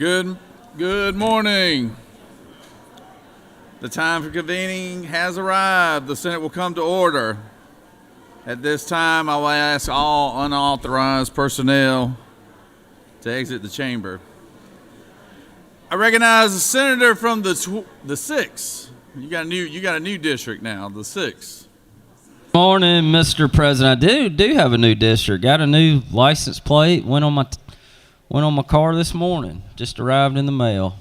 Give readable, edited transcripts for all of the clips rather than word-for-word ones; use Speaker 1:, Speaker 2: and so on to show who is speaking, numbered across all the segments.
Speaker 1: Good morning. The time for convening has arrived. The Senate will come to order. At this time, I will ask all unauthorized personnel to exit the chamber. I recognize the senator from the 6th. You got a new district now, the 6th.
Speaker 2: Morning, Mr. President. I do have a new district. Got a new license plate. Went on my car this morning. Just arrived in the mail.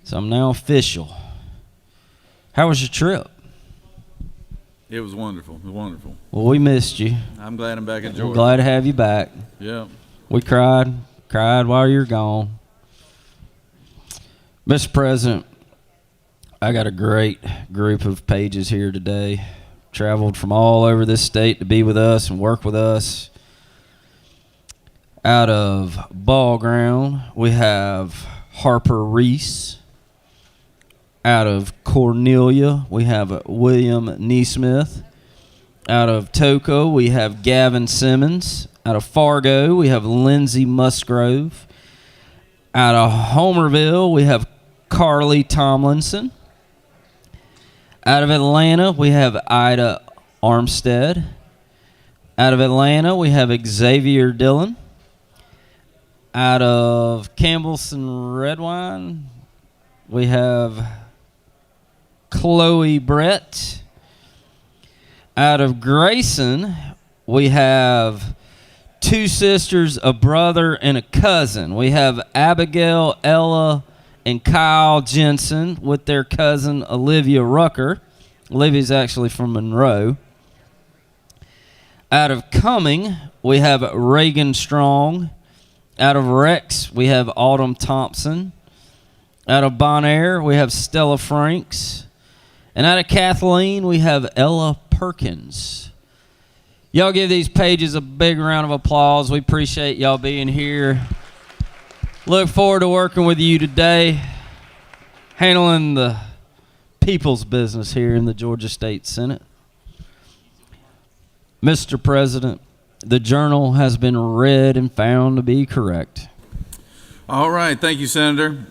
Speaker 2: So I'm now official. How was your trip?
Speaker 1: It was wonderful. Well,
Speaker 2: we missed you.
Speaker 1: I'm glad I'm back in Georgia.
Speaker 2: We're glad to have you back.
Speaker 1: Yeah.
Speaker 2: We cried while you were gone. Mr. President, I got a great group of pages here today. Traveled from all over this state to be with us and work with us. Out of Ball Ground, we have Harper Reese. Out of Cornelia, we have William Neesmith. Out of Toco, we have Gavin Simmons. Out of Fargo, we have Lindsay Musgrove. Out of Homerville, we have Carly Tomlinson. Out of Atlanta, we have Ida Armstead. Out of Atlanta, we have Xavier Dillon. Out of Campbellson Redwine, we have Chloe Brett. Out of Grayson, we have two sisters, a brother, and a cousin. We have Abigail, Ella, and Kyle Jensen with their cousin Olivia Rucker. Olivia's actually from Monroe. Out of Cumming, we have Reagan Strong. Out of Rex, we have Autumn Thompson. Out of Bonaire, we have Stella Franks. And out of Kathleen, we have Ella Perkins. Y'all give these pages a big round of applause. We appreciate y'all being here. Look forward to working with you today, handling the people's business here in the Georgia State Senate. Mr. President, the journal has been read and found to be correct.
Speaker 1: All right. Thank you, Senator.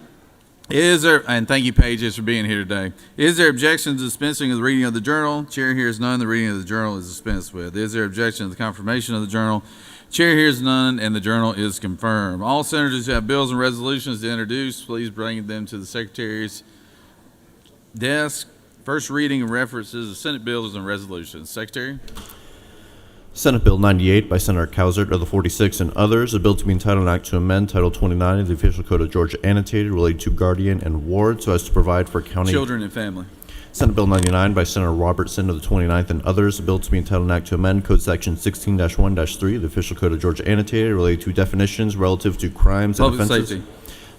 Speaker 1: And thank you, Pages, for being here today. Is there objection to dispensing of the reading of the journal? Chair hears none. The reading of the journal is dispensed with. Is there objection to the confirmation of the journal? Chair hears none, and the journal is confirmed. All senators who have bills and resolutions to introduce, please bring them to the Secretary's desk. First reading and references of Senate bills and resolutions. Secretary?
Speaker 3: Senate Bill 98 by Senator Cowsert of the 46th and others, a bill to be entitled an act to amend Title 29 of the Official Code of Georgia annotated related to guardian and ward so as to provide for county
Speaker 1: children and family.
Speaker 3: Senate Bill 99 by Senator Robertson of the 29th and others, a bill to be entitled an act to amend Code Section 16-1-3 of the Official Code of Georgia annotated related to definitions relative to crimes and
Speaker 1: Public
Speaker 3: offenses.
Speaker 1: safety.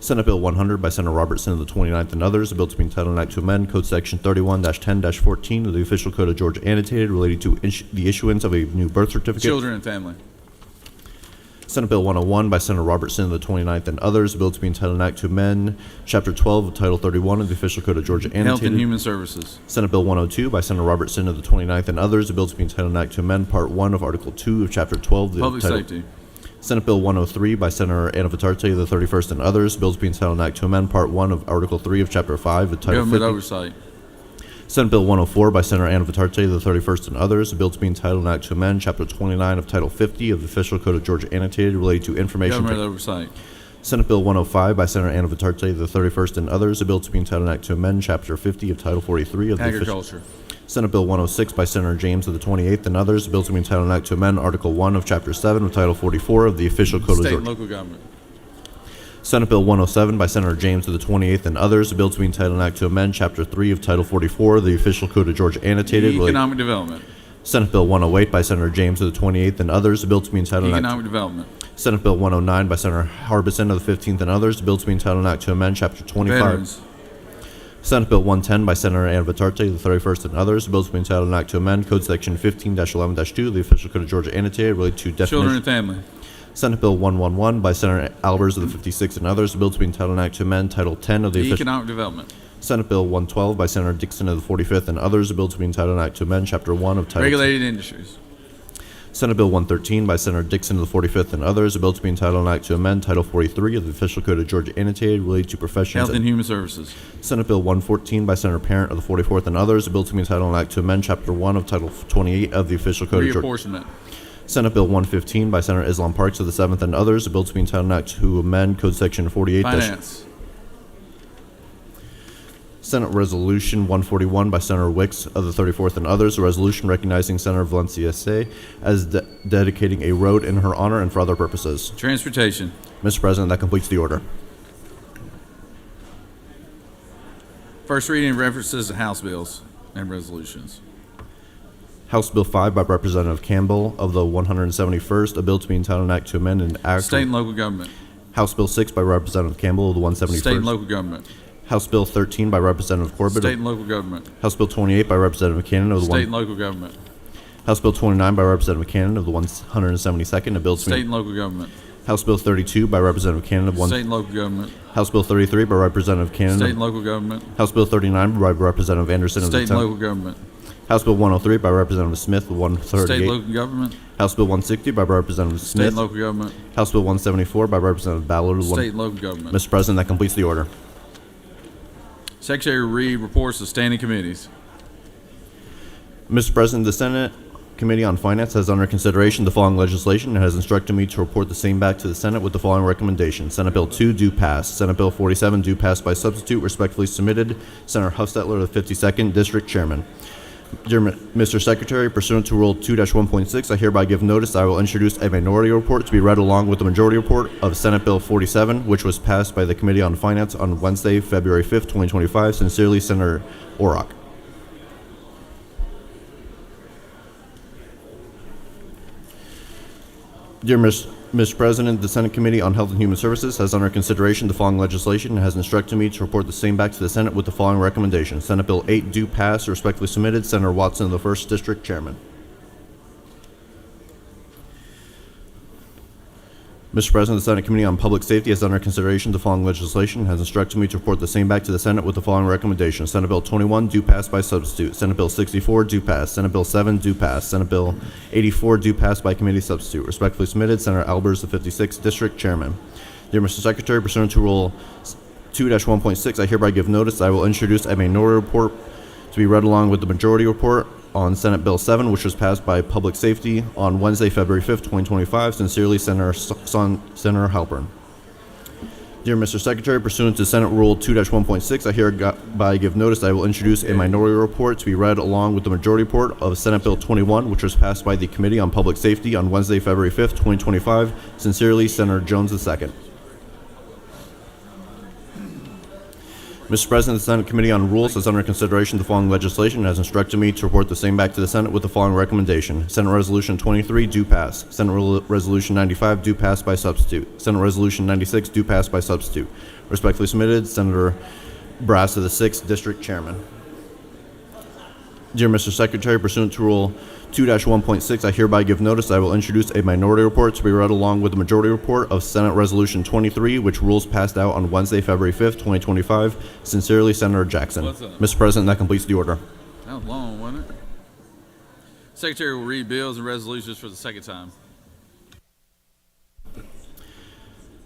Speaker 3: Senate Bill 100 by Senator Robertson of the 29th and others, a bill to be entitled an act to amend Code Section 31-10-14 of the Official Code of Georgia annotated related to the issuance of a new birth certificate.
Speaker 1: Children and family.
Speaker 3: Senate Bill 101 by Senator Robertson of the 29th and others, a bill to be entitled an act to amend Chapter 12 of Title 31 of the Official Code of Georgia annotated.
Speaker 1: Health and Human Services.
Speaker 3: Senate Bill 102 by Senator Robertson of the 29th and others, a bill to be entitled an act to amend Part 1 of Article 2 of Chapter 12 of
Speaker 1: Public
Speaker 3: title.
Speaker 1: safety.
Speaker 3: Senate Bill 103 by Senator Anna Vitarte of the 31st and others, bills being entitled an act to amend Part 1 of Article 3 of Chapter 5 of Title 50.
Speaker 1: Government oversight.
Speaker 3: Senate Bill 104 by Senator Anna Vitarte of the 31st and others, a bill to be entitled an act to amend Chapter 29 of Title 50 of the Official Code of Georgia annotated related to information.
Speaker 1: Government oversight.
Speaker 3: Senate Bill 105 by Senator Anna Vitarte of the 31st and others, a bill to be entitled an act to amend Chapter 50 of Title 43 of the
Speaker 1: Agriculture.
Speaker 3: Senate Bill 106 by Senator James of the 28th and others, a bill to be entitled an act to amend Article 1 of Chapter 7 of Title 44 of the Official Code of
Speaker 1: State
Speaker 3: Georgia.
Speaker 1: and local government.
Speaker 3: Senate Bill 107 by Senator James of the 28th and others, a bill to be entitled an act to amend Chapter 3 of Title 44 of the Official Code of Georgia annotated.
Speaker 1: Economic development.
Speaker 3: Senate Bill 108 by Senator James of the 28th and others, a bill to be entitled
Speaker 1: Economic development.
Speaker 3: Senate Bill 109 by Senator Harbison of the 15th and others, a bill to be entitled an act to amend Chapter 25.
Speaker 1: Veterans.
Speaker 3: Senate Bill 110 by Senator Anna Vitarte of the 31st and others, a bill to be entitled an act to amend Code Section 15-11-2 of the Official Code of Georgia annotated related to definition.
Speaker 1: Children and family.
Speaker 3: Senate Bill 111 by Senator Albers of the 56th and others, a bill to be entitled an act to amend Title 10 of the Official.
Speaker 1: Economic development.
Speaker 3: Senate Bill 112 by Senator Dixon of the 45th and others, a bill to be entitled an act to amend Chapter 1 of Title
Speaker 1: Regulated industries.
Speaker 3: Senate Bill 113 by Senator Dixon of the 45th and others, a bill to be entitled an act to amend Title 43 of the Official Code of Georgia annotated related to professions.
Speaker 1: Health and Human Services.
Speaker 3: Senate Bill 114 by Senator Parent of the 44th and others, a bill to be entitled an act to amend Chapter 1 of Title 28 of the Official Code of Georgia.
Speaker 1: Reapportionment.
Speaker 3: Senate Bill 115 by Senator Islam Parks of the 7th and others, a bill to be entitled an act to amend Code Section 48.
Speaker 1: Finance.
Speaker 3: Senate Resolution 141 by Senator Wicks of the 34th and others, a resolution recognizing Senator Valencia as dedicating a road in her honor and for other purposes.
Speaker 1: Transportation.
Speaker 3: Mr. President, that completes the order.
Speaker 1: First reading references to House bills and resolutions.
Speaker 3: House Bill 5 by Representative Campbell of the 171st, a bill to be entitled an act to amend an act.
Speaker 1: State and local government.
Speaker 3: House Bill 6 by Representative Campbell of the 171st.
Speaker 1: State and local government.
Speaker 3: House Bill 13 by Representative Corbett.
Speaker 1: State and local government.
Speaker 3: House Bill 28 by Representative Cannon of the
Speaker 1: State and local government.
Speaker 3: House Bill 29 by Representative Cannon of the 172nd, a bill to
Speaker 1: State and local government.
Speaker 3: House Bill 32 by Representative Cannon of
Speaker 1: State and local government.
Speaker 3: House Bill 33 by Representative Cannon.
Speaker 1: State and local government.
Speaker 3: House Bill 39 by Representative Anderson of the
Speaker 1: State and local government.
Speaker 3: House Bill 103 by Representative Smith of 138.
Speaker 1: State and local government.
Speaker 3: House Bill 160 by Representative
Speaker 1: State
Speaker 3: Smith.
Speaker 1: and local government.
Speaker 3: House Bill 174 by Representative Ballard of
Speaker 1: State and local government.
Speaker 3: Mr. President, that completes the order.
Speaker 1: Secretary Reed reports to standing committees.
Speaker 3: Mr. President, the Senate Committee on Finance has under consideration the following legislation and has instructed me to report the same back to the Senate with the following recommendation. Senate Bill 2, due pass. Senate Bill 47, due pass by substitute, respectfully submitted. Senator Huffstetler, the 52nd District Chairman. Dear Mr. Secretary, pursuant to Rule 2-1.6, I hereby give notice I will introduce a minority report to be read along with the majority report of Senate Bill 47, which was passed by the Committee on Finance on Wednesday, February 5th, 2025. Sincerely, Senator Orrock. Dear Mr. President, the Senate Committee on Health and Human Services has under consideration the following legislation and has instructed me to report the same back to the Senate with the following recommendation. Senate Bill 8, due pass, respectfully submitted. Senator Watson, the 1st District Chairman. Mr. President, the Senate Committee on Public Safety has under consideration the following legislation and has instructed me to report the same back to the Senate with the following recommendation. Senate Bill 21, due pass by substitute. Senate Bill 64, due pass. Senate Bill 7, due pass. Senate Bill 84, due pass by committee substitute. Respectfully submitted, Senator Albers, the 56th District Chairman. Dear Mr. Secretary, pursuant to Rule 2-1.6, I hereby give notice I will introduce a minority report to be read along with the majority report on Senate Bill 7, which was passed by Public Safety on Wednesday, February 5th, 2025. Sincerely, Senator Halpern. Dear Mr. Secretary, pursuant to Senate Rule 2-1.6, I hereby give notice I will introduce a minority report to be read along with the majority report of Senate Bill 21, which was passed by the Committee on Public Safety on Wednesday, February 5th, 2025. Sincerely, Senator Jones II. Mr. President, the Senate Committee on Rules has under consideration the following legislation and has instructed me to report the same back to the Senate with the following recommendation. Senate Resolution 23, due pass. Senate Resolution 95, due pass by substitute. Senate Resolution 96, due pass by substitute. Respectfully submitted, Senator Brass of the 6th District Chairman. Dear Mr. Secretary, pursuant to Rule 2-1.6, I hereby give notice I will introduce a minority report to be read along with the majority report of Senate Resolution 23, which rules passed out on Wednesday, February 5th, 2025. Sincerely, Senator Jackson. Mr. President, that completes the order.
Speaker 1: That was long, wasn't it? Secretary will read bills and resolutions for the second time.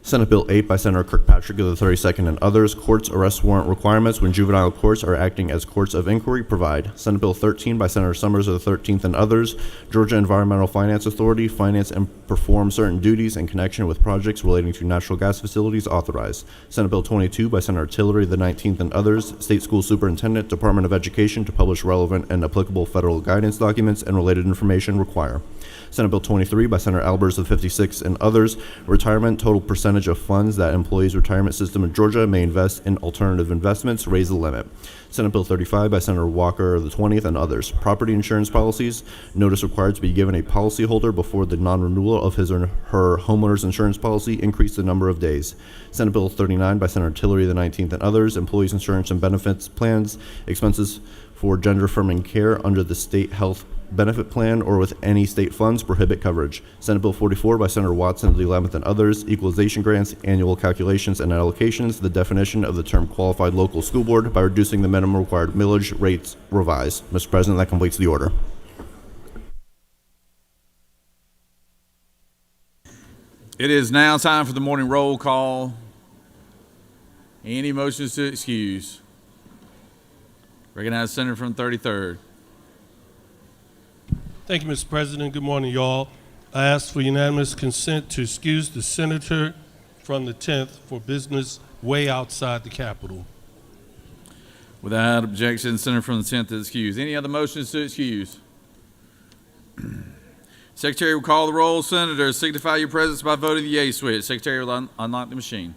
Speaker 3: Senate Bill 8 by Senator Kirkpatrick of the 32nd and others, courts arrest warrant requirements when juvenile courts are acting as courts of inquiry provide. Senate Bill 13 by Senator Summers of the 13th and others, Georgia Environmental Finance Authority, finance and perform certain duties in connection with projects relating to natural gas facilities authorized. Senate Bill 22 by Senator Tillery of the 19th and others, State School Superintendent, Department of Education to publish relevant and applicable federal guidance documents and related information require. Senate Bill 23 by Senator Albers of 56 and others, retirement total percentage of funds that employees' retirement system in Georgia may invest in alternative investments, raise the limit. Senate Bill 35 by Senator Walker of the 20th and others, property insurance policies, notice required to be given a policyholder before the non-renewal of his or her homeowner's insurance policy, increase the number of days. Senate Bill 39 by Senator Tillery of the 19th and others, employees' insurance and benefits plans, expenses for gender-affirming care under the state health benefit plan or with any state funds prohibit coverage. Senate Bill 44 by Senator Watson of the 11th and others, equalization grants, annual calculations and allocations, the definition of the term qualified local school board by reducing the minimum required millage rates revised. Mr. President, that completes the order.
Speaker 1: It is now time for the morning roll call. Any motions to excuse? Recognize the senator from 33rd.
Speaker 4: Thank you, Mr. President. Good morning, y'all. I ask for unanimous consent to excuse the senator from the 10th for business way outside the Capitol.
Speaker 1: Without objection, the senator from the 10th is excused. Any other motions to excuse? Secretary will call the roll. Senators, signify your presence by voting the yea switch. Secretary will unlock the machine.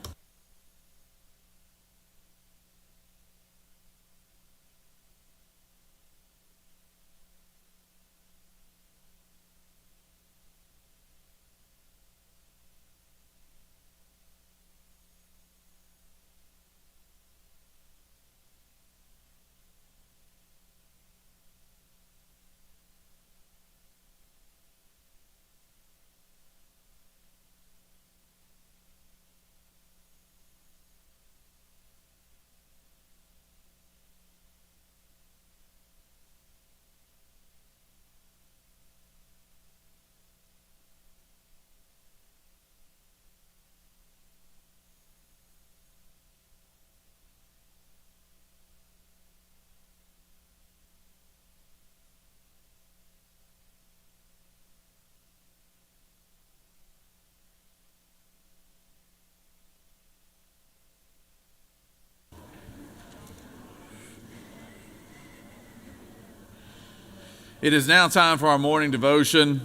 Speaker 1: It is now time for our morning devotion.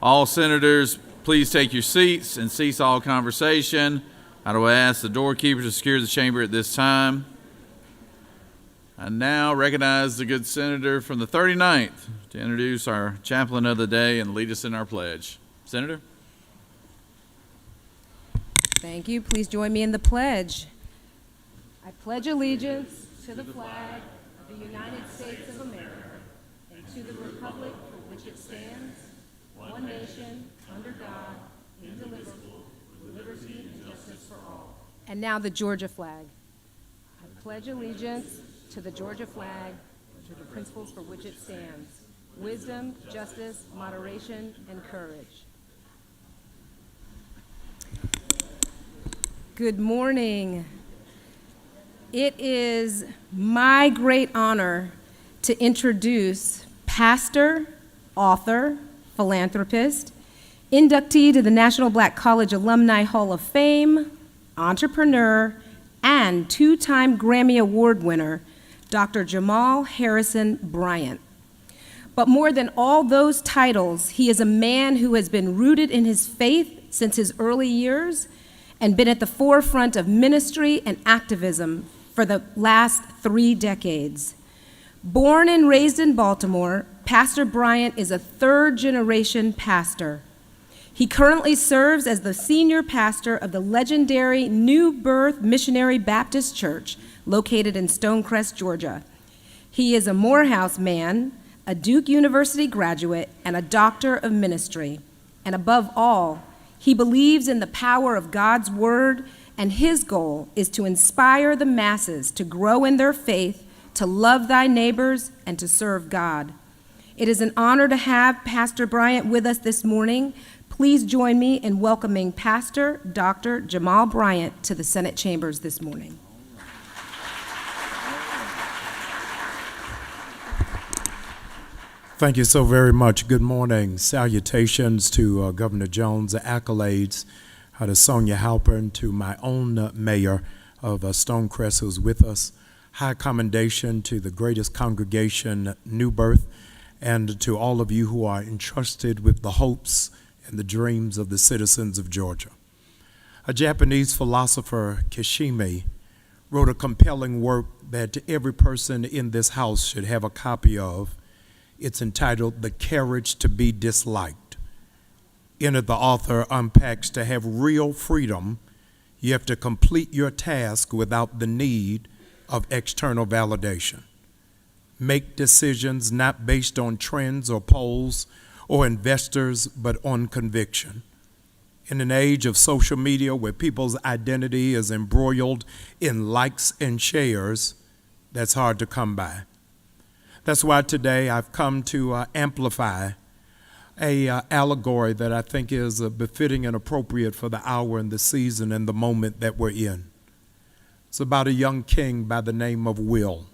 Speaker 1: All senators, please take your seats and cease all conversation. I will ask the doorkeeper to secure the chamber at this time. I now recognize the good senator from the 39th to introduce our chaplain of the day and lead us in our pledge. Senator?
Speaker 5: Thank you. Please join me in the pledge. I pledge allegiance to the flag of the United States of America and to the republic for which it stands, one nation, under God, indivisible, with liberty and justice for all. And now the Georgia flag. I pledge allegiance to the Georgia flag, to the principles for which it stands, wisdom, justice, moderation, and courage. Good morning. It is my great honor to introduce pastor, author, philanthropist, inductee to the National Black College Alumni Hall of Fame, entrepreneur, and two-time Grammy Award winner, Dr. Jamal Harrison Bryant. But more than all those titles, he is a man who has been rooted in his faith since his early years and been at the forefront of ministry and activism for the last 3 decades. Born and raised in Baltimore, Pastor Bryant is a third-generation pastor. He currently serves as the senior pastor of the legendary New Birth Missionary Baptist Church located in Stonecrest, Georgia. He is a Morehouse man, a Duke University graduate, and a doctor of ministry. And above all, he believes in the power of God's word, and his goal is to inspire the masses to grow in their faith, to love thy neighbors, and to serve God. It is an honor to have Pastor Bryant with us this morning. Please join me in welcoming Pastor Dr. Jamal Bryant to the Senate chambers this morning.
Speaker 6: Thank you so very much. Good morning. Salutations to Governor Jones, accolades to Sonia Halpern, to my own mayor of Stonecrest who's with us. High commendation to the greatest congregation, New Birth, and to all of you who are entrusted with the hopes and the dreams of the citizens of Georgia. A Japanese philosopher, Kishimi, wrote a compelling work that every person in this house should have a copy of. It's entitled The Courage to be Disliked. In it, the author unpacks to have real freedom, you have to complete your task without the need of external validation. Make decisions not based on trends or polls or investors, but on conviction. In an age of social media where people's identity is embroiled in likes and shares, that's hard to come by. That's why today I've come to amplify a allegory that I think is befitting and appropriate for the hour and the season and the moment that we're in. It's about a young king by the name of Will.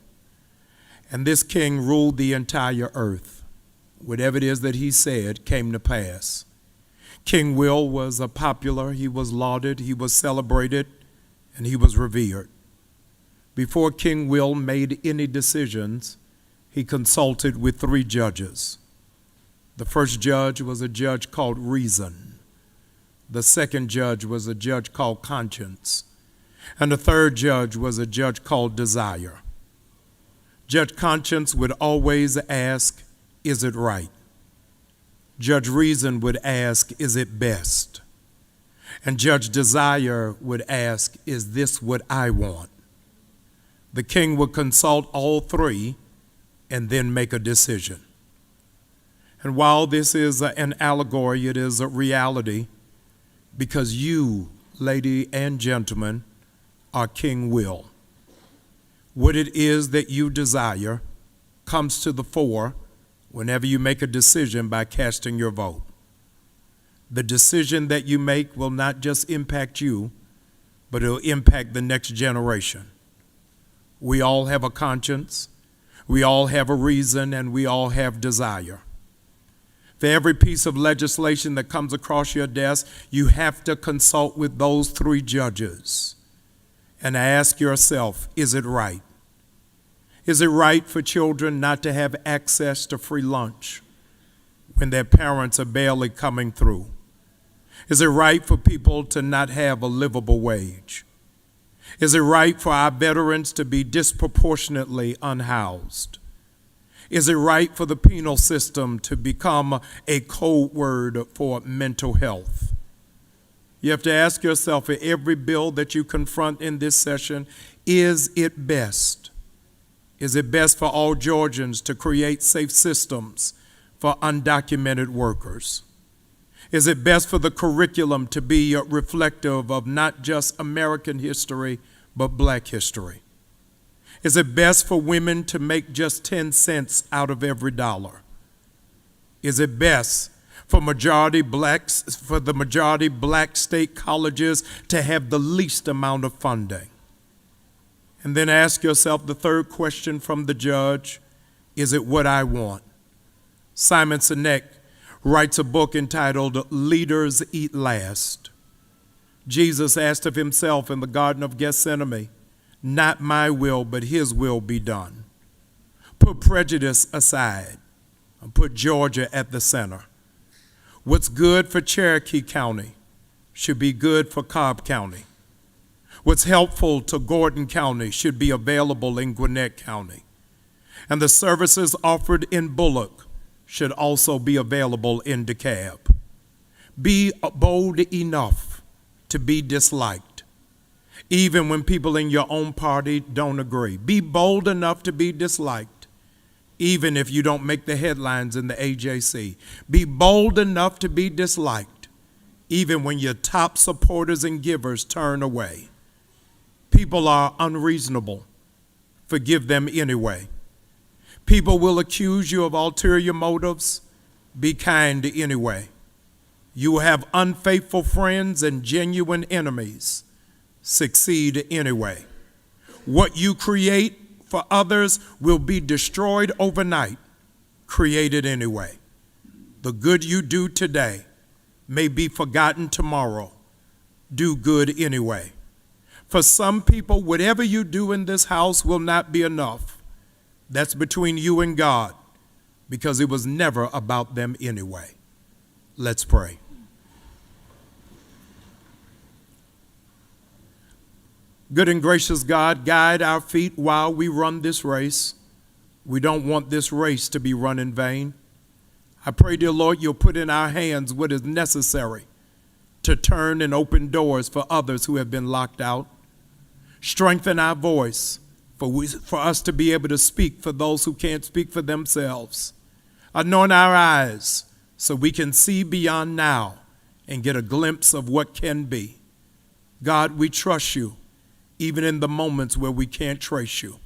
Speaker 6: And this king ruled the entire earth. Whatever it is that he said came to pass. King Will was popular, he was lauded, he was celebrated, and he was revered. Before King Will made any decisions, he consulted with 3 judges. The first judge was a judge called Reason. The second judge was a judge called Conscience. And the third judge was a judge called Desire. Judge Conscience would always ask, is it right? Judge Reason would ask, is it best? And Judge Desire would ask, is this what I want? The king would consult all 3 and then make a decision. And while this is an allegory, it is a reality because you, lady and gentlemen, are King Will. What it is that you desire comes to the fore whenever you make a decision by casting your vote. The decision that you make will not just impact you, but it'll impact the next generation. We all have a conscience, we all have a reason, and we all have desire. For every piece of legislation that comes across your desk, you have to consult with those 3 judges and ask yourself, is it right? Is it right for children not to have access to free lunch when their parents are barely coming through? Is it right for people to not have a livable wage? Is it right for our veterans to be disproportionately unhoused? Is it right for the penal system to become a code word for mental health? You have to ask yourself for every bill that you confront in this session, is it best? Is it best for all Georgians to create safe systems for undocumented workers? Is it best for the curriculum to be reflective of not just American history, but Black history? Is it best for women to make just 10 cents out of every dollar? Is it best for the majority Black state colleges to have the least amount of funding? And then ask yourself the third question from the judge, is it what I want? Simon Sinek writes a book entitled Leaders Eat Last. Jesus asked of himself in the Garden of Gethsemane, not my will, but his will be done. Put prejudice aside and put Georgia at the center. What's good for Cherokee County should be good for Cobb County. What's helpful to Gordon County should be available in Gwinnett County. And the services offered in Bullock should also be available in DeKalb. Be bold enough to be disliked, even when people in your own party don't agree. Be bold enough to be disliked, even if you don't make the headlines in the AJC. Be bold enough to be disliked, even when your top supporters and givers turn away. People are unreasonable. Forgive them anyway. People will accuse you of ulterior motives. Be kind anyway. You will have unfaithful friends and genuine enemies. Succeed anyway. What you create for others will be destroyed overnight. Create it anyway. The good you do today may be forgotten tomorrow. Do good anyway. For some people, whatever you do in this house will not be enough. That's between you and God, because it was never about them anyway. Let's pray. Good and gracious God, guide our feet while we run this race. We don't want this race to be run in vain. I pray, dear Lord, you'll put in our hands what is necessary to turn and open doors for others who have been locked out. Strengthen our voice for us to be able to speak for those who can't speak for themselves. Anoint our eyes so we can see beyond now and get a glimpse of what can be. God, we trust you even in the moments where we can't trace you.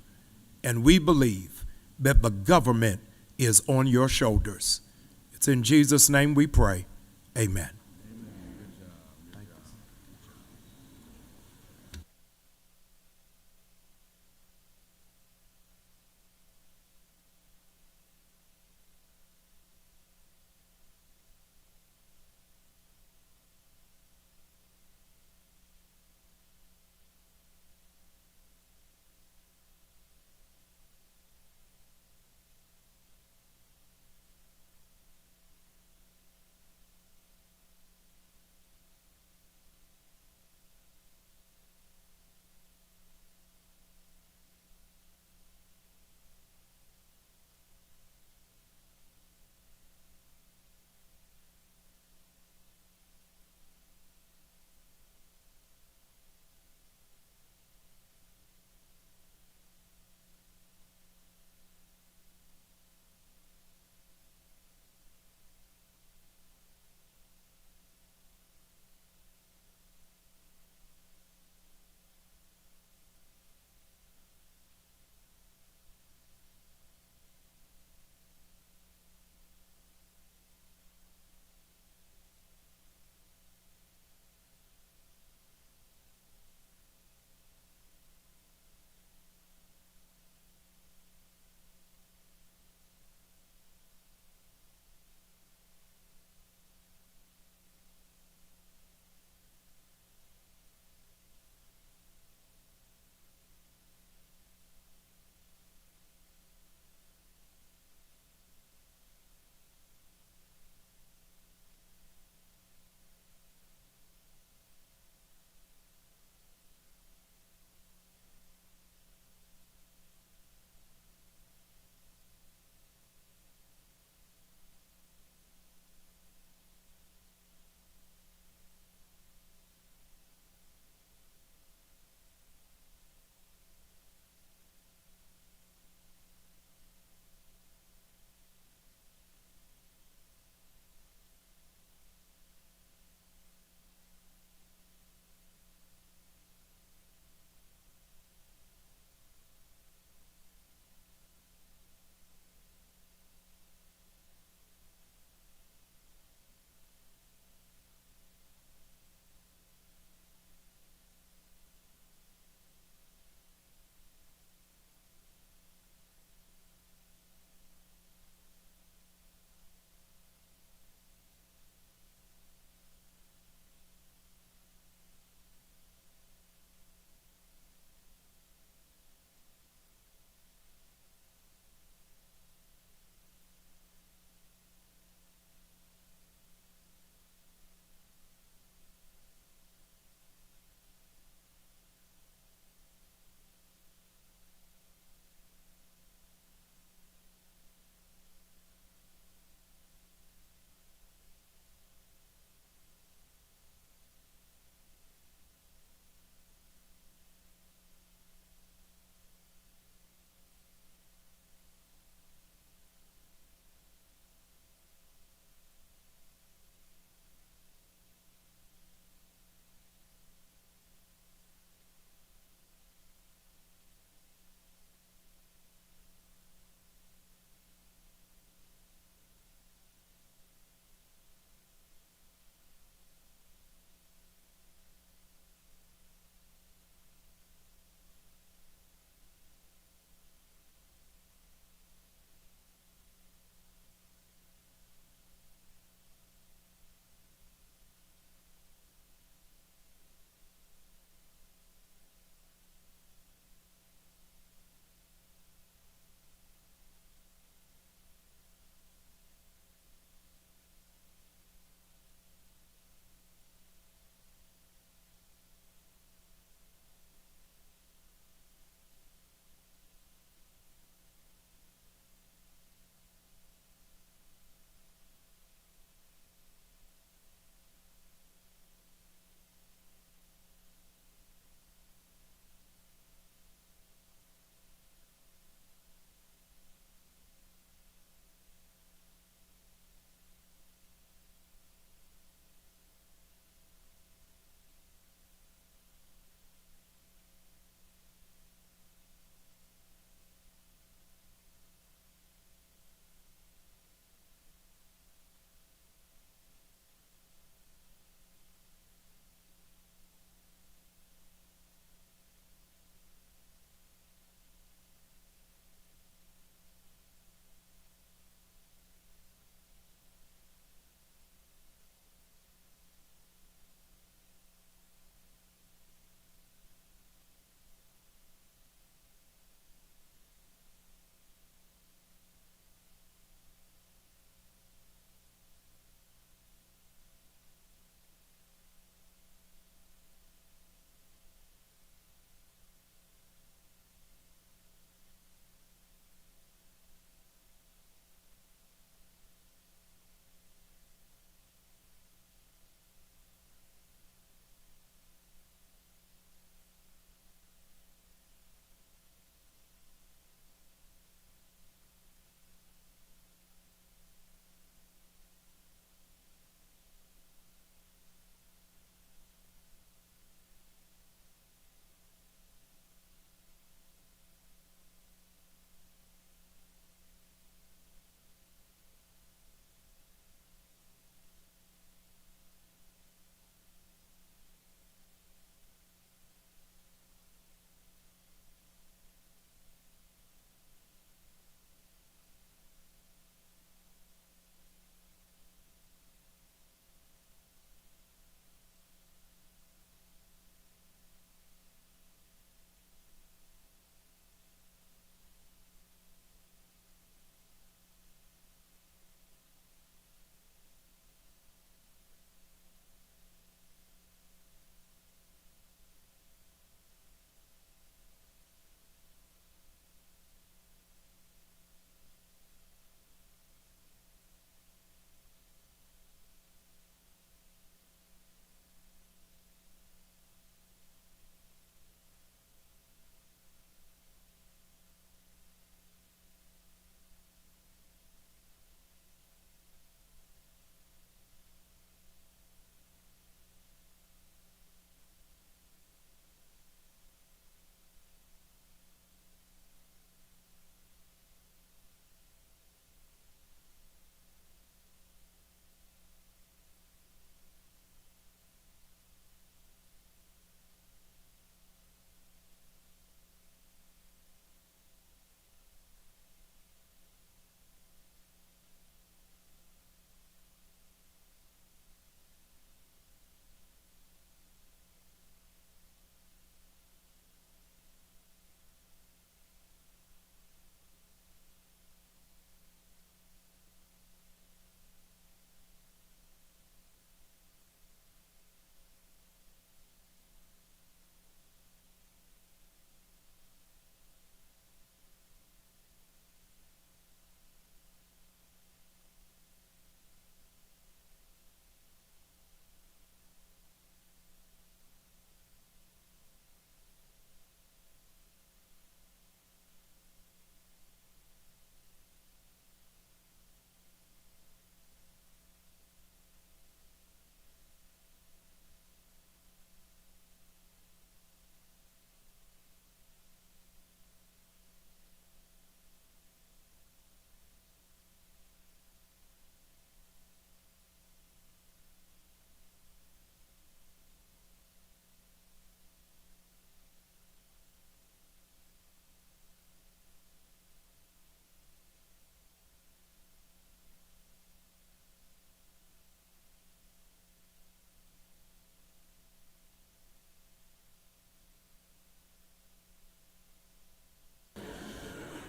Speaker 6: And we believe that the government is on your shoulders. It's in Jesus' name we pray. Amen.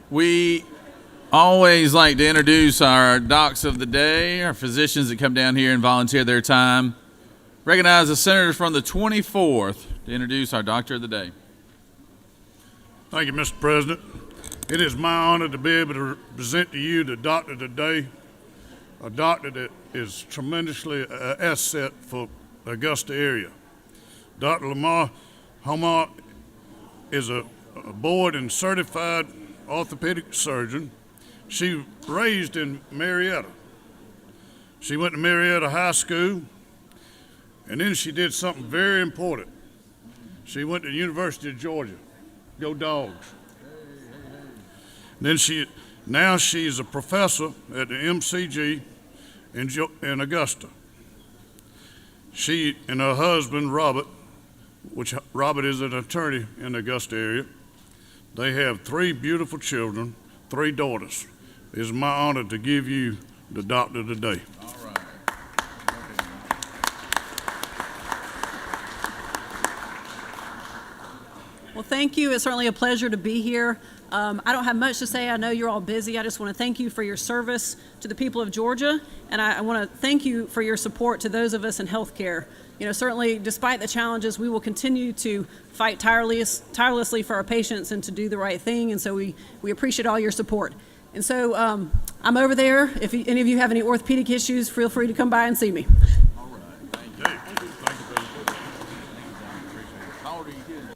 Speaker 1: We always like to introduce our docs of the day, our physicians that come down here and volunteer their time. Recognize the senator from the 24th to introduce our doctor of the day.
Speaker 7: Thank you, Mr. President. It is my honor to be able to present to you the doctor today, a doctor that is tremendously an asset for the Augusta area. Dr. Lamar Homar is a board and certified orthopedic surgeon. She raised in Marietta. She went to Marietta High School, and then she did something very important. She went to the University of Georgia. Go Dogs. Then now she's a professor at the MCG in Augusta. She and her husband, Robert, which Robert is an attorney in the Augusta area, they have 3 beautiful children, 3 daughters. It is my honor to give you the doctor today.
Speaker 1: All right.
Speaker 8: Well, thank you. It's certainly a pleasure to be here. I don't have much to say. I know you're all busy. I just want to thank you for your service to the people of Georgia, and I want to thank you for your support to those of us in healthcare. You know, certainly, despite the challenges, we will continue to fight tirelessly for our patients and to do the right thing, and so we appreciate all your support. And so I'm over there. If any of you have any orthopedic issues, feel free to come by and see me.
Speaker 1: All right. Thank you. Thank you. Thank you, John. Appreciate it. How old are you kids?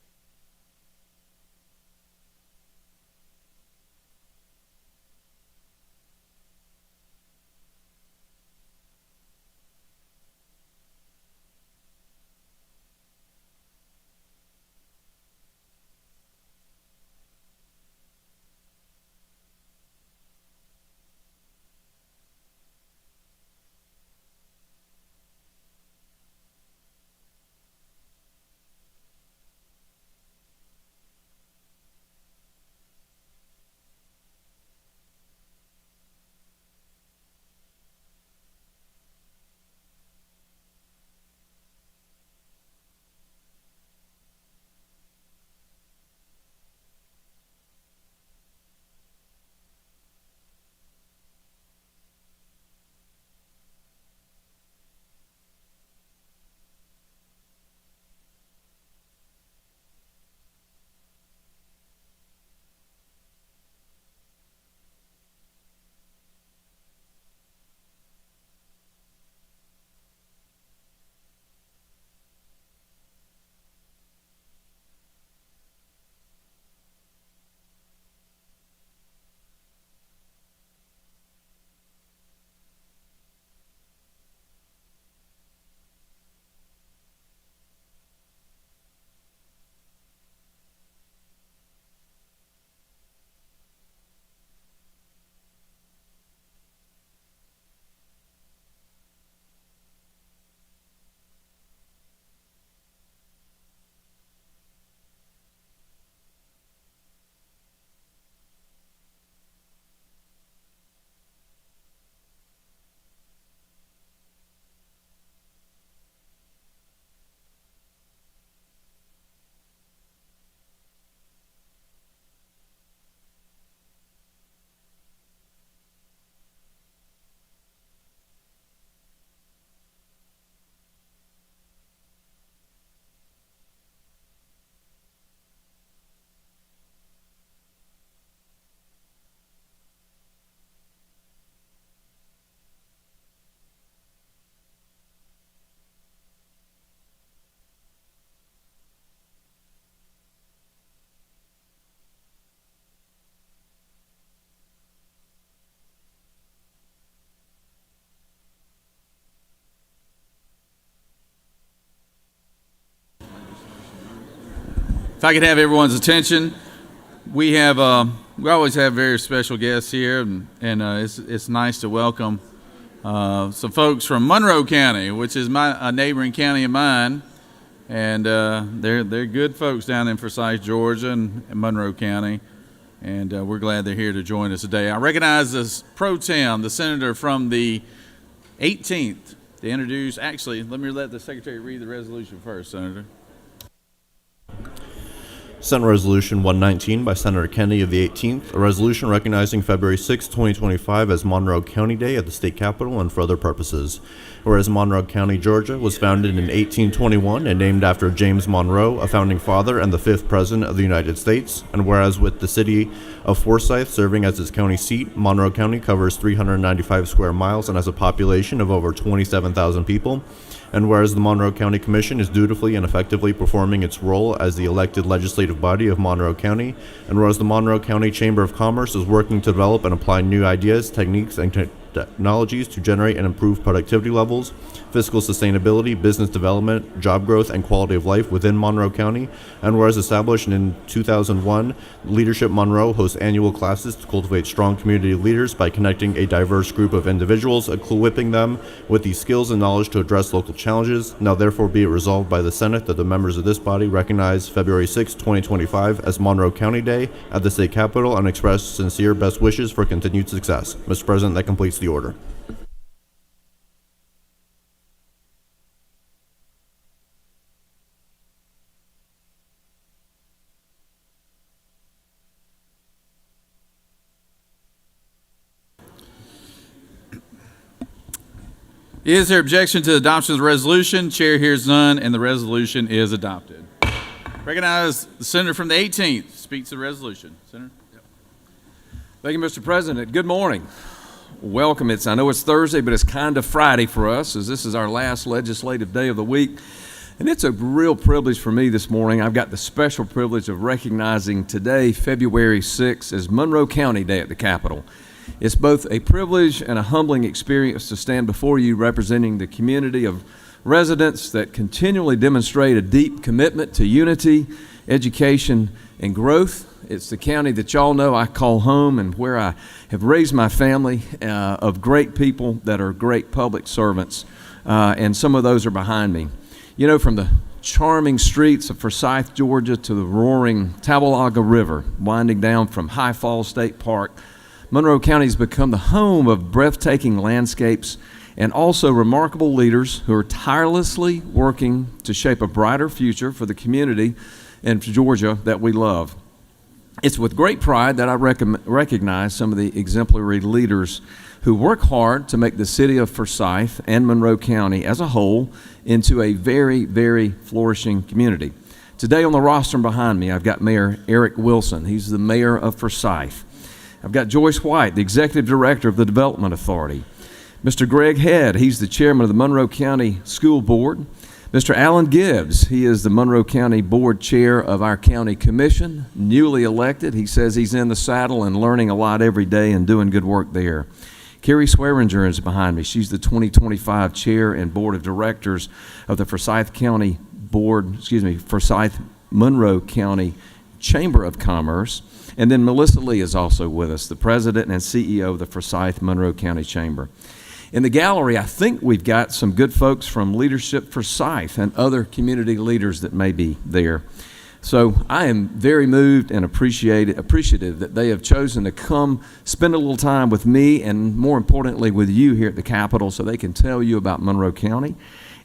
Speaker 1: If I could have everyone's attention, we always have very special guests here, and it's nice to welcome some folks from Monroe County, which is a neighboring county of mine, and they're good folks down in Forsyth, Georgia, and Monroe County, and we're glad they're here to join us today. I recognize this pro tem, the senator from the 18th, to introduce. Actually, let me let the secretary read the resolution first, Senator.
Speaker 3: Senate Resolution 119 by Senator Kennedy of the 18th, a resolution recognizing February 6, 2025 as Monroe County Day at the state capitol and for other purposes. Whereas Monroe County, Georgia was founded in 1821 and named after James Monroe, a founding father and the 5th President of the United States, and whereas with the city of Forsyth serving as its county seat, Monroe County covers 395 square miles and has a population of over 27,000 people, and whereas the Monroe County Commission is dutifully and effectively performing its role as the elected legislative body of Monroe County, and whereas the Monroe County Chamber of Commerce is working to develop and apply new ideas, techniques, and technologies to generate and improve productivity levels, fiscal sustainability, business development, job growth, and quality of life within Monroe County, and whereas established in 2001, Leadership Monroe hosts annual classes to cultivate strong community leaders by connecting a diverse group of individuals, equipping them with the skills and knowledge to address local challenges. Now therefore be it resolved by the Senate that the members of this body recognize February 6, 2025 as Monroe County Day at the state capitol and express sincere best wishes for continued success. Mr. President, that completes the order.
Speaker 1: Is there objection to the adoption of the resolution? Chair hears none, and the resolution is adopted. Recognize the senator from the 18th. Speaks to the resolution. Senator.
Speaker 9: Thank you, Mr. President. Good morning. Welcome. I know it's Thursday, but it's kind of Friday for us, as this is our last legislative day of the week. And it's a real privilege for me this morning. I've got the special privilege of recognizing today, February 6th, as Monroe County Day at the Capitol. It's both a privilege and a humbling experience to stand before you representing the community of residents that continually demonstrate a deep commitment to unity, education, and growth. It's the county that y'all know I call home and where I have raised my family of great people that are great public servants, and some of those are behind me. You know, from the charming streets of Forsyth, Georgia to the roaring Tabalaga River, winding down from High Falls State Park, Monroe County has become the home of breathtaking landscapes and also remarkable leaders who are tirelessly working to shape a brighter future for the community in Georgia that we love. It's with great pride that I recognize some of the exemplary leaders who work hard to make the city of Forsyth and Monroe County as a whole into a very, very flourishing community. Today on the roster behind me, I've got Mayor Eric Wilson. He's the mayor of Forsyth. I've got Joyce White, the executive director of the Development Authority. Mr. Greg Head, he's the chairman of the Monroe County School Board. Mr. Alan Gibbs, he is the Monroe County Board Chair of our County Commission, newly elected. He says he's in the saddle and learning a lot every day and doing good work there. Carrie Swearinger is behind me. She's the 2025 Chair and Board of Directors of the Forsyth Monroe County Chamber of Commerce. And then Melissa Lee is also with us, the President and CEO of the Forsyth Monroe County Chamber. In the gallery, I think we've got some good folks from Leadership Forsyth and other community leaders that may be there. So I am very moved and appreciative that they have chosen to come spend a little time with me and more importantly with you here at the Capitol so they can tell you about Monroe County.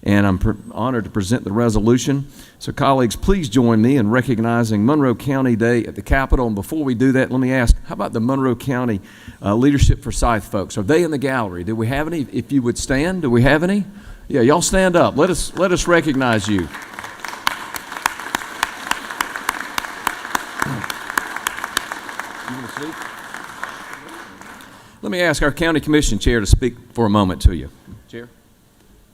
Speaker 9: And I'm honored to present the resolution. So colleagues, please join me in recognizing Monroe County Day at the Capitol. And before we do that, let me ask, how about the Monroe County Leadership Forsyth folks? Are they in the gallery? Do we have any? If you would stand, do we have any? Yeah, y'all stand up. Let us recognize you. Let me ask our County Commission Chair to speak for a moment to you. Chair.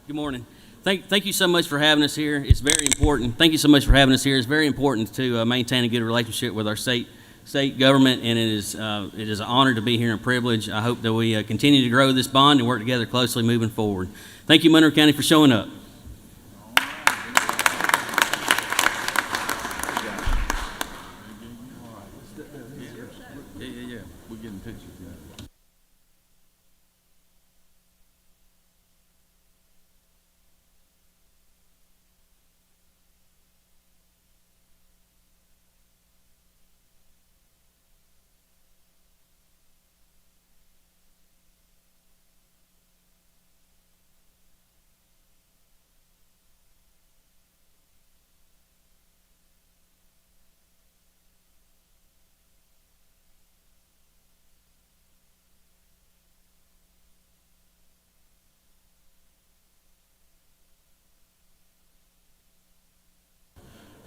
Speaker 10: Good morning. Thank you so much for having us here. It's very important. Thank you so much for having us here. It's very important to maintain a good relationship with our state government, and it is an honor to be here and a privilege. I hope that we continue to grow this bond and work together closely moving forward. Thank you, Monroe County, for showing up.
Speaker 1: Yeah. We're getting pictures.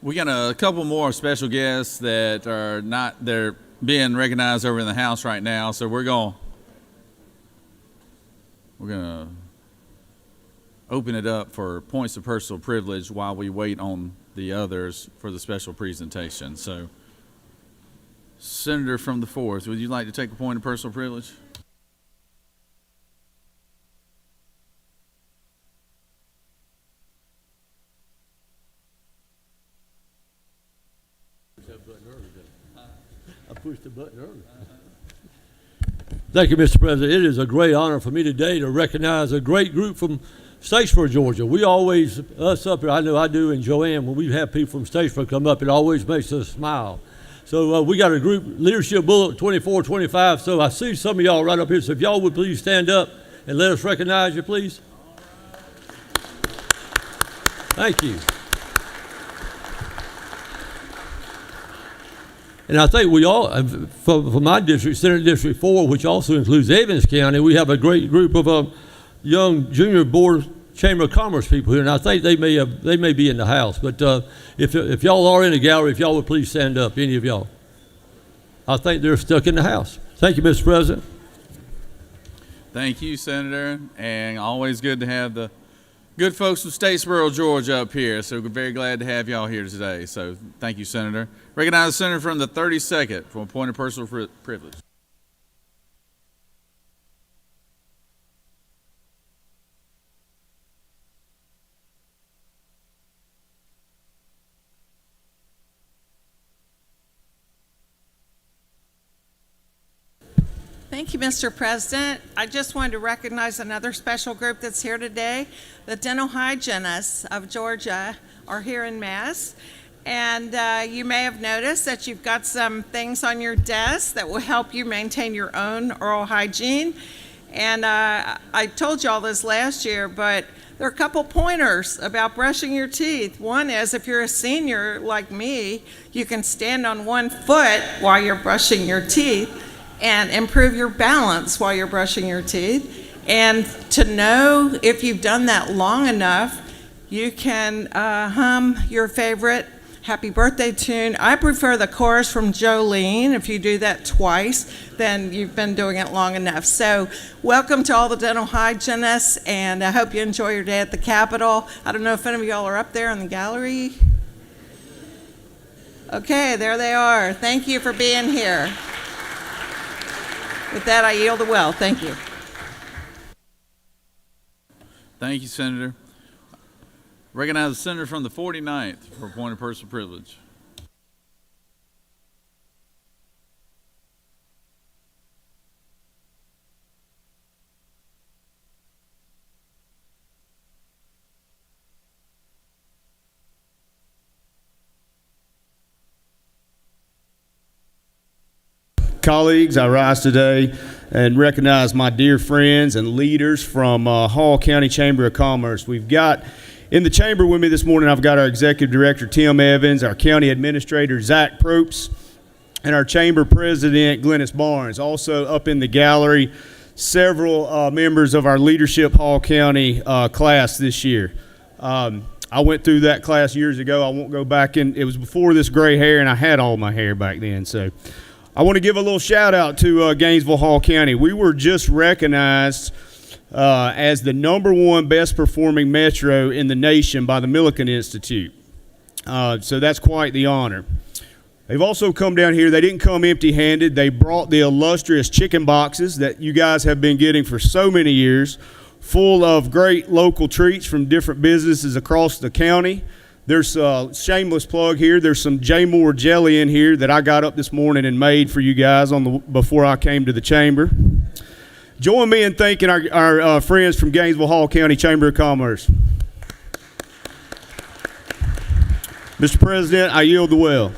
Speaker 1: We got a couple more special guests that are not, they're being recognized over in the house right now. So we're gonna open it up for points of personal privilege while we wait on the others for the special presentation. So, Senator from the 4th, would you like to take a point of personal privilege?
Speaker 11: I pushed the button earlier. Thank you, Mr. President. It is a great honor for me today to recognize a great group from Statesboro, Georgia. We always, us up here, I know I do, and Joanne, when we have people from Statesboro come up, it always makes us smile. So we got a group, Leadership Bullet 2425. So I see some of y'all right up here. So if y'all would please stand up and let us recognize you, please. Thank you. And I think we all, for my district, Senate District 4, which also includes Evans County, we have a great group of young junior board Chamber of Commerce people here, and I think they may be in the house. But if y'all are in the gallery, if y'all would please stand up, any of y'all. I think they're stuck in the house. Thank you, Mr. President.
Speaker 1: Thank you, Senator, and always good to have the good folks from Statesboro, Georgia up here. So we're very glad to have y'all here today. So thank you, Senator. Recognize the Senator from the 32nd for a point of personal privilege.
Speaker 12: Thank you, Mr. President. I just wanted to recognize another special group that's here today. The dental hygienists of Georgia are here in Mass. And you may have noticed that you've got some things on your desk that will help you maintain your own oral hygiene. And I told you all this last year, but there are a couple pointers about brushing your teeth. One is if you're a senior like me, you can stand on one foot while you're brushing your teeth and improve your balance while you're brushing your teeth. And to know if you've done that long enough, you can hum your favorite happy birthday tune. I prefer the chorus from Jolene. If you do that twice, then you've been doing it long enough. So welcome to all the dental hygienists, and I hope you enjoy your day at the Capitol. I don't know if any of y'all are up there in the gallery. Okay, there they are. Thank you for being here. With that, I yield the well. Thank you.
Speaker 1: Thank you, Senator. Recognize the Senator from the 49th for a point of personal privilege.
Speaker 13: Colleagues, I rise today and recognize my dear friends and leaders from Hall County Chamber of Commerce. We've got in the chamber with me this morning, I've got our Executive Director, Tim Evans, our County Administrator, Zach Propes, and our Chamber President, Glennis Barnes. Also up in the gallery, several members of our Leadership Hall County class this year. I went through that class years ago. I won't go back in. It was before this gray hair, and I had all my hair back then. So I want to give a little shout out to Gainesville Hall County. We were just recognized as the #1 best performing metro in the nation by the Millikan Institute. So that's quite the honor. They've also come down here. They didn't come empty-handed. They brought the illustrious chicken boxes that you guys have been getting for so many years, full of great local treats from different businesses across the county. There's a shameless plug here. There's some J. Moore jelly in here that I got up this morning and made for you guys before I came to the chamber. Join me in thanking our friends from Gainesville Hall County Chamber of Commerce. Mr. President, I yield the well.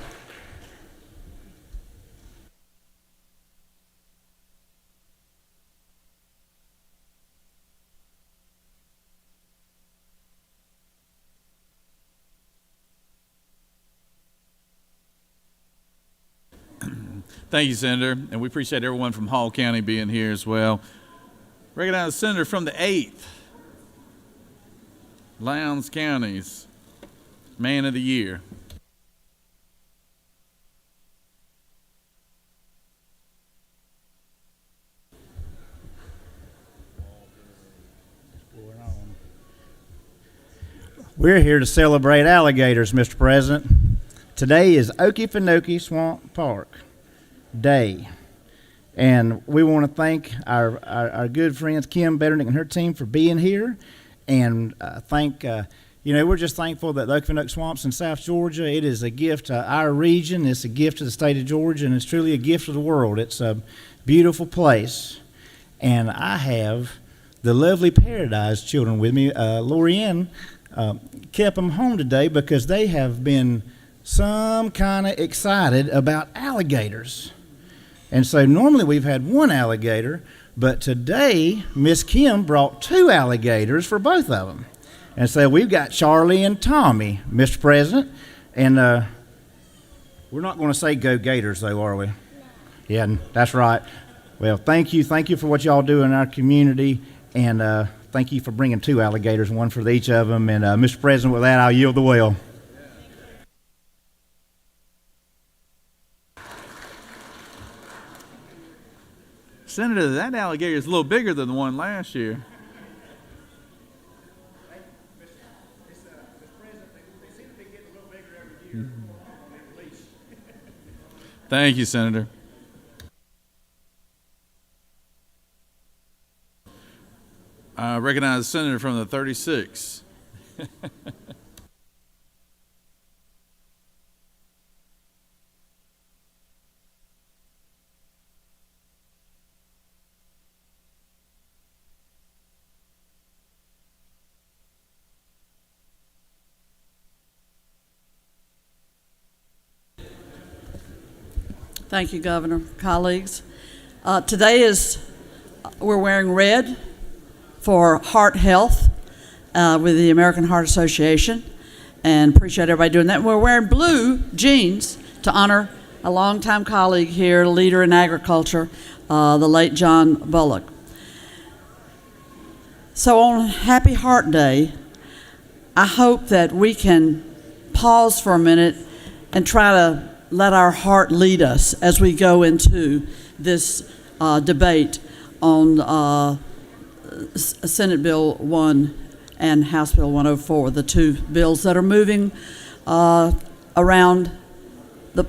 Speaker 1: Thank you, Senator, and we appreciate everyone from Hall County being here as well. Recognize the Senator from the 8th, Lowndes County's Man of the Year.
Speaker 14: We're here to celebrate alligators, Mr. President. Today is Okefenokee Swamp Park Day. And we want to thank our good friends Kim Betternick and her team for being here. And we're just thankful that the Okefenokee Swamps in South Georgia, it is a gift to our region, it's a gift to the state of Georgia, and it's truly a gift to the world. It's a beautiful place. And I have the lovely Paradise children with me. Lorianne kept them home today because they have been some kind of excited about alligators. And so normally we've had one alligator, but today Miss Kim brought 2 alligators for both of them. And so we've got Charlie and Tommy, Mr. President. And we're not going to say go Gators, though, are we? Yeah, that's right. Well, thank you for what y'all do in our community. And thank you for bringing 2 alligators, one for each of them. And Mr. President, with that, I'll yield the well.
Speaker 1: Senator, that alligator is a little bigger than the one last year. Thank you, Senator. I recognize the senator from the 36.
Speaker 15: Thank you, Governor. Colleagues. Today we're wearing red for heart health with the American Heart Association, and appreciate everybody doing that. We're wearing blue jeans to honor a longtime colleague here, leader in agriculture, the late John Bullock. So on Happy Heart Day, I hope that we can pause for a minute and try to let our heart lead us as we go into this debate on Senate Bill 1 and House Bill 104, the 2 bills that are moving around the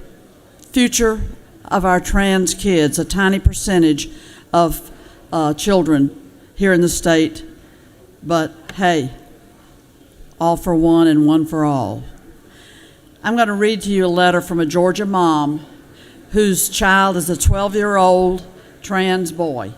Speaker 15: future of our trans kids, a tiny percentage of children here in the state. But hey, all for one and one for all. I'm going to read to you a letter from a Georgia mom whose child is a 12-year-old trans boy.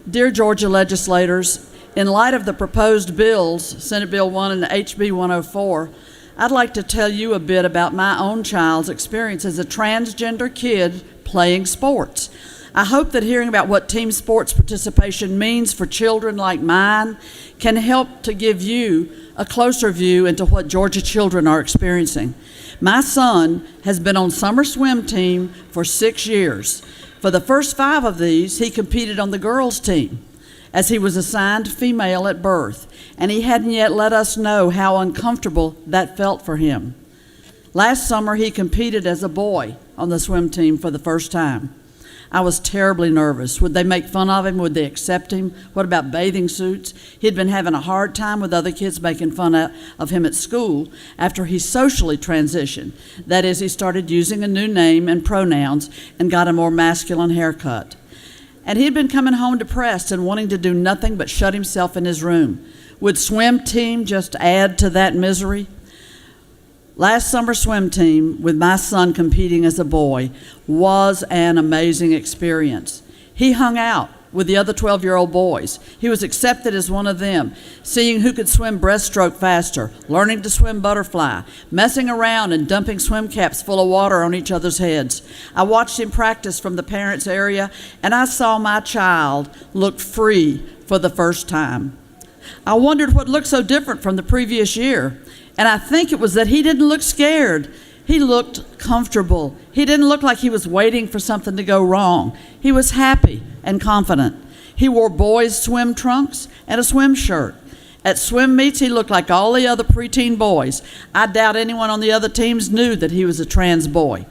Speaker 15: Dear Georgia legislators, in light of the proposed bills, Senate Bill 1 and HB 104, I'd like to tell you a bit about my own child's experience as a transgender kid playing sports. I hope that hearing about what team sports participation means for children like mine can help to give you a closer view into what Georgia children are experiencing. My son has been on summer swim team for 6 years. For the first 5 of these, he competed on the girls' team, as he was assigned female at birth, and he hadn't yet let us know how uncomfortable that felt for him. Last summer, he competed as a boy on the swim team for the first time. I was terribly nervous. Would they make fun of him? Would they accept him? What about bathing suits? He'd been having a hard time with other kids making fun of him at school after he socially transitioned. That is, he started using a new name and pronouns and got a more masculine haircut. And he'd been coming home depressed and wanting to do nothing but shut himself in his room. Would swim team just add to that misery? Last summer swim team, with my son competing as a boy, was an amazing experience. He hung out with the other 12-year-old boys. He was accepted as one of them, seeing who could swim breaststroke faster, learning to swim butterfly, messing around and dumping swim caps full of water on each other's heads. I watched him practice from the parents' area, and I saw my child look free for the first time. I wondered what looked so different from the previous year. And I think it was that he didn't look scared. He looked comfortable. He didn't look like he was waiting for something to go wrong. He was happy and confident. He wore boys' swim trunks and a swim shirt. At swim meets, he looked like all the other preteen boys. I doubt anyone on the other teams knew that he was a trans boy.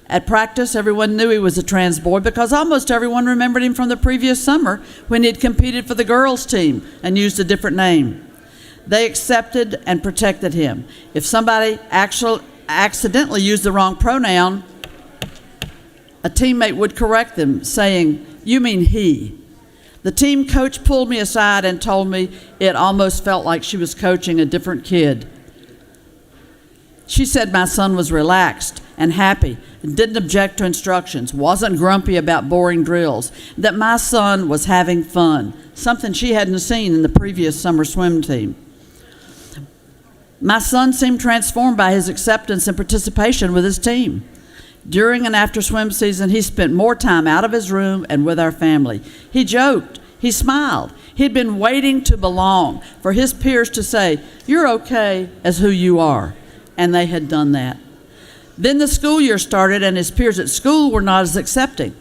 Speaker 15: At practice, everyone knew he was a trans boy because almost everyone remembered him from the previous summer when he had competed for the girls' team and used a different name. They accepted and protected him. If somebody accidentally used the wrong pronoun, a teammate would correct them, saying, "You mean he." The team coach pulled me aside and told me it almost felt like she was coaching a different kid. She said my son was relaxed and happy and didn't object to instructions, wasn't grumpy about boring drills, that my son was having fun, something she hadn't seen in the previous summer swim team. My son seemed transformed by his acceptance and participation with his team. During and after swim season, he spent more time out of his room and with our family. He joked. He smiled. He'd been waiting to belong, for his peers to say, "You're okay as who you are." And they had done that. Then the school year started, and his peers at school were not as accepting.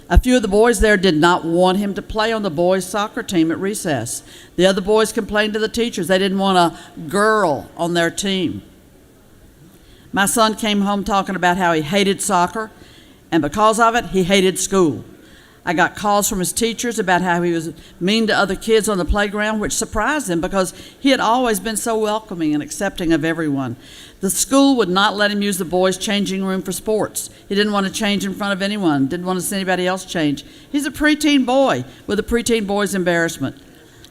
Speaker 15: A few of the boys there did not want him to play on the boys' soccer team at recess. The other boys complained to the teachers they didn't want a girl on their team. My son came home talking about how he hated soccer, and because of it, he hated school. I got calls from his teachers about how he was mean to other kids on the playground, which surprised him because he had always been so welcoming and accepting of everyone. The school would not let him use the boys' changing room for sports. He didn't want to change in front of anyone, didn't want to see anybody else change. He's a preteen boy with a preteen boy's embarrassment.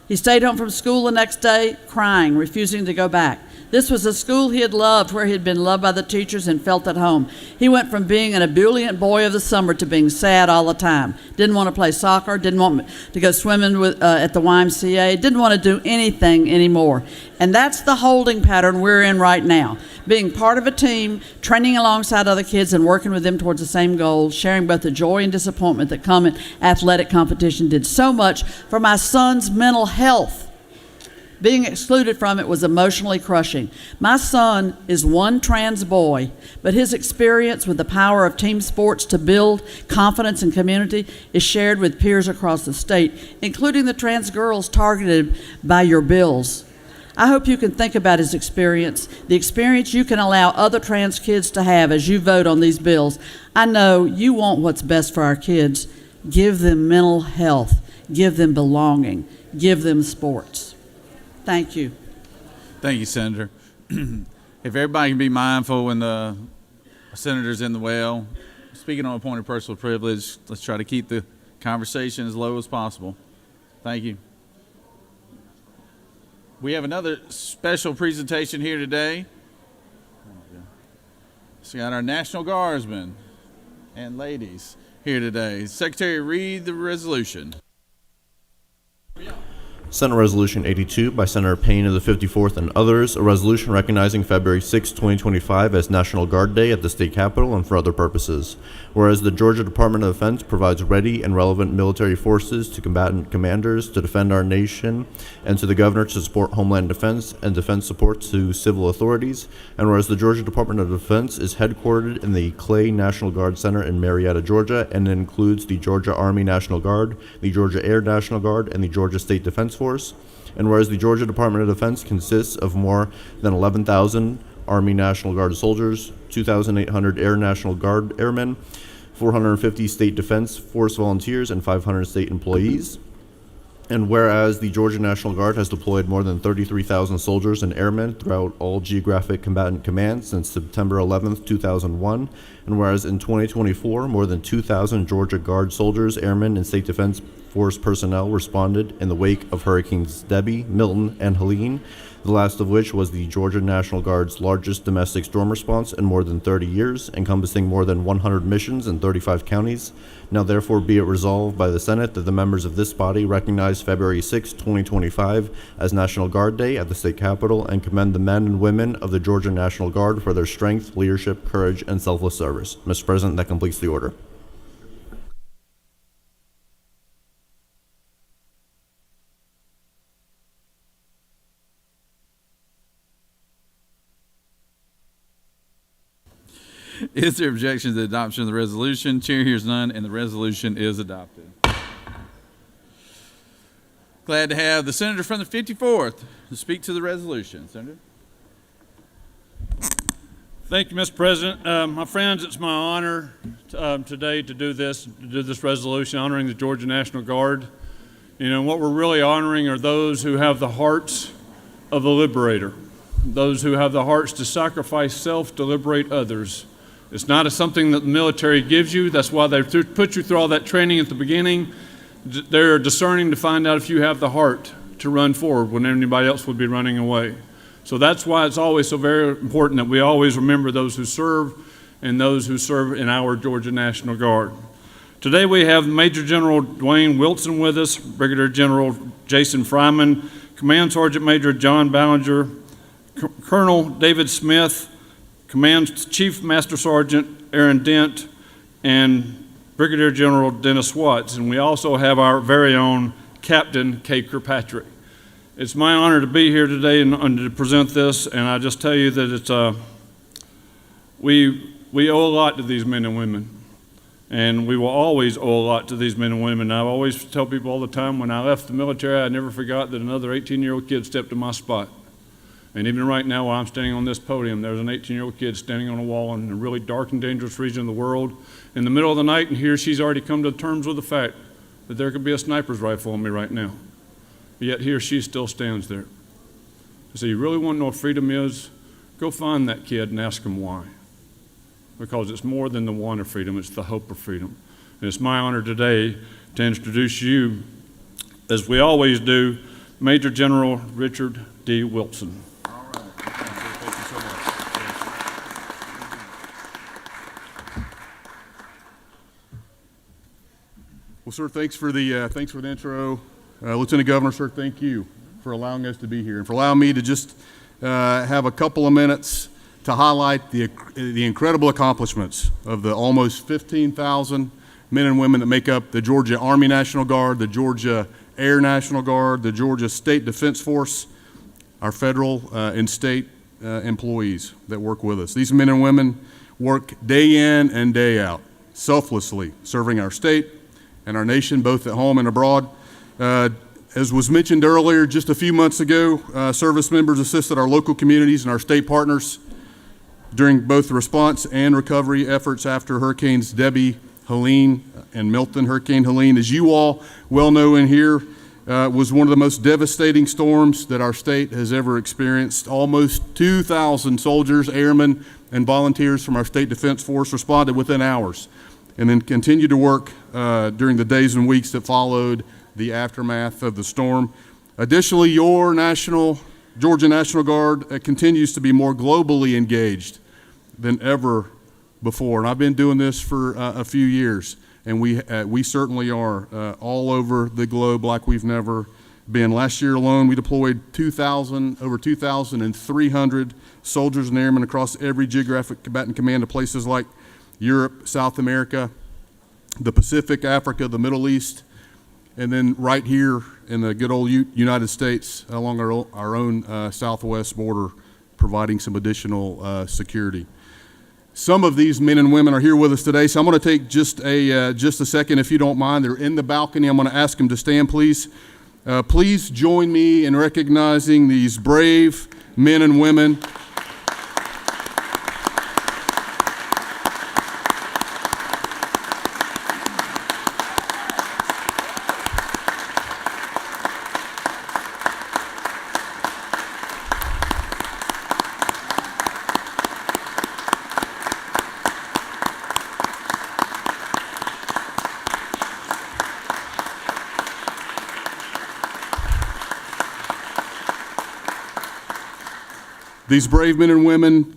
Speaker 15: He stayed home from school the next day, crying, refusing to go back. This was a school he had loved, where he had been loved by the teachers and felt at home. He went from being an ebullient boy of the summer to being sad all the time. Didn't want to play soccer, didn't want to go swimming at the YMCA, didn't want to do anything anymore. And that's the holding pattern we're in right now. Being part of a team, training alongside other kids and working with them towards the same goal, sharing both the joy and disappointment that come in athletic competition did so much for my son's mental health. Being excluded from it was emotionally crushing. My son is one trans boy, but his experience with the power of team sports to build confidence and community is shared with peers across the state, including the trans girls targeted by your bills. I hope you can think about his experience, the experience you can allow other trans kids to have as you vote on these bills. I know you want what's best for our kids. Give them mental health. Give them belonging. Give them sports. Thank you.
Speaker 1: Thank you, Senator. If everybody can be mindful when the senator's in the well, speaking on a point of personal privilege, let's try to keep the conversation as low as possible. Thank you. We have another special presentation here today. So we got our National Guardsmen and ladies here today. Secretary, read the resolution.
Speaker 3: Senate Resolution 82 by Senator Payne of the 54th and others, a resolution recognizing February 6, 2025 as National Guard Day at the state capitol and for other purposes. Whereas the Georgia Department of Defense provides ready and relevant military forces to combatant commanders to defend our nation and to the governor to support homeland defense and defense support to civil authorities. And whereas the Georgia Department of Defense is headquartered in the Clay National Guard Center in Marietta, Georgia, and includes the Georgia Army National Guard, the Georgia Air National Guard, and the Georgia State Defense Force. And whereas the Georgia Department of Defense consists of more than 11,000 Army National Guard soldiers, 2,800 Air National Guard airmen, 450 State Defense Force volunteers, and 500 state employees. And whereas the Georgia National Guard has deployed more than 33,000 soldiers and airmen throughout all geographic combatant commands since September 11th, 2001, and whereas in 2024, more than 2,000 Georgia Guard soldiers, airmen, and State Defense Force personnel responded in the wake of Hurricanes Debbie, Milton, and Helene, the last of which was the Georgia National Guard's largest domestic storm response in more than 30 years, encompassing more than 100 missions in 35 counties. Now therefore be it resolved by the Senate that the members of this body recognize February 6, 2025 as National Guard Day at the state capitol and commend the men and women of the Georgia National Guard for their strength, leadership, courage, and selfless service. Mr. President, that completes the order.
Speaker 1: Is there objection to the adoption of the resolution? Chair hears none, and the resolution is adopted. Glad to have the senator from the 54th to speak to the resolution. Senator.
Speaker 7: Thank you, Mr. President. My friends, it's my honor today to do this resolution honoring the Georgia National Guard. You know, what we're really honoring are those who have the hearts of the liberator, those who have the hearts to sacrifice self to liberate others. It's not something that the military gives you. That's why they put you through all that training at the beginning. They're discerning to find out if you have the heart to run forward when anybody else would be running away. So that's why it's always so very important that we always remember those who serve and those who serve in our Georgia National Guard. Today we have Major General Dwayne Wilson with us, Brigadier General Jason Fryman, Command Sergeant Major John Ballinger, Colonel David Smith, Command Chief Master Sergeant Aaron Dent, and Brigadier General Dennis Watts. And we also have our very own Captain Kay Kirkpatrick. It's my honor to be here today and to present this, and I just tell you that it's we owe a lot to these men and women, and we will always owe a lot to these men and women. I always tell people all the time, when I left the military, I never forgot that another 18-year-old kid stepped in my spot. And even right now, while I'm standing on this podium, there's an 18-year-old kid standing on a wall in a really dark and dangerous region of the world in the middle of the night, and here she's already come to terms with the fact that there could be a sniper's rifle on me right now. Yet he or she still stands there. So you really want to know what freedom is? Go find that kid and ask him why. Because it's more than the want of freedom, it's the hope of freedom. And it's my honor today to introduce you, as we always do, Major General Richard D. Wilson.
Speaker 16: All right. Thank you so much. Well, sir, thanks for the intro. Lieutenant Governor, sir, thank you for allowing us to be here and for allowing me to just have a couple of minutes to highlight the incredible accomplishments of the almost 15,000 men and women that make up the Georgia Army National Guard, the Georgia Air National Guard, the Georgia State Defense Force, our federal and state employees that work with us. These men and women work day in and day out, selflessly serving our state and our nation, both at home and abroad. As was mentioned earlier, just a few months ago, service members assisted our local communities and our state partners during both the response and recovery efforts after Hurricanes Debbie, Helene, and Milton. Hurricane Helene, as you all well know in here, was one of the most devastating storms that our state has ever experienced. Almost 2,000 soldiers, airmen, and volunteers from our State Defense Force responded within hours and then continued to work during the days and weeks that followed the aftermath of the storm. Additionally, your Georgia National Guard continues to be more globally engaged than ever before. And I've been doing this for a few years, and we certainly are all over the globe like we've never been. Last year alone, we deployed over 2,300 soldiers and airmen across every geographic combatant command to places like Europe, South America, the Pacific, Africa, the Middle East, and then right here in the good old United States along our own southwest border, providing some additional security. Some of these men and women are here with us today, so I'm going to take just a second, if you don't mind. They're in the balcony. I'm going to ask them to stand, please. Please join me in recognizing these brave men and women. These brave men and women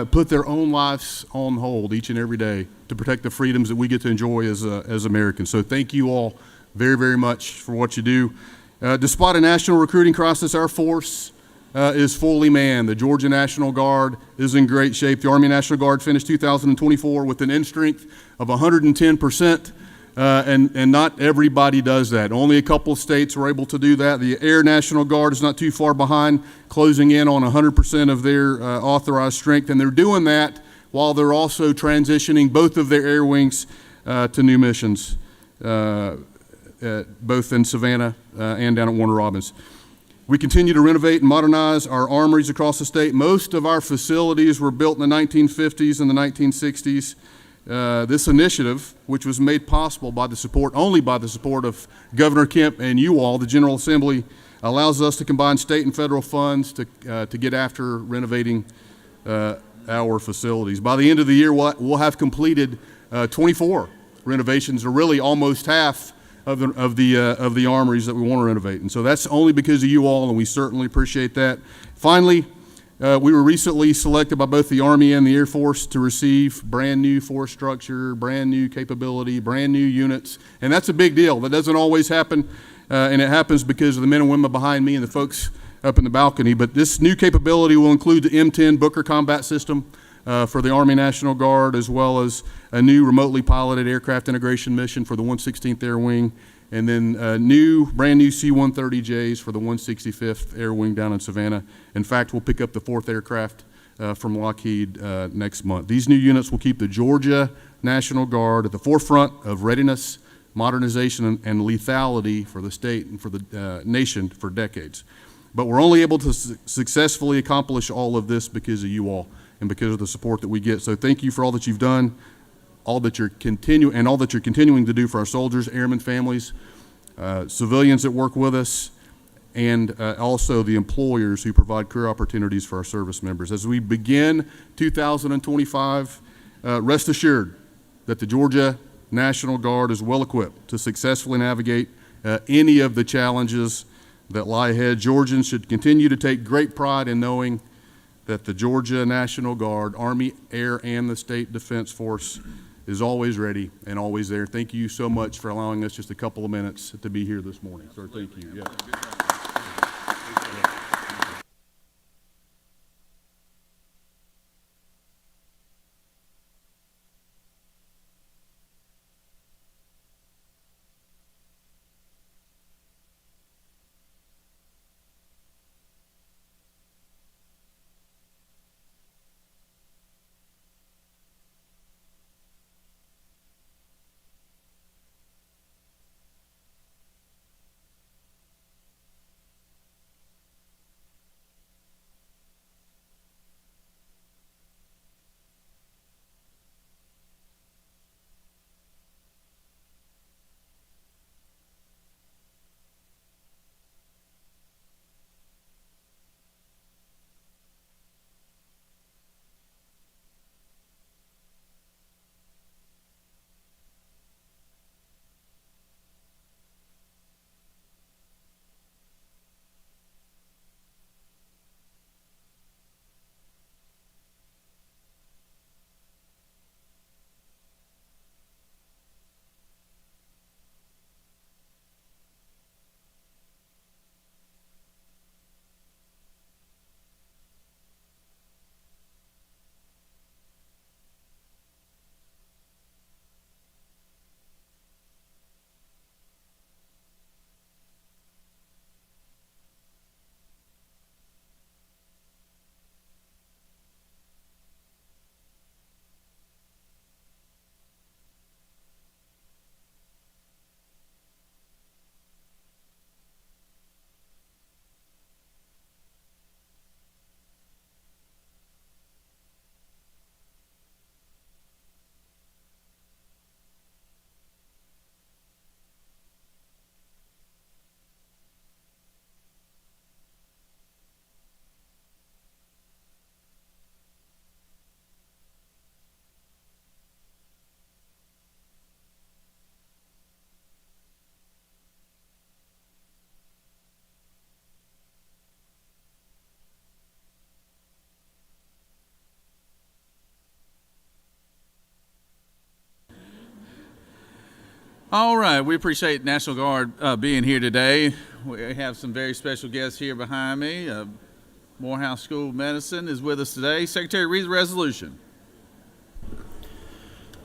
Speaker 16: put their own lives on hold each and every day to protect the freedoms that we get to enjoy as Americans. So thank you all very, very much for what you do. Despite a national recruiting crisis, our force is fully manned. The Georgia National Guard is in great shape. The Army National Guard finished 2024 with an end strength of 110%. And not everybody does that. Only a couple states were able to do that. The Air National Guard is not too far behind, closing in on 100% of their authorized strength, and they're doing that while they're also transitioning both of their air wings to new missions, both in Savannah and down at Warner Robins. We continue to renovate and modernize our armories across the state. Most of our facilities were built in the 1950s and the 1960s. This initiative, which was made possible by only by the support of Governor Kemp and you all, the General Assembly, allows us to combine state and federal funds to get after renovating our facilities. By the end of the year, we'll have completed 24 renovations, or really almost half of the armories that we want to renovate. And so that's only because of you all, and we certainly appreciate that. Finally, we were recently selected by both the Army and the Air Force to receive brand new force structure, brand new capability, brand new units, and that's a big deal. That doesn't always happen, and it happens because of the men and women behind me and the folks up in the balcony. But this new capability will include the M10 Booker combat system for the Army National Guard, as well as a new remotely piloted aircraft integration mission for the 116th Air Wing, and then brand new C-130Js for the 165th Air Wing down in Savannah. In fact, we'll pick up the 4th aircraft from Lockheed next month. These new units will keep the Georgia National Guard at the forefront of readiness, modernization, and lethality for the state and for the nation for decades. But we're only able to successfully accomplish all of this because of you all and because of the support that we get. So thank you for all that you've done, all that you're continuing to do for our soldiers, airmen families, civilians that work with us, and also the employers who provide career opportunities for our service members. As we begin 2025, rest assured that the Georgia National Guard is well equipped to successfully navigate any of the challenges that lie ahead. Georgians should continue to take great pride in knowing that the Georgia National Guard, Army, Air, and the State Defense Force is always ready and always there. Thank you so much for allowing us just a couple of minutes to be here this morning. Sir, thank you. Yeah.
Speaker 1: All right, we appreciate National Guard being here today. We have some very special guests here behind me. Morehouse School of Medicine is with us today. Secretary, read the resolution.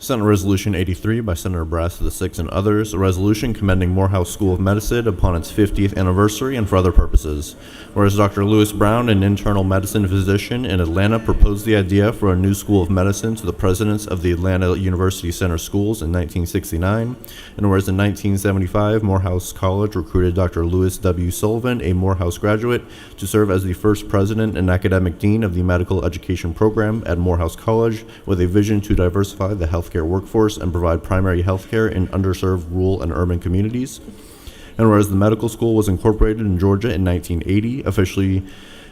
Speaker 3: Senate Resolution 83 by Senator Brass of the 6th and others, a resolution commending Morehouse School of Medicine upon its 50th anniversary and for other purposes. Whereas Dr. Lewis Brown, an internal medicine physician in Atlanta, proposed the idea for a new school of medicine to the presidents of the Atlanta University Center Schools in 1969, and whereas in 1975, Morehouse College recruited Dr. Lewis W. Sullivan, a Morehouse graduate, to serve as the first president and academic dean of the medical education program at Morehouse College, with a vision to diversify the healthcare workforce and provide primary health care in underserved rural and urban communities. And whereas the medical school was incorporated in Georgia in 1980, officially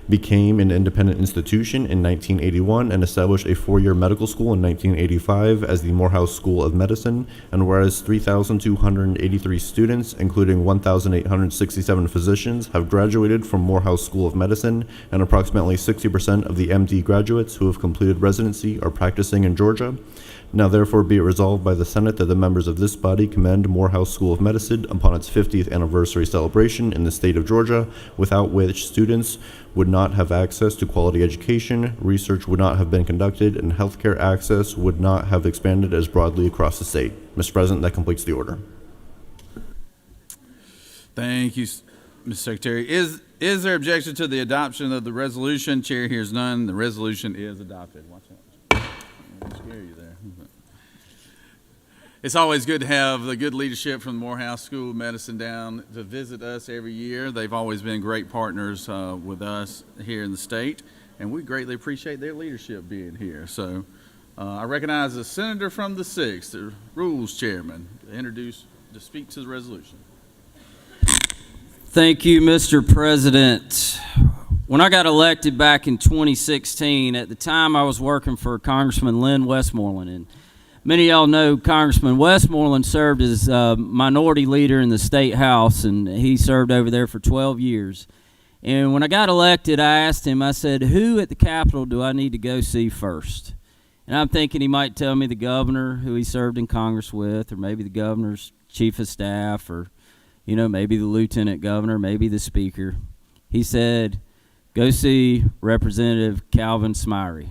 Speaker 3: became an independent institution in 1981, and established a 4-year medical school in 1985 as the Morehouse School of Medicine, and whereas 3,283 students, including 1,867 physicians, have graduated from Morehouse School of Medicine, and approximately 60% of the MD graduates who have completed residency are practicing in Georgia. Now therefore be it resolved by the Senate that the members of this body commend Morehouse School of Medicine upon its 50th anniversary celebration in the state of Georgia, without which students would not have access to quality education, research would not have been conducted, and healthcare access would not have expanded as broadly across the state. Mr. President, that completes the order.
Speaker 1: Thank you, Mr. Secretary. Is there objection to the adoption of the resolution? Chair hears none. The resolution is adopted. Watch out. I'll scare you there. It's always good to have the good leadership from the Morehouse School of Medicine down to visit us every year. They've always been great partners with us here in the state, and we greatly appreciate their leadership being here. So I recognize the senator from the 6th, the Rules Chairman, to speak to the resolution.
Speaker 2: Thank you, Mr. President. When I got elected back in 2016, at the time I was working for Congressman Lynn Westmoreland, and many of y'all know Congressman Westmoreland served as minority leader in the State House, and he served over there for 12 years. And when I got elected, I asked him, I said, who at the Capitol do I need to go see first? And I'm thinking he might tell me the governor who he served in Congress with, or maybe the governor's chief of staff, or, maybe the lieutenant governor, maybe the speaker. He said, go see Representative Calvin Smyrie.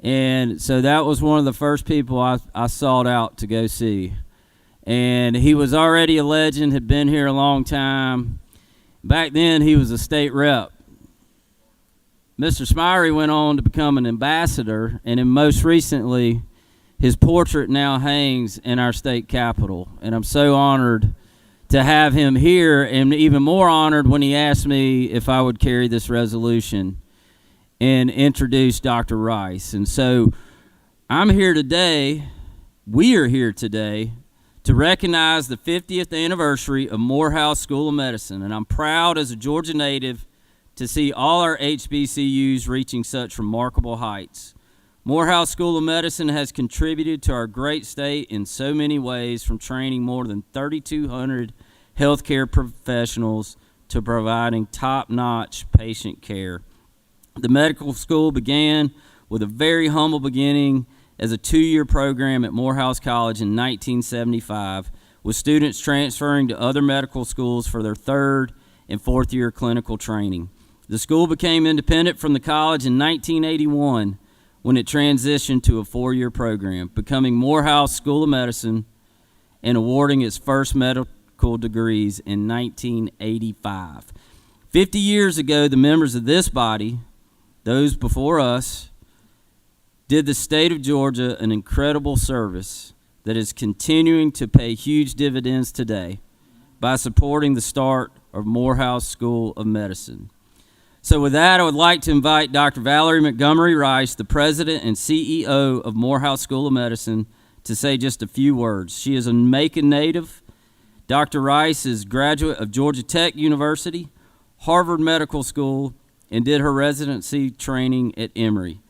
Speaker 2: And so that was one of the first people I sought out to go see. And he was already a legend, had been here a long time. Back then, he was a state rep. Mr. Smyrie went on to become an ambassador, and then most recently, his portrait now hangs in our state capitol. And I'm so honored to have him here, and even more honored when he asked me if I would carry this resolution and introduce Dr. Rice. And so I'm here today, we are here today, to recognize the 50th anniversary of Morehouse School of Medicine. And I'm proud as a Georgia native to see all our HBCUs reaching such remarkable heights. Morehouse School of Medicine has contributed to our great state in so many ways, from training more than 3,200 healthcare professionals to providing top-notch patient care. The medical school began with a very humble beginning as a 2-year program at Morehouse College in 1975, with students transferring to other medical schools for their 3rd and 4th year clinical training. The school became independent from the college in 1981 when it transitioned to a 4-year program, becoming Morehouse School of Medicine and awarding its first medical degrees in 1985. 50 years ago, the members of this body, those before us, did the state of Georgia an incredible service that is continuing to pay huge dividends today by supporting the start of Morehouse School of Medicine. So with that, I would like to invite Dr. Valerie Montgomery Rice, the president and CEO of Morehouse School of Medicine, to say just a few words. She is a Macon native. Dr. Rice is a graduate of Georgia Tech University, Harvard Medical School, and did her residency training at Emory.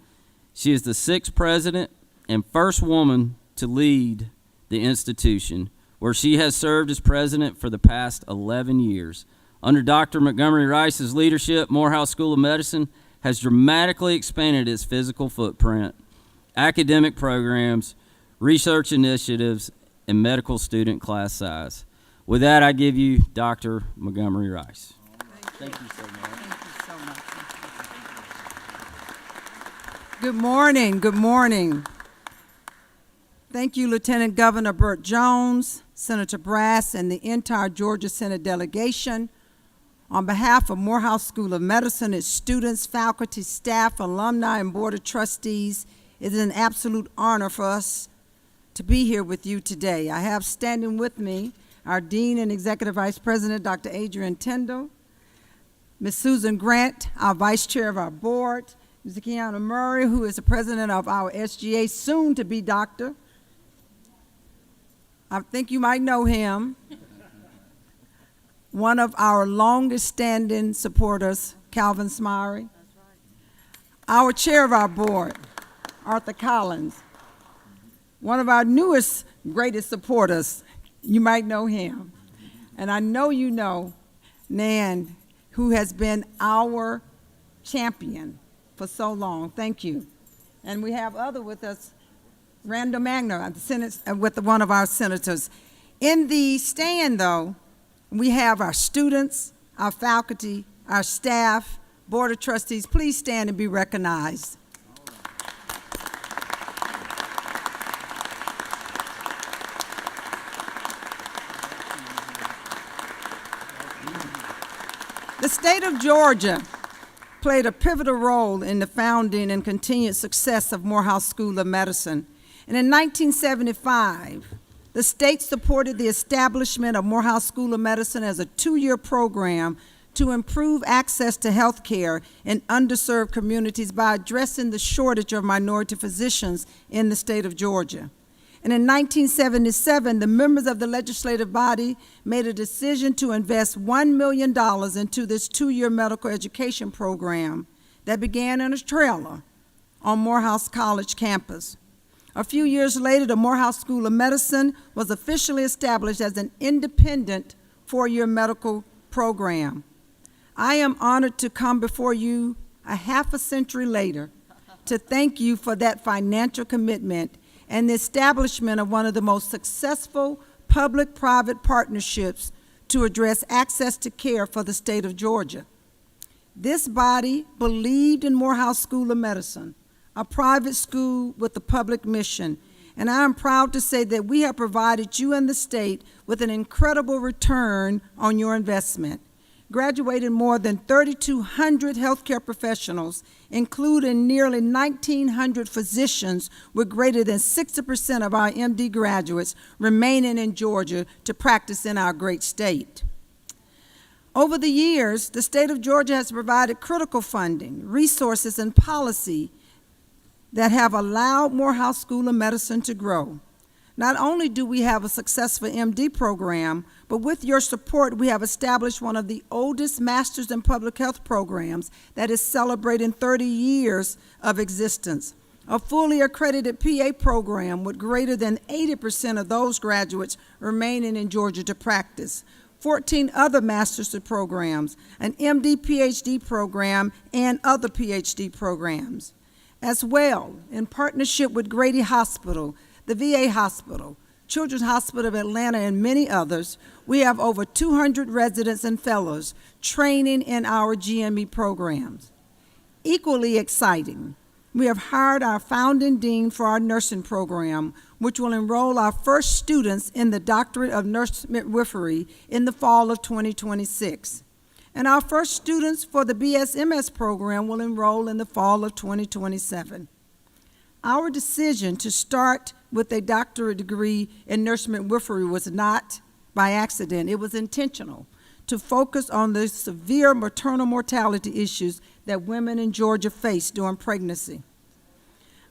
Speaker 2: She is the 6th president and first woman to lead the institution, where she has served as president for the past 11 years. Under Dr. Montgomery Rice's leadership, Morehouse School of Medicine has dramatically expanded its physical footprint, academic programs, research initiatives, and medical student class size. With that, I give you Dr. Montgomery Rice.
Speaker 17: Thank you so much. Good morning. Good morning. Thank you, Lieutenant Governor Burt Jones, Senator Brass, and the entire Georgia Senate delegation. On behalf of Morehouse School of Medicine, its students, faculty, staff, alumni, and board of trustees, it is an absolute honor for us to be here with you today. I have standing with me our Dean and Executive Vice President, Dr. Adrian Tyndall, Ms. Susan Grant, our Vice Chair of our board, Mr. Keanu Murray, who is the President of our SGA, soon to be Doctor. I think you might know him. One of our longest standing supporters, Calvin Smyrie. Our Chair of our board, Arthur Collins. One of our newest, greatest supporters, you might know him. And I know you know Nan, who has been our champion for so long. Thank you. And we have other with us, Randall Magner, the Senate, with one of our senators. In the stand, though, we have our students, our faculty, our staff, board of trustees. Please stand and be recognized. The state of Georgia played a pivotal role in the founding and continued success of Morehouse School of Medicine. And in 1975, the state supported the establishment of Morehouse School of Medicine as a 2-year program to improve access to health care in underserved communities by addressing the shortage of minority physicians in the state of Georgia. And in 1977, the members of the legislative body made a decision to invest $1 million into this 2-year medical education program that began in a trailer on Morehouse College campus. A few years later, the Morehouse School of Medicine was officially established as an independent 4-year medical program. I am honored to come before you a half a century later to thank you for that financial commitment and the establishment of one of the most successful public-private partnerships to address access to care for the state of Georgia. This body believed in Morehouse School of Medicine, a private school with a public mission, and I am proud to say that we have provided you and the state with an incredible return on your investment, graduating more than 3,200 healthcare professionals, including nearly 1,900 physicians, with greater than 60% of our MD graduates remaining in Georgia to practice in our great state. Over the years, the state of Georgia has provided critical funding, resources, and policy that have allowed Morehouse School of Medicine to grow. Not only do we have a successful MD program, but with your support, we have established one of the oldest Masters in Public Health programs that is celebrating 30 years of existence. A fully accredited PA program with greater than 80% of those graduates remaining in Georgia to practice. 14 other master's programs, an MD PhD program, and other PhD programs. As well, in partnership with Grady Hospital, the VA Hospital, Children's Hospital of Atlanta, and many others, we have over 200 residents and fellows training in our GME programs. Equally exciting, we have hired our founding dean for our nursing program, which will enroll our first students in the Doctorate of Nurse Midwifery in the fall of 2026. And our first students for the BSMS program will enroll in the fall of 2027. Our decision to start with a doctorate degree in nurse midwifery was not by accident. It was intentional to focus on the severe maternal mortality issues that women in Georgia face during pregnancy.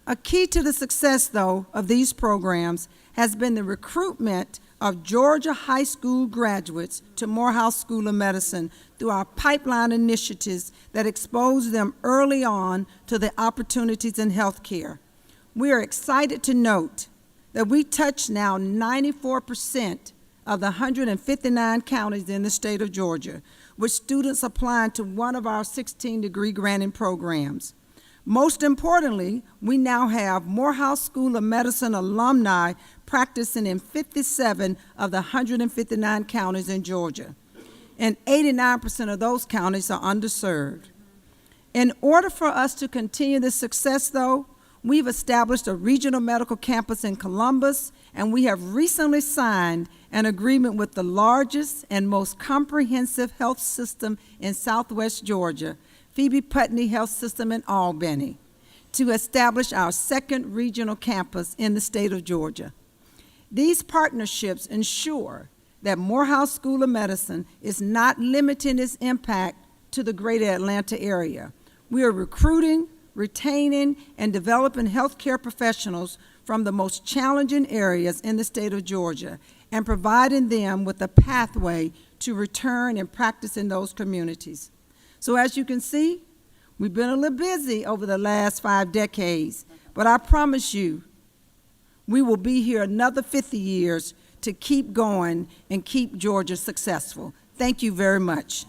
Speaker 17: A key to the success, though, of these programs has been the recruitment of Georgia high school graduates to Morehouse School of Medicine through our pipeline initiatives that expose them early on to the opportunities in healthcare. We are excited to note that we touch now 94% of the 159 counties in the state of Georgia, with students applying to one of our 16-degree granting programs. Most importantly, we now have Morehouse School of Medicine alumni practicing in 57 of the 159 counties in Georgia, and 89% of those counties are underserved. In order for us to continue this success, though, We've established a regional medical campus in Columbus, and we have recently signed an agreement with the largest and most comprehensive health system in Southwest Georgia, Phoebe Putney Health System in Albany, to establish our second regional campus in the state of Georgia. These partnerships ensure that Morehouse School of Medicine is not limiting its impact to the greater Atlanta area. We are recruiting, retaining, and developing healthcare professionals from the most challenging areas in the state of Georgia and providing them with a pathway to return and practice in those communities. So as you can see, we've been a little busy over the last 5 decades, but I promise you, we will be here another 50 years to keep going and keep Georgia successful. Thank you very much.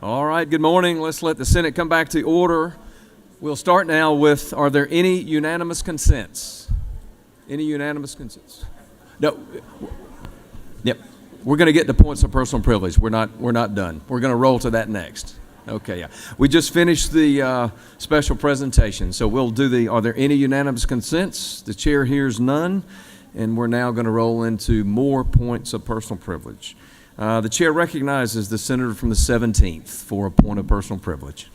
Speaker 9: All right, good morning. Let's let the Senate come back to order. We'll start now with, are there any unanimous consents? Any unanimous consents? No. Yep. We're going to get to points of personal privilege. We're not done. We're going to roll to that next. Okay, yeah. We just finished the special presentation, so we'll do are there any unanimous consents? The chair hears none, and we're now going to roll into more points of personal privilege. The chair recognizes the senator from the 17th for a point of personal privilege.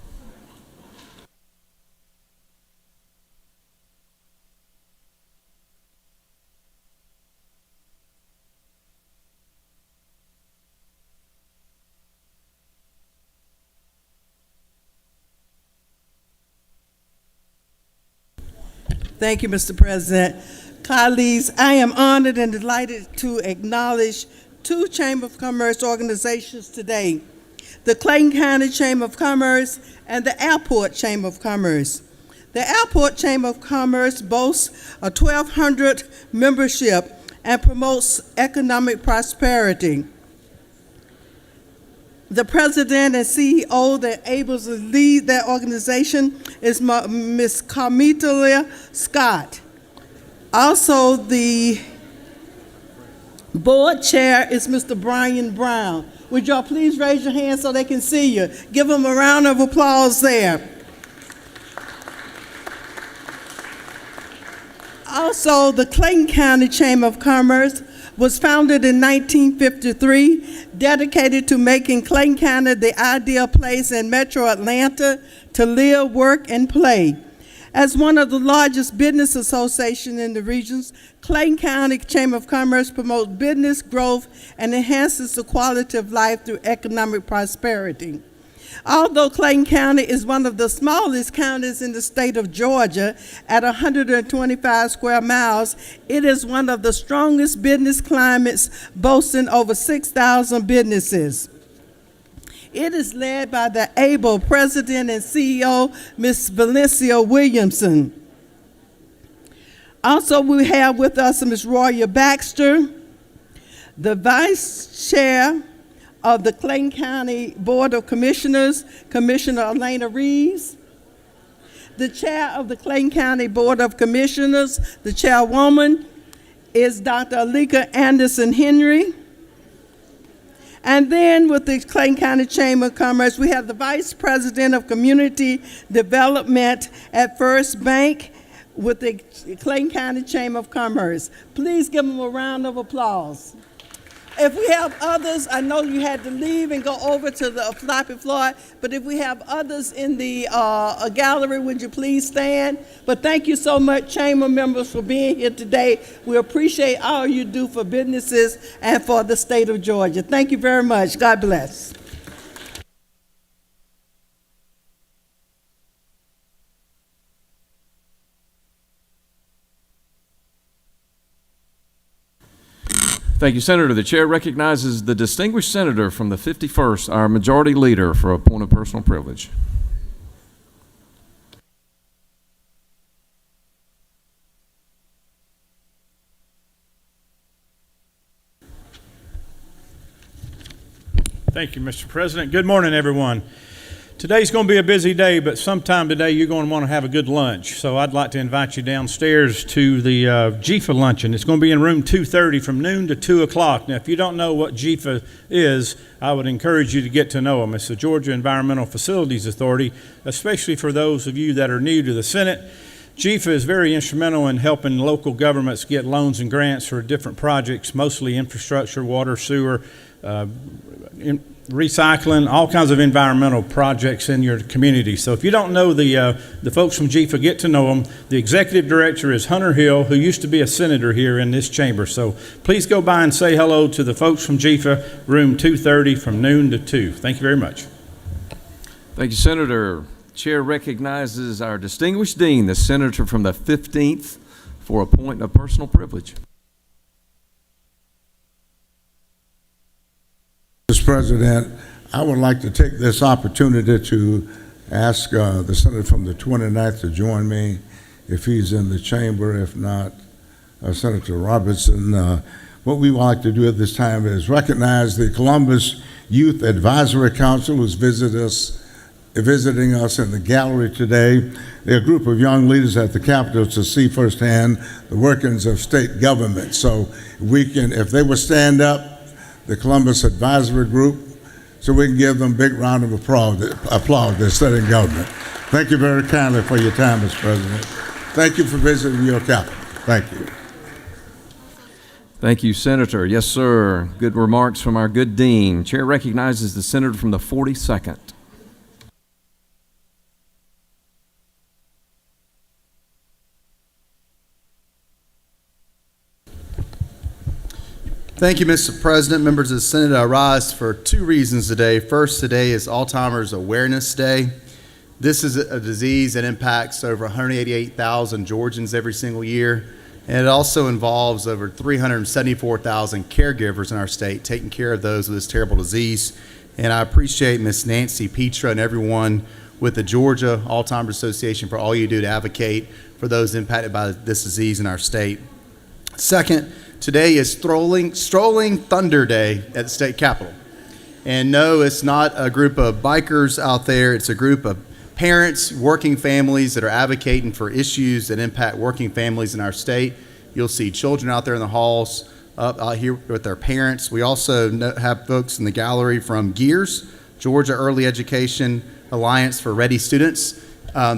Speaker 18: Thank you, Mr. President. Colleagues, I am honored and delighted to acknowledge 2 Chamber of Commerce organizations today, the Clayton County Chamber of Commerce and the Airport Chamber of Commerce. The Airport Chamber of Commerce boasts a 1,200 membership and promotes economic prosperity. The president and CEO that able to lead that organization is Ms. Carmita Scott. Also, the board chair is Mr. Brian Brown. Would y'all please raise your hand so they can see you? Give them a round of applause there. Also, the Clayton County Chamber of Commerce was founded in 1953, dedicated to making Clayton County the ideal place in Metro Atlanta to live, work, and play. As one of the largest business associations in the regions, Clayton County Chamber of Commerce promotes business growth and enhances the quality of life through economic prosperity. Although Clayton County is one of the smallest counties in the state of Georgia at 125 square miles, it is one of the strongest business climates, boasting over 6,000 businesses. It is led by the able president and CEO, Ms. Valencia Williamson. Also, we have with us Ms. Roya Baxter, the vice chair of the Clayton County Board of Commissioners, Commissioner Elena Reeves. The chair of the Clayton County Board of Commissioners, the chairwoman, is Dr. Alika Anderson Henry. And then with the Clayton County Chamber of Commerce, we have the Vice President of Community Development at First Bank with the Clayton County Chamber of Commerce. Please give them a round of applause. If we have others, I know you had to leave and go over to the floppy floor, but if we have others in the gallery, would you please stand? But thank you so much, Chamber members, for being here today. We appreciate all you do for businesses and for the state of Georgia. Thank you very much. God bless.
Speaker 9: Thank you, Senator. The chair recognizes the distinguished senator from the 51st, our majority leader, for a point of personal privilege.
Speaker 19: Thank you, Mr. President. Good morning, everyone. Today's going to be a busy day, but sometime today you're going to want to have a good lunch. So I'd like to invite you downstairs to the GIFA luncheon. It's going to be in room 230 from noon to 2 o'clock. Now, if you don't know what GIFA is, I would encourage you to get to know them. It's the Georgia Environmental Facilities Authority, especially for those of you that are new to the Senate. GIFA is very instrumental in helping local governments get loans and grants for different projects, mostly infrastructure, water, sewer, recycling, all kinds of environmental projects in your community. So if you don't know the folks from GIFA, get to know them. The executive director is Hunter Hill, who used to be a senator here in this chamber. So please go by and say hello to the folks from GIFA, room 230 from noon to 2. Thank you very much.
Speaker 9: Thank you, Senator. Chair recognizes our distinguished dean, the senator from the 15th, for a point of personal privilege.
Speaker 20: Mr. President, I would like to take this opportunity to ask the senator from the 29th to join me if he's in the chamber. If not, Senator Robertson. What we would like to do at this time is recognize the Columbus Youth Advisory Council who's visiting us in the gallery today. They're a group of young leaders at the Capitol to see firsthand the workings of state government. So if they would stand up, the Columbus Advisory Group, so we can give them a big round of applause. They're sitting government. Thank you very kindly for your time, Mr. President. Thank you for visiting your capital. Thank you.
Speaker 9: Thank you, Senator. Yes, sir. Good remarks from our good dean. Chair recognizes the senator from the 42nd.
Speaker 21: Thank you, Mr. President. Members of the Senate, I rise for two reasons today. First, today is Alzheimer's Awareness Day. This is a disease that impacts over 188,000 Georgians every single year, and it also involves over 374,000 caregivers in our state taking care of those with this terrible disease. And I appreciate Ms. Nancy Petra and everyone with the Georgia Alzheimer's Association for all you do to advocate for those impacted by this disease in our state. Second, today is Strolling Thunder Day at the state capitol. And no, it's not a group of bikers out there. It's a group of parents, working families that are advocating for issues that impact working families in our state. You'll see children out there in the halls, up out here with their parents. We also have folks in the gallery from GEARS, Georgia Early Education Alliance for Ready Students.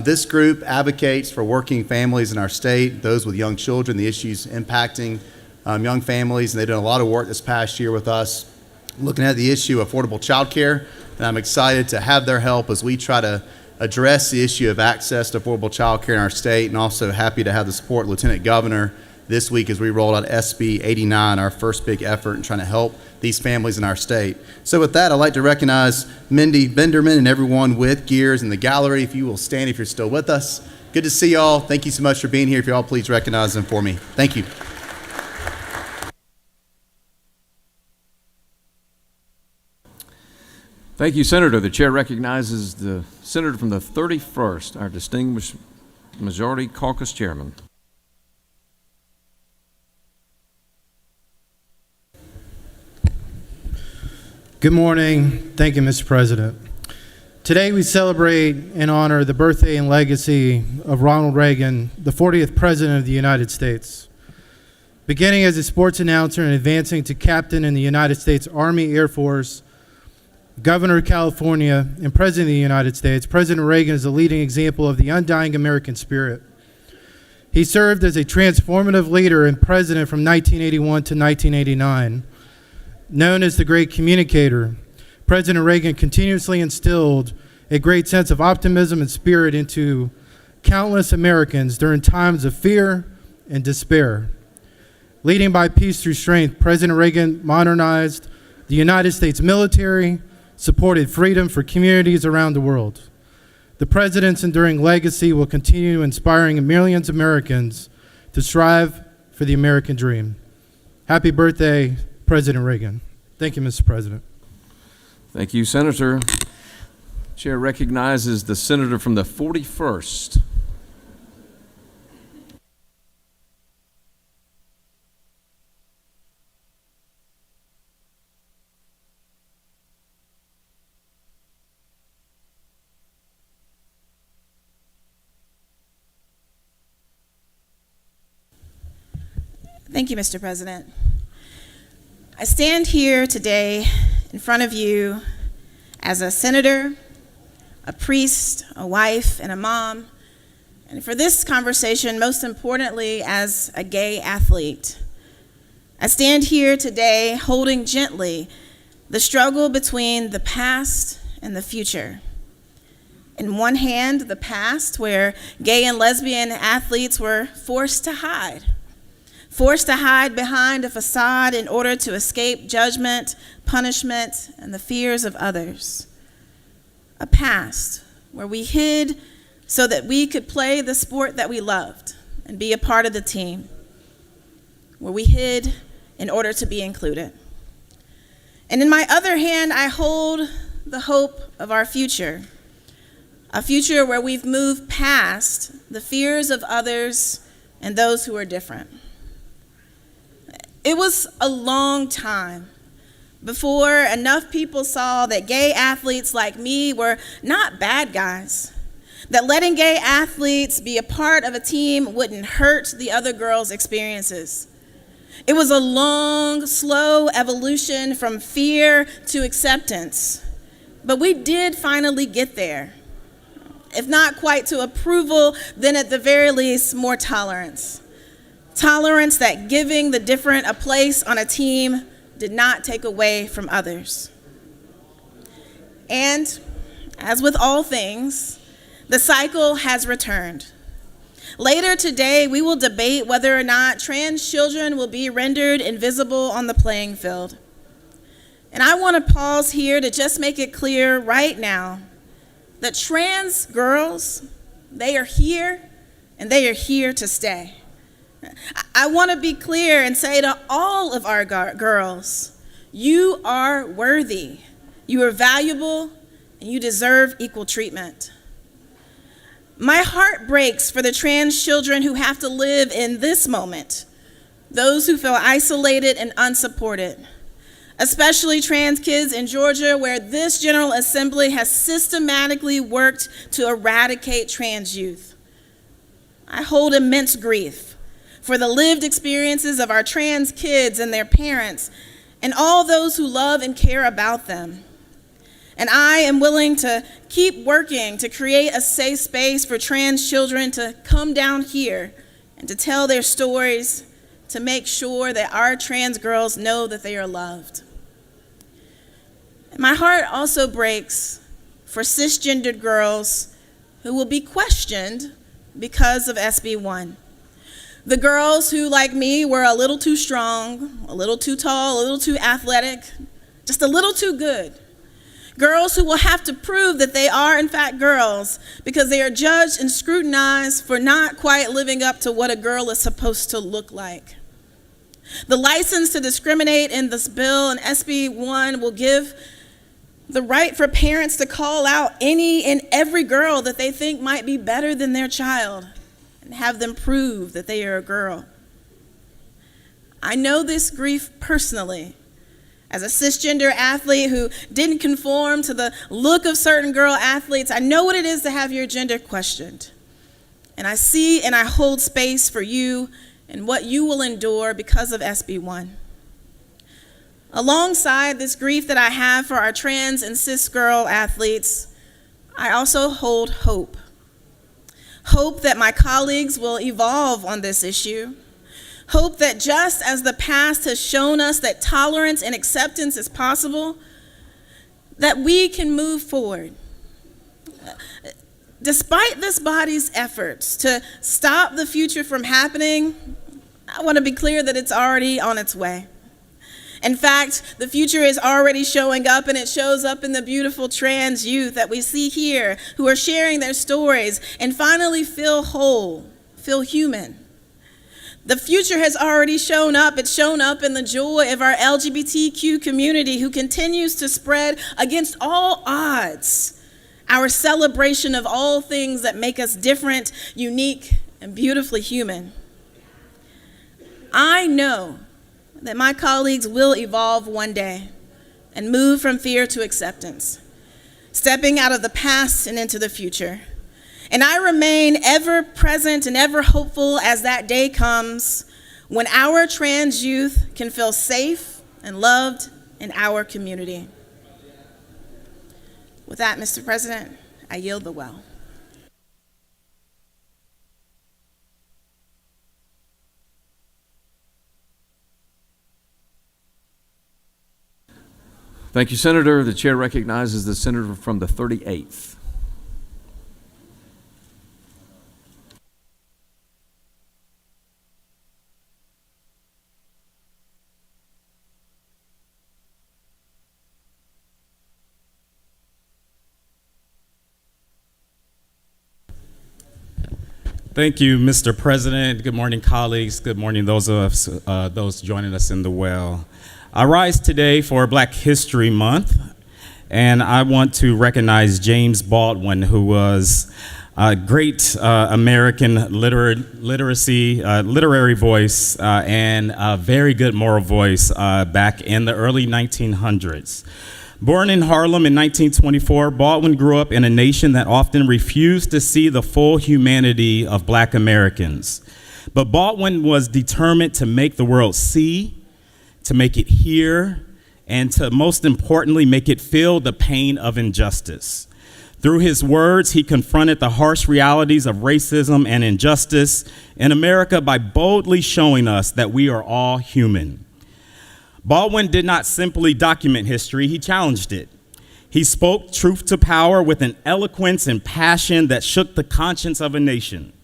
Speaker 21: This group advocates for working families in our state, those with young children, the issues impacting young families, and they've done a lot of work this past year with us looking at the issue of affordable child care, and I'm excited to have their help as we try to address the issue of access to affordable child care in our state, and also happy to have the support of Lieutenant Governor this week as we roll out SB 89, our first big effort in trying to help these families in our state. So with that, I'd like to recognize Mindy Benderman and everyone with GEARS in the gallery. If you will stand if you're still with us. Good to see y'all. Thank you so much for being here. If you all please recognize them for me. Thank you.
Speaker 9: Thank you, Senator. The chair recognizes the senator from the 31st, our distinguished Majority Caucus Chairman.
Speaker 4: Good morning. Thank you, Mr. President. Today we celebrate and honor the birthday and legacy of Ronald Reagan, the 40th President of the United States. Beginning as a sports announcer and advancing to captain in the United States Army Air Force, Governor of California, and President of the United States, President Reagan is a leading example of the undying American spirit. He served as a transformative leader and president from 1981 to 1989. Known as the great communicator, President Reagan continuously instilled a great sense of optimism and spirit into countless Americans during times of fear and despair. Leading by peace through strength, President Reagan modernized the United States military, supported freedom for communities around the world. The President's enduring legacy will continue inspiring millions of Americans to strive for the American dream. Happy birthday, President Reagan. Thank you, Mr. President.
Speaker 9: Thank you, Senator. Chair recognizes the senator from the 41st.
Speaker 22: Thank you, Mr. President. I stand here today in front of you as a senator, a priest, a wife, and a mom, and for this conversation, most importantly, as a gay athlete. I stand here today holding gently the struggle between the past and the future. In one hand, the past, where gay and lesbian athletes were forced to hide behind a facade in order to escape judgment, punishment, and the fears of others. A past where we hid so that we could play the sport that we loved and be a part of the team. Where we hid in order to be included. And in my other hand, I hold the hope of our future. A future where we've moved past the fears of others and those who are different. It was a long time before enough people saw that gay athletes like me were not bad guys, that letting gay athletes be a part of a team wouldn't hurt the other girls' experiences. It was a long, slow evolution from fear to acceptance, but we did finally get there. If not quite to approval, then at the very least, more tolerance. Tolerance that giving the different a place on a team did not take away from others. And as with all things, the cycle has returned. Later today, we will debate whether or not trans children will be rendered invisible on the playing field. And I want to pause here to just make it clear right now that trans girls, they are here and they are here to stay. I want to be clear and say to all of our girls, you are worthy, you are valuable, and you deserve equal treatment. My heart breaks for the trans children who have to live in this moment, those who feel isolated and unsupported. especially trans kids in Georgia, where this General Assembly has systematically worked to eradicate trans youth. I hold immense grief for the lived experiences of our trans kids and their parents and all those who love and care about them. And I am willing to keep working to create a safe space for trans children to come down here and to tell their stories, to make sure that our trans girls know that they are loved. My heart also breaks for cisgendered girls who will be questioned because of SB1. The girls who, like me, were a little too strong, a little too tall, a little too athletic, just a little too good. Girls who will have to prove that they are, in fact, girls because they are judged and scrutinized for not quite living up to what a girl is supposed to look like. The license to discriminate in this bill and SB1 will give the right for parents to call out any and every girl that they think might be better than their child and have them prove that they are a girl. I know this grief personally. As a cisgender athlete who didn't conform to the look of certain girl athletes, I know what it is to have your gender questioned. And I see and I hold space for you and what you will endure because of SB1. Alongside this grief that I have for our trans and cis girl athletes, I also hold hope. Hope that my colleagues will evolve on this issue. Hope that just as the past has shown us that tolerance and acceptance is possible, that we can move forward. Despite this body's efforts to stop the future from happening, I want to be clear that it's already on its way. In fact, the future is already showing up, and it shows up in the beautiful trans youth that we see here who are sharing their stories and finally feel whole, feel human. The future has already shown up. It's shown up in the joy of our LGBTQ community who continues to spread against all odds our celebration of all things that make us different, unique, and beautifully human. I know that my colleagues will evolve one day and move from fear to acceptance, stepping out of the past and into the future. And I remain ever present and ever hopeful as that day comes when our trans youth can feel safe and loved in our community. With that, Mr. President, I yield the well.
Speaker 9: Thank you, Senator. The chair recognizes the senator from the 38th.
Speaker 5: Thank you, Mr. President. Good morning, colleagues. Good morning, those of us, those joining us in the well. I rise today for Black History Month, and I want to recognize James Baldwin, who was a great American literary voice and a very good moral voice back in the early 1900s. Born in Harlem in 1924, Baldwin grew up in a nation that often refused to see the full humanity of Black Americans. But Baldwin was determined to make the world see, to make it hear, and to, most importantly, make it feel the pain of injustice. Through his words, he confronted the harsh realities of racism and injustice in America by boldly showing us that we are all human. Baldwin did not simply document history, he challenged it. He spoke truth to power with an eloquence and passion that shook the conscience of a nation.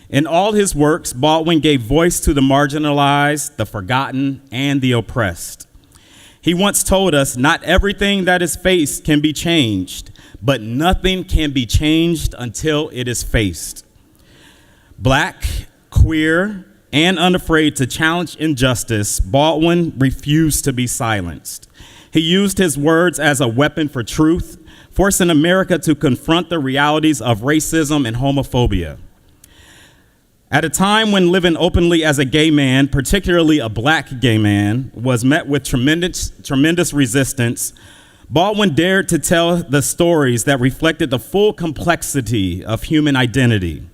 Speaker 5: In all his works, Baldwin gave voice to the marginalized, the forgotten, and the oppressed. He once told us, not everything that is faced can be changed, but nothing can be changed until it is faced. Black, queer, and unafraid to challenge injustice, Baldwin refused to be silenced. He used his words as a weapon for truth, forcing America to confront the realities of racism and homophobia. At a time when living openly as a gay man, particularly a black gay man, was met with tremendous resistance, Baldwin dared to tell the stories that reflected the full complexity of human identity.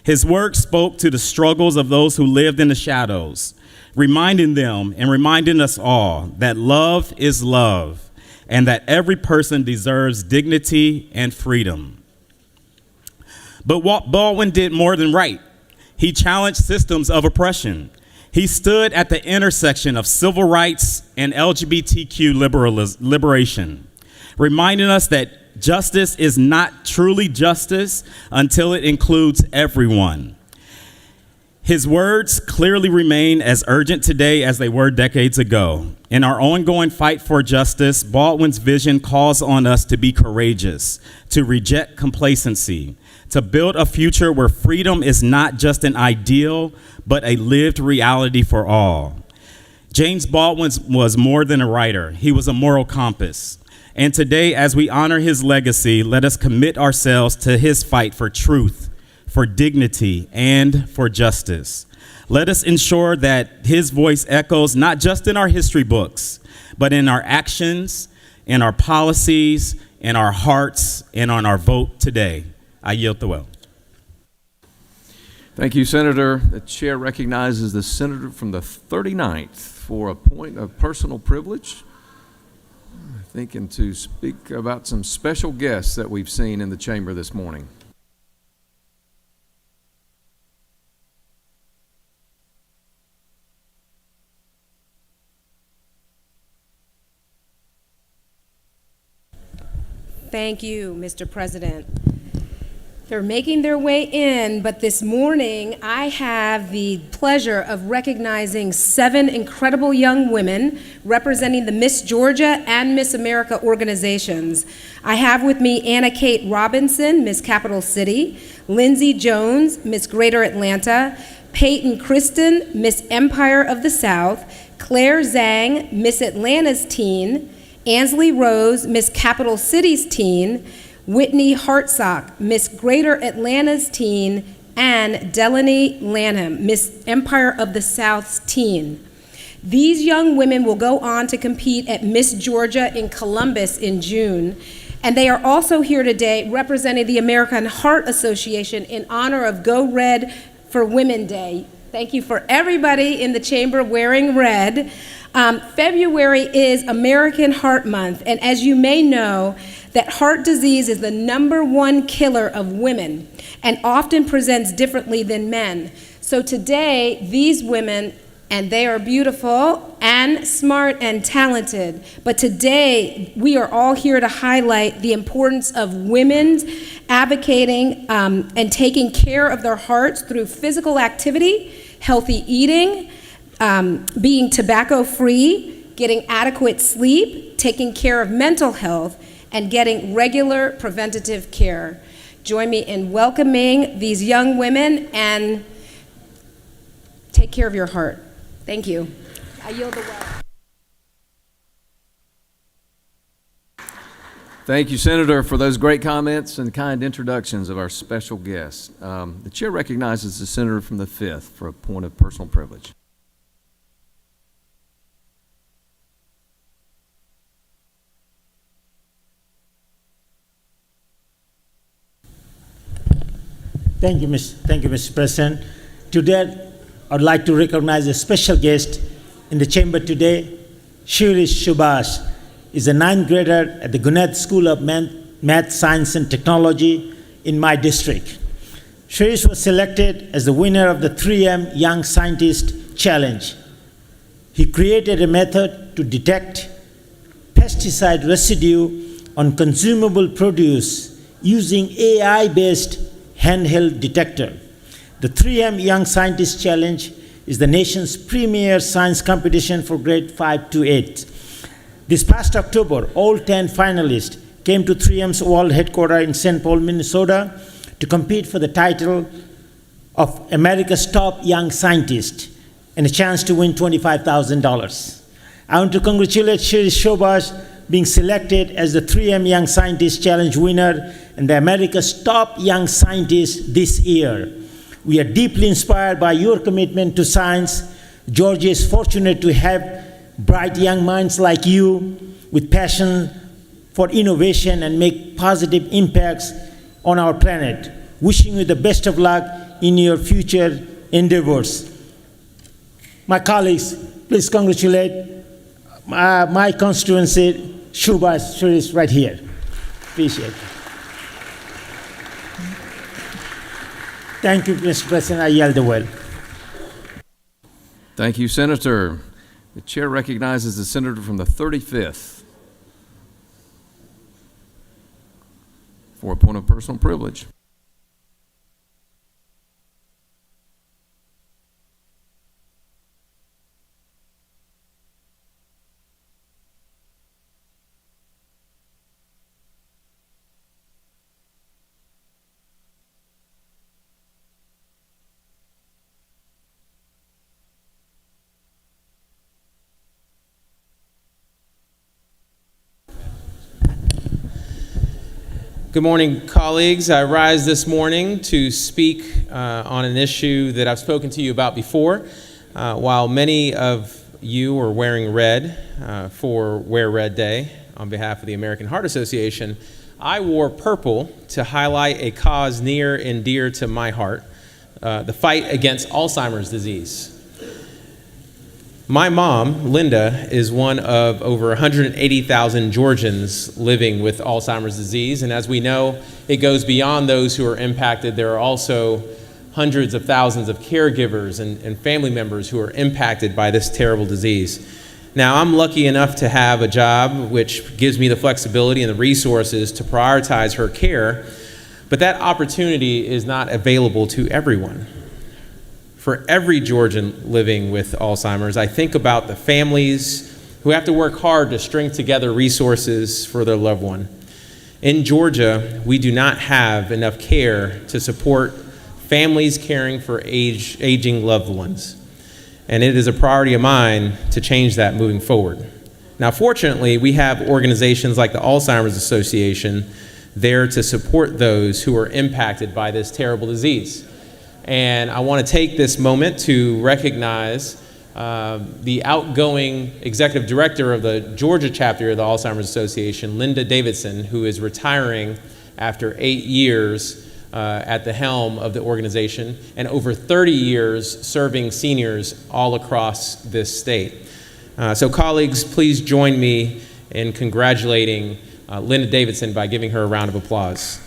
Speaker 5: His work spoke to the struggles of those who lived in the shadows, reminding them and reminding us all that love is love and that every person deserves dignity and freedom. But Baldwin did more than write. He challenged systems of oppression. He stood at the intersection of civil rights and LGBTQ liberation, reminding us that justice is not truly justice until it includes everyone. His words clearly remain as urgent today as they were decades ago. In our ongoing fight for justice, Baldwin's vision calls on us to be courageous, to reject complacency, to build a future where freedom is not just an ideal, but a lived reality for all. James Baldwin was more than a writer. He was a moral compass. And today, as we honor his legacy, let us commit ourselves to his fight for truth, for dignity, and for justice. Let us ensure that his voice echoes not just in our history books, but in our actions, in our policies, in our hearts, and on our vote today. I yield the will.
Speaker 9: Thank you, Senator. The chair recognizes the senator from the 39th for a point of personal privilege. Thinking to speak about some special guests that we've seen in the chamber this morning.
Speaker 6: Thank you, Mr. President. They're making their way in, but this morning I have the pleasure of recognizing 7 incredible young women representing the Miss Georgia and Miss America organizations. I have with me Anna Kate Robinson, Miss Capital City, Lindsay Jones, Miss Greater Atlanta, Peyton Kristen, Miss Empire of the South, Claire Zhang, Miss Atlanta's Teen, Ansley Rose, Miss Capital City's Teen, Whitney Hartsock, Miss Greater Atlanta's Teen, and Delaney Lanham, Miss Empire of the South's Teen. These young women will go on to compete at Miss Georgia in Columbus in June, and they are also here today representing the American Heart Association in honor of Go Red for Women Day. Thank you for everybody in the chamber wearing red. February is American Heart Month, and as you may know, that heart disease is the #1 killer of women and often presents differently than men. So today, these women, and they are beautiful and smart and talented, but today we are all here to highlight the importance of women advocating and taking care of their hearts through physical activity, healthy eating, being tobacco-free, getting adequate sleep, taking care of mental health, and getting regular preventative care. Join me in welcoming these young women and take care of your heart. Thank you. I yield the well.
Speaker 9: Thank you, Senator, for those great comments and kind introductions of our special guests. The chair recognizes the senator from the 5th for a point of personal privilege.
Speaker 8: Thank you, Mr. President. Today, I'd like to recognize a special guest in the chamber today. Shirish Subhash is a 9th grader at the Gwinnett School of Math, Science, and Technology in my district. Shirish was selected as the winner of the 3M Young Scientist Challenge. He created a method to detect pesticide residue on consumable produce using AI-based handheld detector. The 3M Young Scientist Challenge is the nation's premier science competition for grade 5 to 8. This past October, all 10 finalists came to 3M's world headquarters in St. Paul, Minnesota to compete for the title of America's Top Young Scientist and a chance to win $25,000. I want to congratulate Shirish Subhash being selected as the 3M Young Scientist Challenge winner and the America's Top Young Scientist this year. We are deeply inspired by your commitment to science. Georgia is fortunate to have bright young minds like you with passion for innovation and make positive impacts on our planet. Wishing you the best of luck in your future endeavors. My colleagues, please congratulate my constituency, Shubhas, who is right here. Appreciate it. Thank you, Mr. President. I yield the well.
Speaker 9: Thank you, Senator. The chair recognizes the senator from the 35th for a point of personal privilege.
Speaker 10: Good morning, colleagues. I rise this morning to speak on an issue that I've spoken to you about before. While many of you are wearing red for Wear Red Day on behalf of the American Heart Association, I wore purple to highlight a cause near and dear to my heart, the fight against Alzheimer's disease. My mom, Linda, is one of over 180,000 Georgians living with Alzheimer's disease, and as we know, it goes beyond those who are impacted. There are also hundreds of thousands of caregivers and family members who are impacted by this terrible disease. Now, I'm lucky enough to have a job which gives me the flexibility and the resources to prioritize her care, but that opportunity is not available to everyone. For every Georgian living with Alzheimer's, I think about the families who have to work hard to string together resources for their loved one. In Georgia, we do not have enough care to support families caring for aging loved ones. And it is a priority of mine to change that moving forward. Now, fortunately, we have organizations like the Alzheimer's Association there to support those who are impacted by this terrible disease. And I want to take this moment to recognize the outgoing executive director of the Georgia chapter of the Alzheimer's Association, Linda Davidson, who is retiring after 8 years at the helm of the organization and over 30 years serving seniors all across this state. So colleagues, please join me in congratulating Linda Davidson by giving her a round of applause.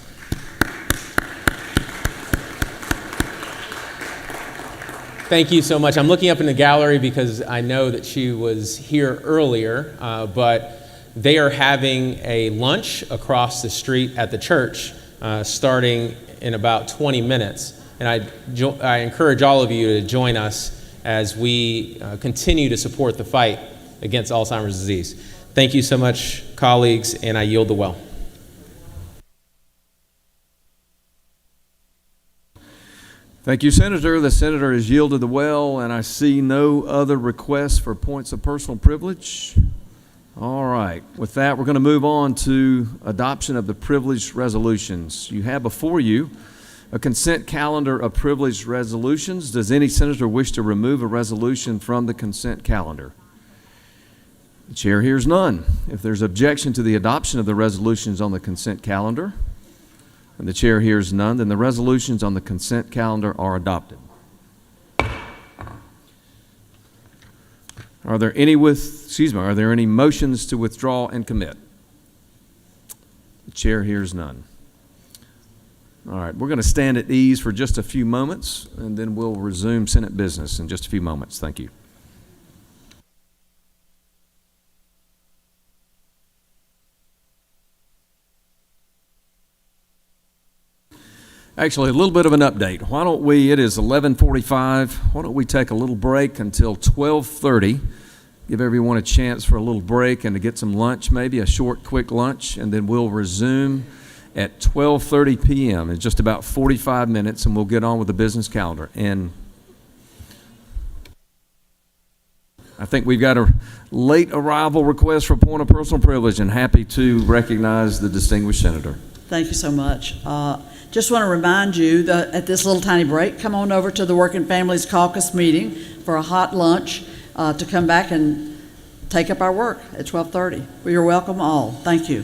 Speaker 10: Thank you so much. I'm looking up in the gallery because I know that she was here earlier, but they are having a lunch across the street at the church starting in about 20 minutes. And I encourage all of you to join us as we continue to support the fight against Alzheimer's disease. Thank you so much, colleagues, and I yield the well.
Speaker 9: Thank you, Senator. The senator has yielded the well, and I see no other requests for points of personal privilege. All right. With that, we're going to move on to adoption of the privileged resolutions. You have before you a consent calendar of privileged resolutions. Does any senator wish to remove a resolution from the consent calendar? The chair hears none. If there's objection to the adoption of the resolutions on the consent calendar, and the chair hears none, then the resolutions on the consent calendar are adopted. Are there any motions to withdraw and commit? The chair hears none. All right, we're going to stand at ease for just a few moments, and then we'll resume Senate business in just a few moments. Thank you. Actually, a little bit of an update. Why don't we, it is 11:45, why don't we take a little break until 12:30, give everyone a chance for a little break and to get some lunch, maybe a short, quick lunch, and then we'll resume at 12:30 p.m. in just about 45 minutes, and we'll get on with the business calendar. And I think we've got a late arrival request for point of personal privilege, and happy to recognize the distinguished senator.
Speaker 15: Thank you so much. Just want to remind you that at this little tiny break, come on over to the Working Families Caucus meeting for a hot lunch to come back and take up our work at 12:30. Well, you're welcome all. Thank you.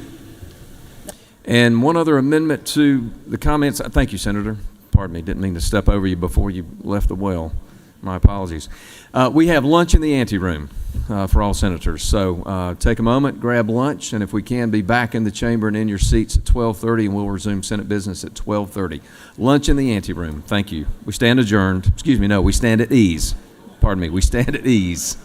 Speaker 9: And one other amendment to the comments. Thank you, Senator. Pardon me, didn't mean to step over you before you left the well. My apologies. We have lunch in the anteroom for all senators. So take a moment, grab lunch, and if we can, be back in the chamber and in your seats at 12:30, and we'll resume Senate business at 12:30. Lunch in the anteroom. Thank you. We stand adjourned. Excuse me, no, we stand at ease. Pardon me, we stand at ease.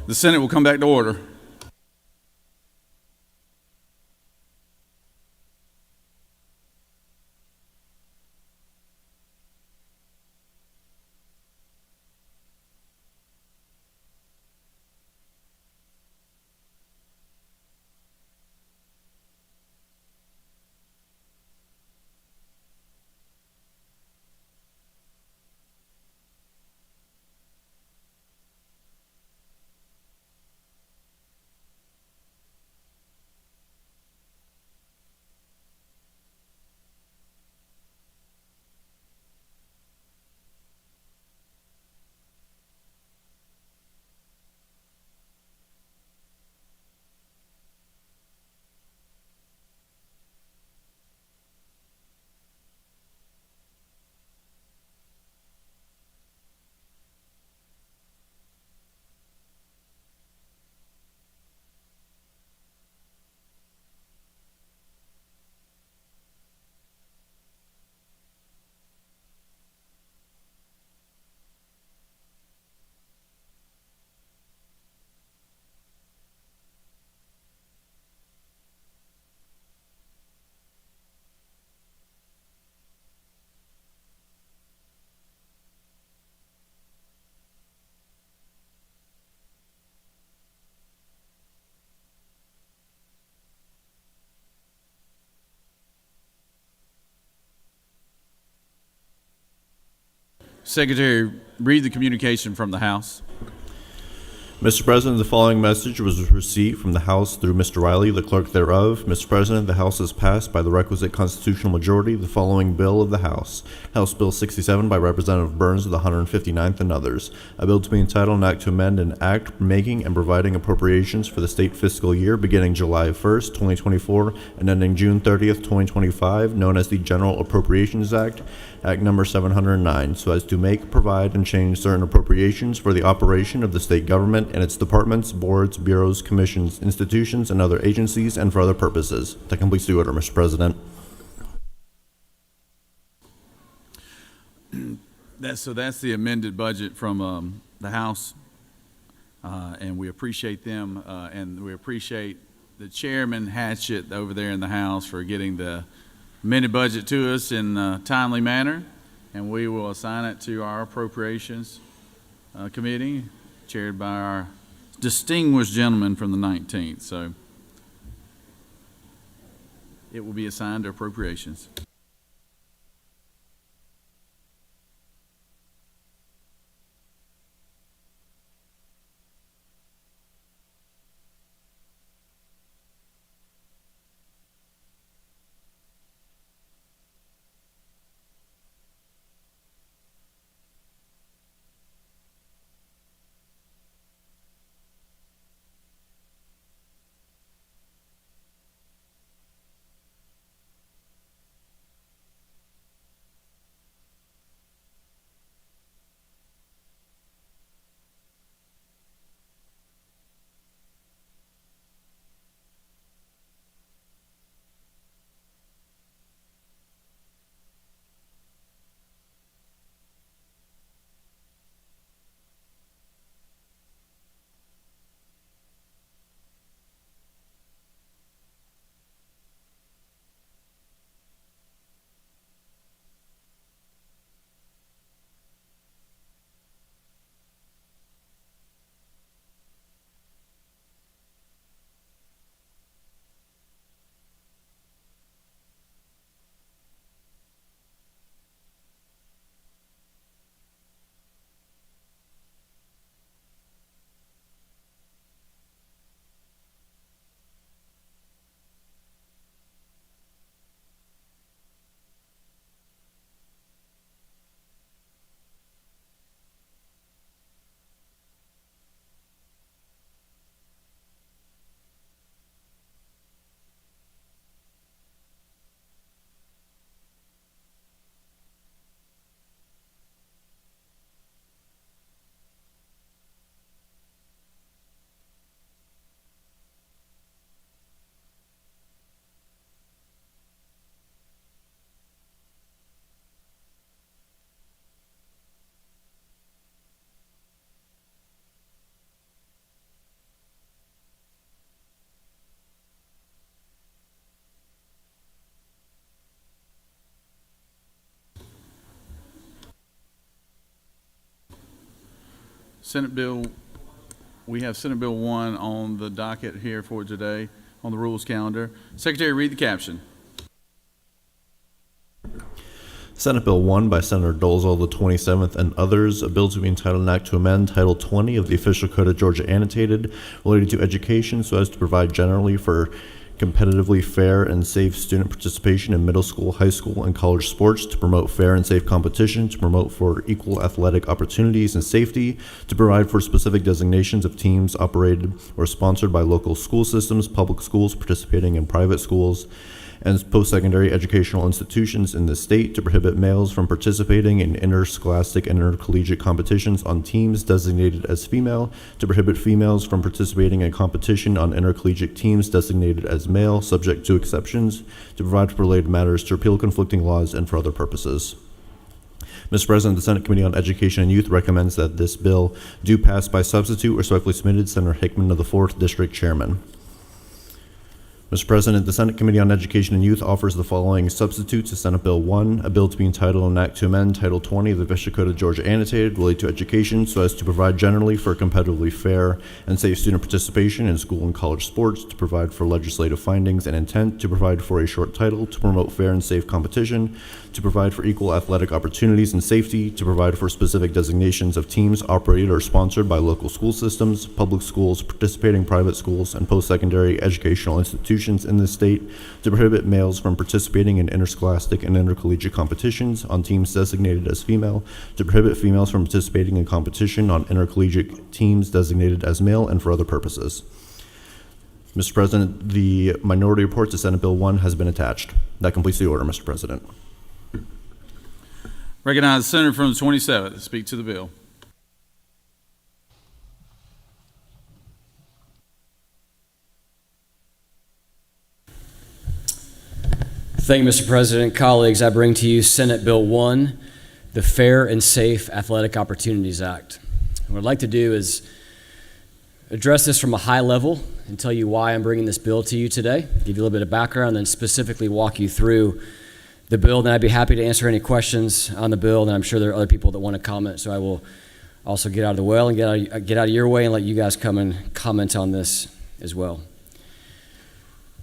Speaker 1: The Senate will come back to order. Secretary, read the communication from the House.
Speaker 3: Mr. President, the following message was received from the House through Mr. Riley, the clerk thereof. Mr. President, the House has passed by the requisite constitutional majority the following bill of the House. House Bill 67 by Representative Burns of the 159th and others. A bill to be entitled an act to amend an act making and providing appropriations for the state fiscal year beginning July 1st, 2024 and ending June 30th, 2025, known as the General Appropriations Act. Act Number 709, so as to make, provide, and change certain appropriations for the operation of the state government and its departments, boards, bureaus, commissions, institutions, and other agencies, and for other purposes. That completes the order, Mr. President.
Speaker 1: That's the amended budget from the House, and we appreciate them, and we appreciate the Chairman Hatchett over there in the House for getting the amended budget to us in a timely manner, and we will assign it to our Appropriations Committee, chaired by our distinguished gentleman from the 19th. So it will be assigned to Appropriations. Senate Bill, we have Senate Bill 1 on the docket here for today on the rules calendar. Secretary, read the caption.
Speaker 3: Senate Bill 1 by Senator Dolezal the 27th and others, a bill to be entitled an act to amend Title 20 of the Official Code of Georgia annotated related to education so as to provide generally for competitively fair and safe student participation in middle school, high school, and college sports, to promote fair and safe competition, to promote for equal athletic opportunities and safety, to provide for specific designations of teams operated or sponsored by local school systems, public schools participating in private schools, and post-secondary educational institutions in the state, to prohibit males from participating in interscholastic and intercollegiate competitions on teams designated as female, to prohibit females from participating in competition on intercollegiate teams designated as male, subject to exceptions, to provide for related matters, to repeal conflicting laws, and for other purposes. Mr. President, the Senate Committee on Education and Youth recommends that this bill do pass by substitute. Respectfully submitted, Senator Hickman of the 4th District Chairman. Mr. President, the Senate Committee on Education and Youth offers the following substitutes to Senate Bill 1, a bill to be entitled an act to amend Title 20 of the Official Code of Georgia annotated related to education so as to provide generally for competitively fair and safe student participation in school and college sports, to provide for legislative findings and intent, to provide for a short title, to promote fair and safe competition, to provide for equal athletic opportunities and safety, to provide for specific designations of teams operated or sponsored by local school systems, public schools, participating private schools, and post-secondary educational institutions in the state, to prohibit males from participating in interscholastic and intercollegiate competitions on teams designated as female, to prohibit females from participating in competition on intercollegiate teams designated as male, and for other purposes. Mr. President, the minority report to Senate Bill 1 has been attached. That completes the order, Mr. President.
Speaker 1: Recognize the senator from the 27th to speak to the bill.
Speaker 11: Thank you, Mr. President. Colleagues, I bring to you Senate Bill 1, the Fair and Safe Athletic Opportunities Act. What I'd like to do is address this from a high level and tell you why I'm bringing this bill to you today, give you a little bit of background, then specifically walk you through the bill. Then I'd be happy to answer any questions on the bill, and I'm sure there are other people that want to comment, so I will also get out of the way and get out of your way and let you guys come and comment on this as well.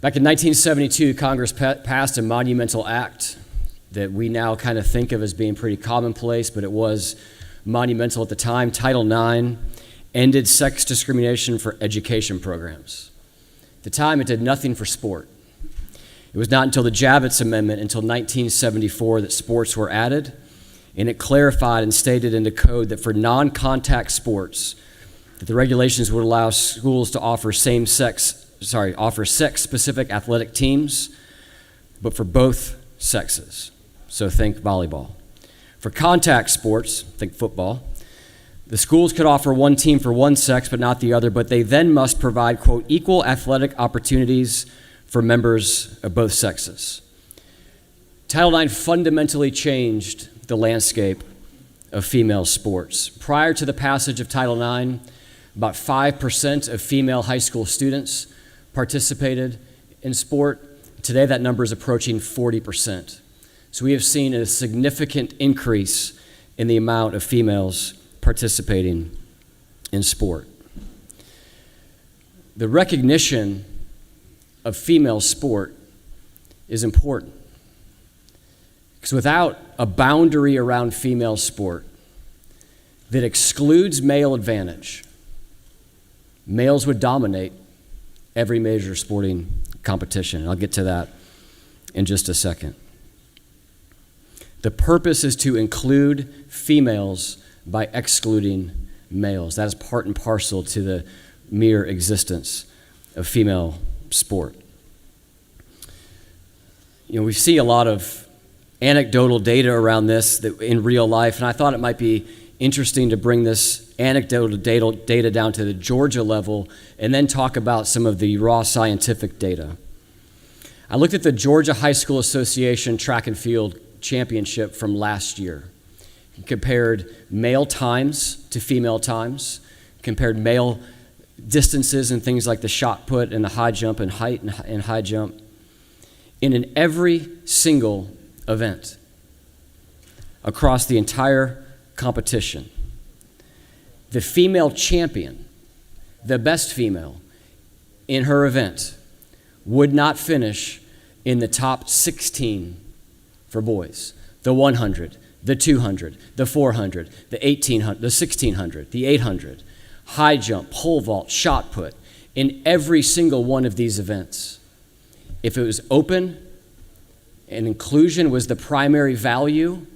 Speaker 11: Back in 1972, Congress passed a monumental act that we now kind of think of as being pretty commonplace, but it was monumental at the time. Title IX ended sex discrimination for education programs. At the time, it did nothing for sport. It was not until the Javits Amendment, until 1974, that sports were added, and it clarified and stated into code that for non-contact sports, that the regulations would allow schools to offer sex-specific athletic teams, but for both sexes. So think volleyball. For contact sports, think football, the schools could offer one team for one sex but not the other, but they then must provide, quote, equal athletic opportunities for members of both sexes. Title IX fundamentally changed the landscape of female sports. Prior to the passage of Title IX, about 5% of female high school students participated in sport. Today, that number is approaching 40%. So we have seen a significant increase in the amount of females participating in sport. The recognition of female sport is important, because without a boundary around female sport that excludes male advantage, males would dominate every major sporting competition. And I'll get to that in just a second. The purpose is to include females by excluding males. That is part and parcel to the mere existence of female sport. You know, we see a lot of anecdotal data around this in real life, and I thought it might be interesting to bring this anecdotal data down to the Georgia level and then talk about some of the raw scientific data. I looked at the Georgia High School Association track and field championship from last year, compared male times to female times, compared male distances and things like the shot put and the high jump and height and high jump. In every single event across the entire competition, the female champion, the best female in her event, would not finish in the top 16 for boys. The 100, the 200, the 400, the 1800, the 1600, the 800, high jump, pole vault, shot put, in every single one of these events. If it was open and inclusion was the primary value,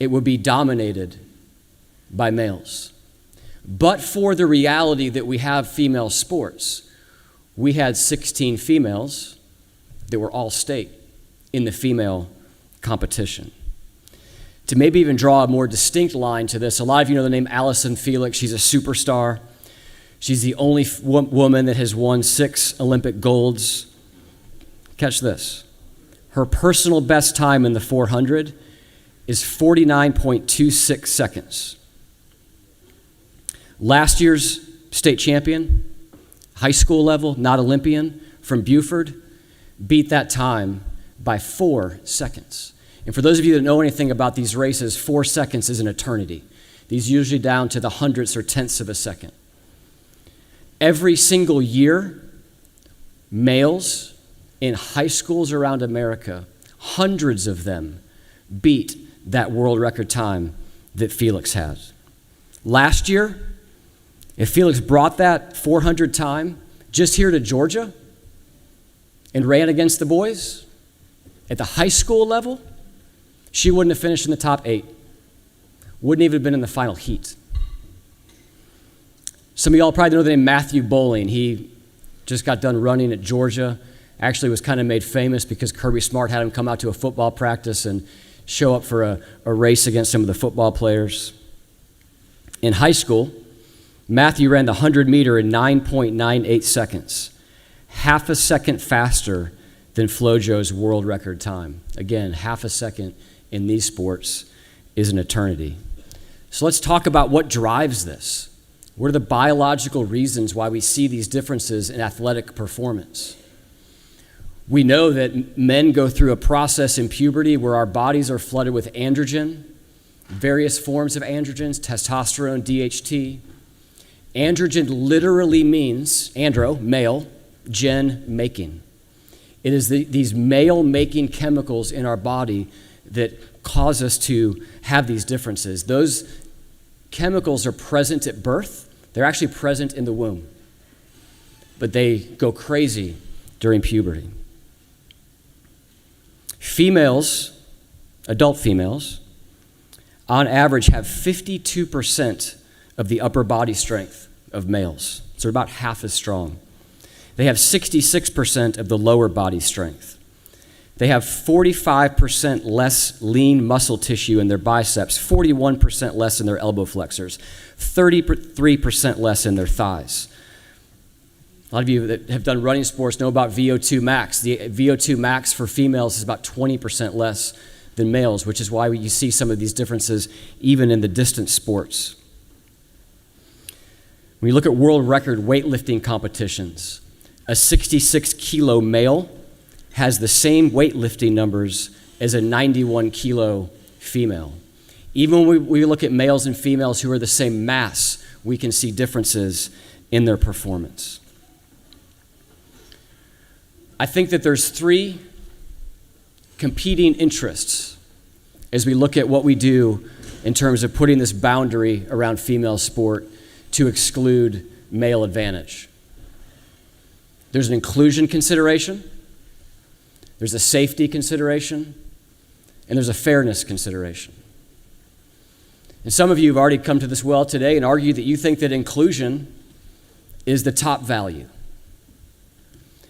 Speaker 11: it would be dominated by males. But for the reality that we have female sports, we had 16 females that were all state in the female competition. To maybe even draw a more distinct line to this, a lot of you know the name Allison Felix. She's a superstar. She's the only woman that has won 6 Olympic golds. Catch this. Her personal best time in the 400 is 49.26 seconds. Last year's state champion, high school level, not Olympian, from Buford, beat that time by 4 seconds. And for those of you that know anything about these races, 4 seconds is an eternity. These usually down to the hundredths or tenths of a second. Every single year, males in high schools around America, hundreds of them beat that world record time that Felix has. Last year, if Felix brought that 400 time just here to Georgia and ran against the boys at the high school level, she wouldn't have finished in the top 8. Wouldn't even have been in the final heat. Some of y'all probably know the name Matthew Bowling. He just got done running at Georgia. Actually was kind of made famous because Kirby Smart had him come out to a football practice and show up for a race against some of the football players. In high school, Matthew ran the 100 meter in 9.98 seconds, half a second faster than FloJo's world record time. Again, half a second in these sports is an eternity. So let's talk about what drives this. What are the biological reasons why we see these differences in athletic performance? We know that men go through a process in puberty where our bodies are flooded with androgen, various forms of androgens, testosterone, DHT. Androgen literally means, andro, male, gen, making. It is these male-making chemicals in our body that cause us to have these differences. Those chemicals are present at birth. They're actually present in the womb, but they go crazy during puberty. Females, adult females, on average have 52% of the upper body strength of males. So they're about half as strong. They have 66% of the lower body strength. They have 45% less lean muscle tissue in their biceps, 41% less in their elbow flexors, 33% less in their thighs. A lot of you that have done running sports know about VO2 max. The VO2 max for females is about 20% less than males, which is why you see some of these differences even in the distance sports. When you look at world record weightlifting competitions, a 66 kilo male has the same weightlifting numbers as a 91 kilo female. Even when we look at males and females who are the same mass, we can see differences in their performance. I think that there's 3 competing interests as we look at what we do in terms of putting this boundary around female sport to exclude male advantage. There's an inclusion consideration, there's a safety consideration, and there's a fairness consideration. And some of you have already come to this well today and argued that you think that inclusion is the top value.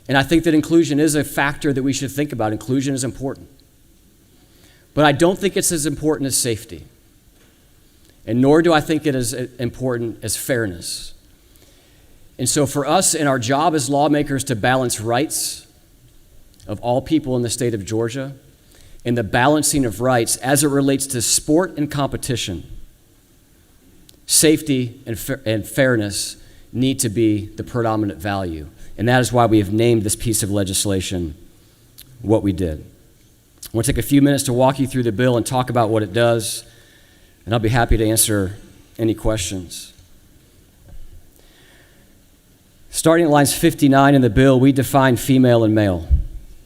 Speaker 11: And I think that inclusion is a factor that we should think about. Inclusion is important. But I don't think it's as important as safety. And nor do I think it is important as fairness. And so for us in our job as lawmakers to balance rights of all people in the state of Georgia and the balancing of rights as it relates to sport and competition, safety and fairness need to be the predominant value. And that is why we have named this piece of legislation what we did. I want to take a few minutes to walk you through the bill and talk about what it does, and I'll be happy to answer any questions. Starting at lines 59 in the bill, we define female and male,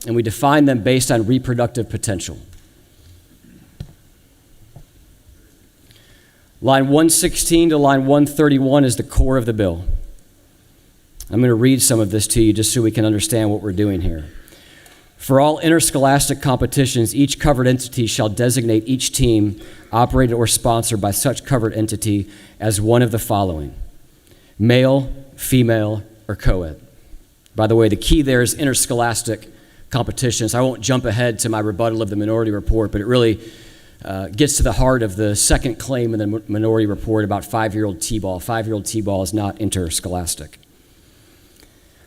Speaker 11: and we define them based on reproductive potential. Line 116 to line 131 is the core of the bill. I'm going to read some of this to you just so we can understand what we're doing here. For all interscholastic competitions, each covered entity shall designate each team operated or sponsored by such covered entity as one of the following: male, female, or co-ed. By the way, the key there is interscholastic competitions. I won't jump ahead to my rebuttal of the minority report, but it really gets to the heart of the second claim in the minority report about five-year-old t-ball. Five-year-old t-ball is not interscholastic.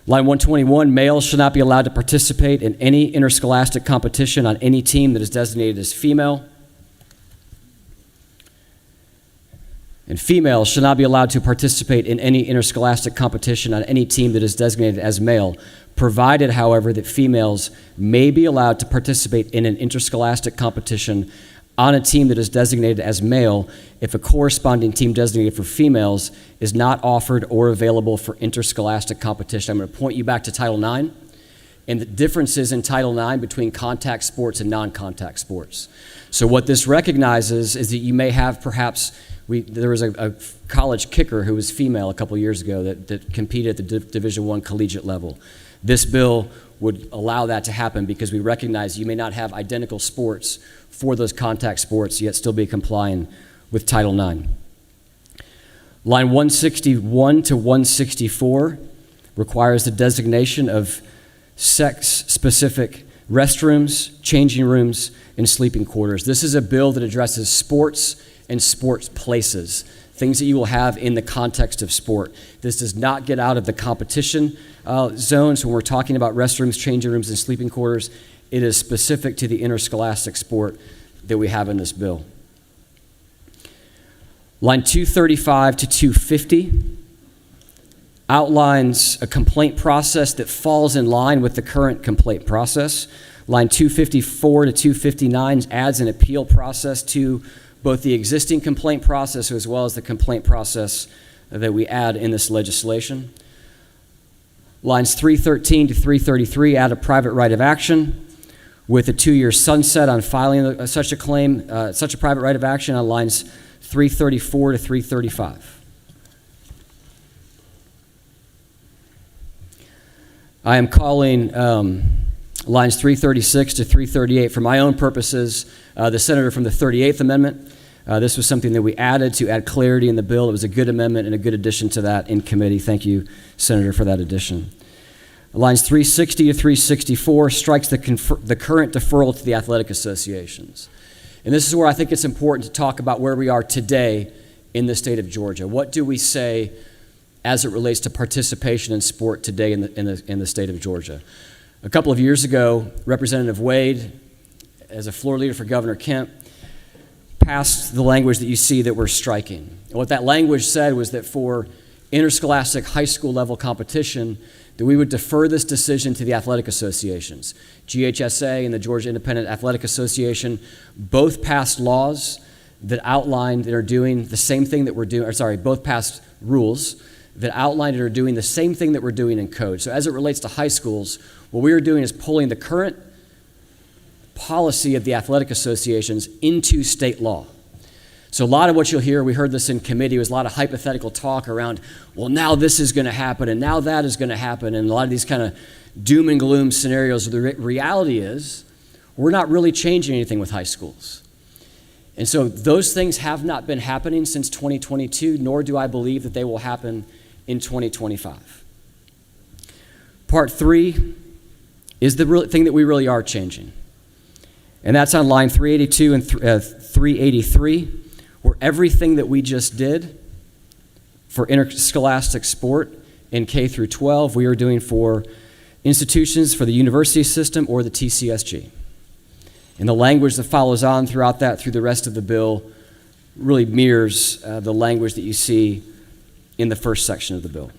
Speaker 11: Line 121, males shall not be allowed to participate in any interscholastic competition on any team that is designated as female. And females shall not be allowed to participate in any interscholastic competition on any team that is designated as male, provided, however, that females may be allowed to participate in an interscholastic competition on a team that is designated as male if a corresponding team designated for females is not offered or available for interscholastic competition. I'm going to point you back to Title IX and the differences in Title IX between contact sports and non-contact sports. So what this recognizes is that you may have perhaps, there was a college kicker who was female a couple years ago that competed at the Division I collegiate level. This bill would allow that to happen because we recognize you may not have identical sports for those contact sports, yet still be complying with Title IX. Line 161 to 164 requires the designation of sex-specific restrooms, changing rooms, and sleeping quarters. This is a bill that addresses sports and sports places, things that you will have in the context of sport. This does not get out of the competition zones when we're talking about restrooms, changing rooms, and sleeping quarters. It is specific to the interscholastic sport that we have in this bill. Line 235 to 250 outlines a complaint process that falls in line with the current complaint process. Line 254 to 259 adds an appeal process to both the existing complaint process as well as the complaint process that we add in this legislation. Lines 313 to 333 add a private right of action with a 2-year sunset on filing such a claim, such a private right of action on lines 334 to 335. I am calling lines 336 to 338 for my own purposes, the senator from the 38th Amendment. This was something that we added to add clarity in the bill. It was a good amendment and a good addition to that in committee. Thank you, Senator, for that addition. Lines 360 to 364 strikes the current deferral to the athletic associations. And this is where I think it's important to talk about where we are today in the state of Georgia. What do we say as it relates to participation in sport today in the state of Georgia? A couple of years ago, Representative Wade, as a floor leader for Governor Kemp, passed the language that you see that we're striking. And what that language said was that for interscholastic high school level competition, that we would defer this decision to the athletic associations. GHSA and the Georgia Independent Athletic Association both passed laws that outlined that are doing the same thing that we're doing, or sorry, both passed rules that outlined and are doing the same thing that we're doing in code. So as it relates to high schools, what we are doing is pulling the current policy of the athletic associations into state law. So a lot of what you'll hear, we heard this in committee, was a lot of hypothetical talk around, well, now this is going to happen and now that is going to happen, and a lot of these kind of doom and gloom scenarios. The reality is we're not really changing anything with high schools. And so those things have not been happening since 2022, nor do I believe that they will happen in 2025. Part 3 is the thing that we really are changing. And that's on line 382 and 383, where everything that we just did for interscholastic sport in K through 12, we are doing for institutions for the university system or the TCSG. And the language that follows on throughout that, through the rest of the bill, really mirrors the language that you see in the first section of the bill.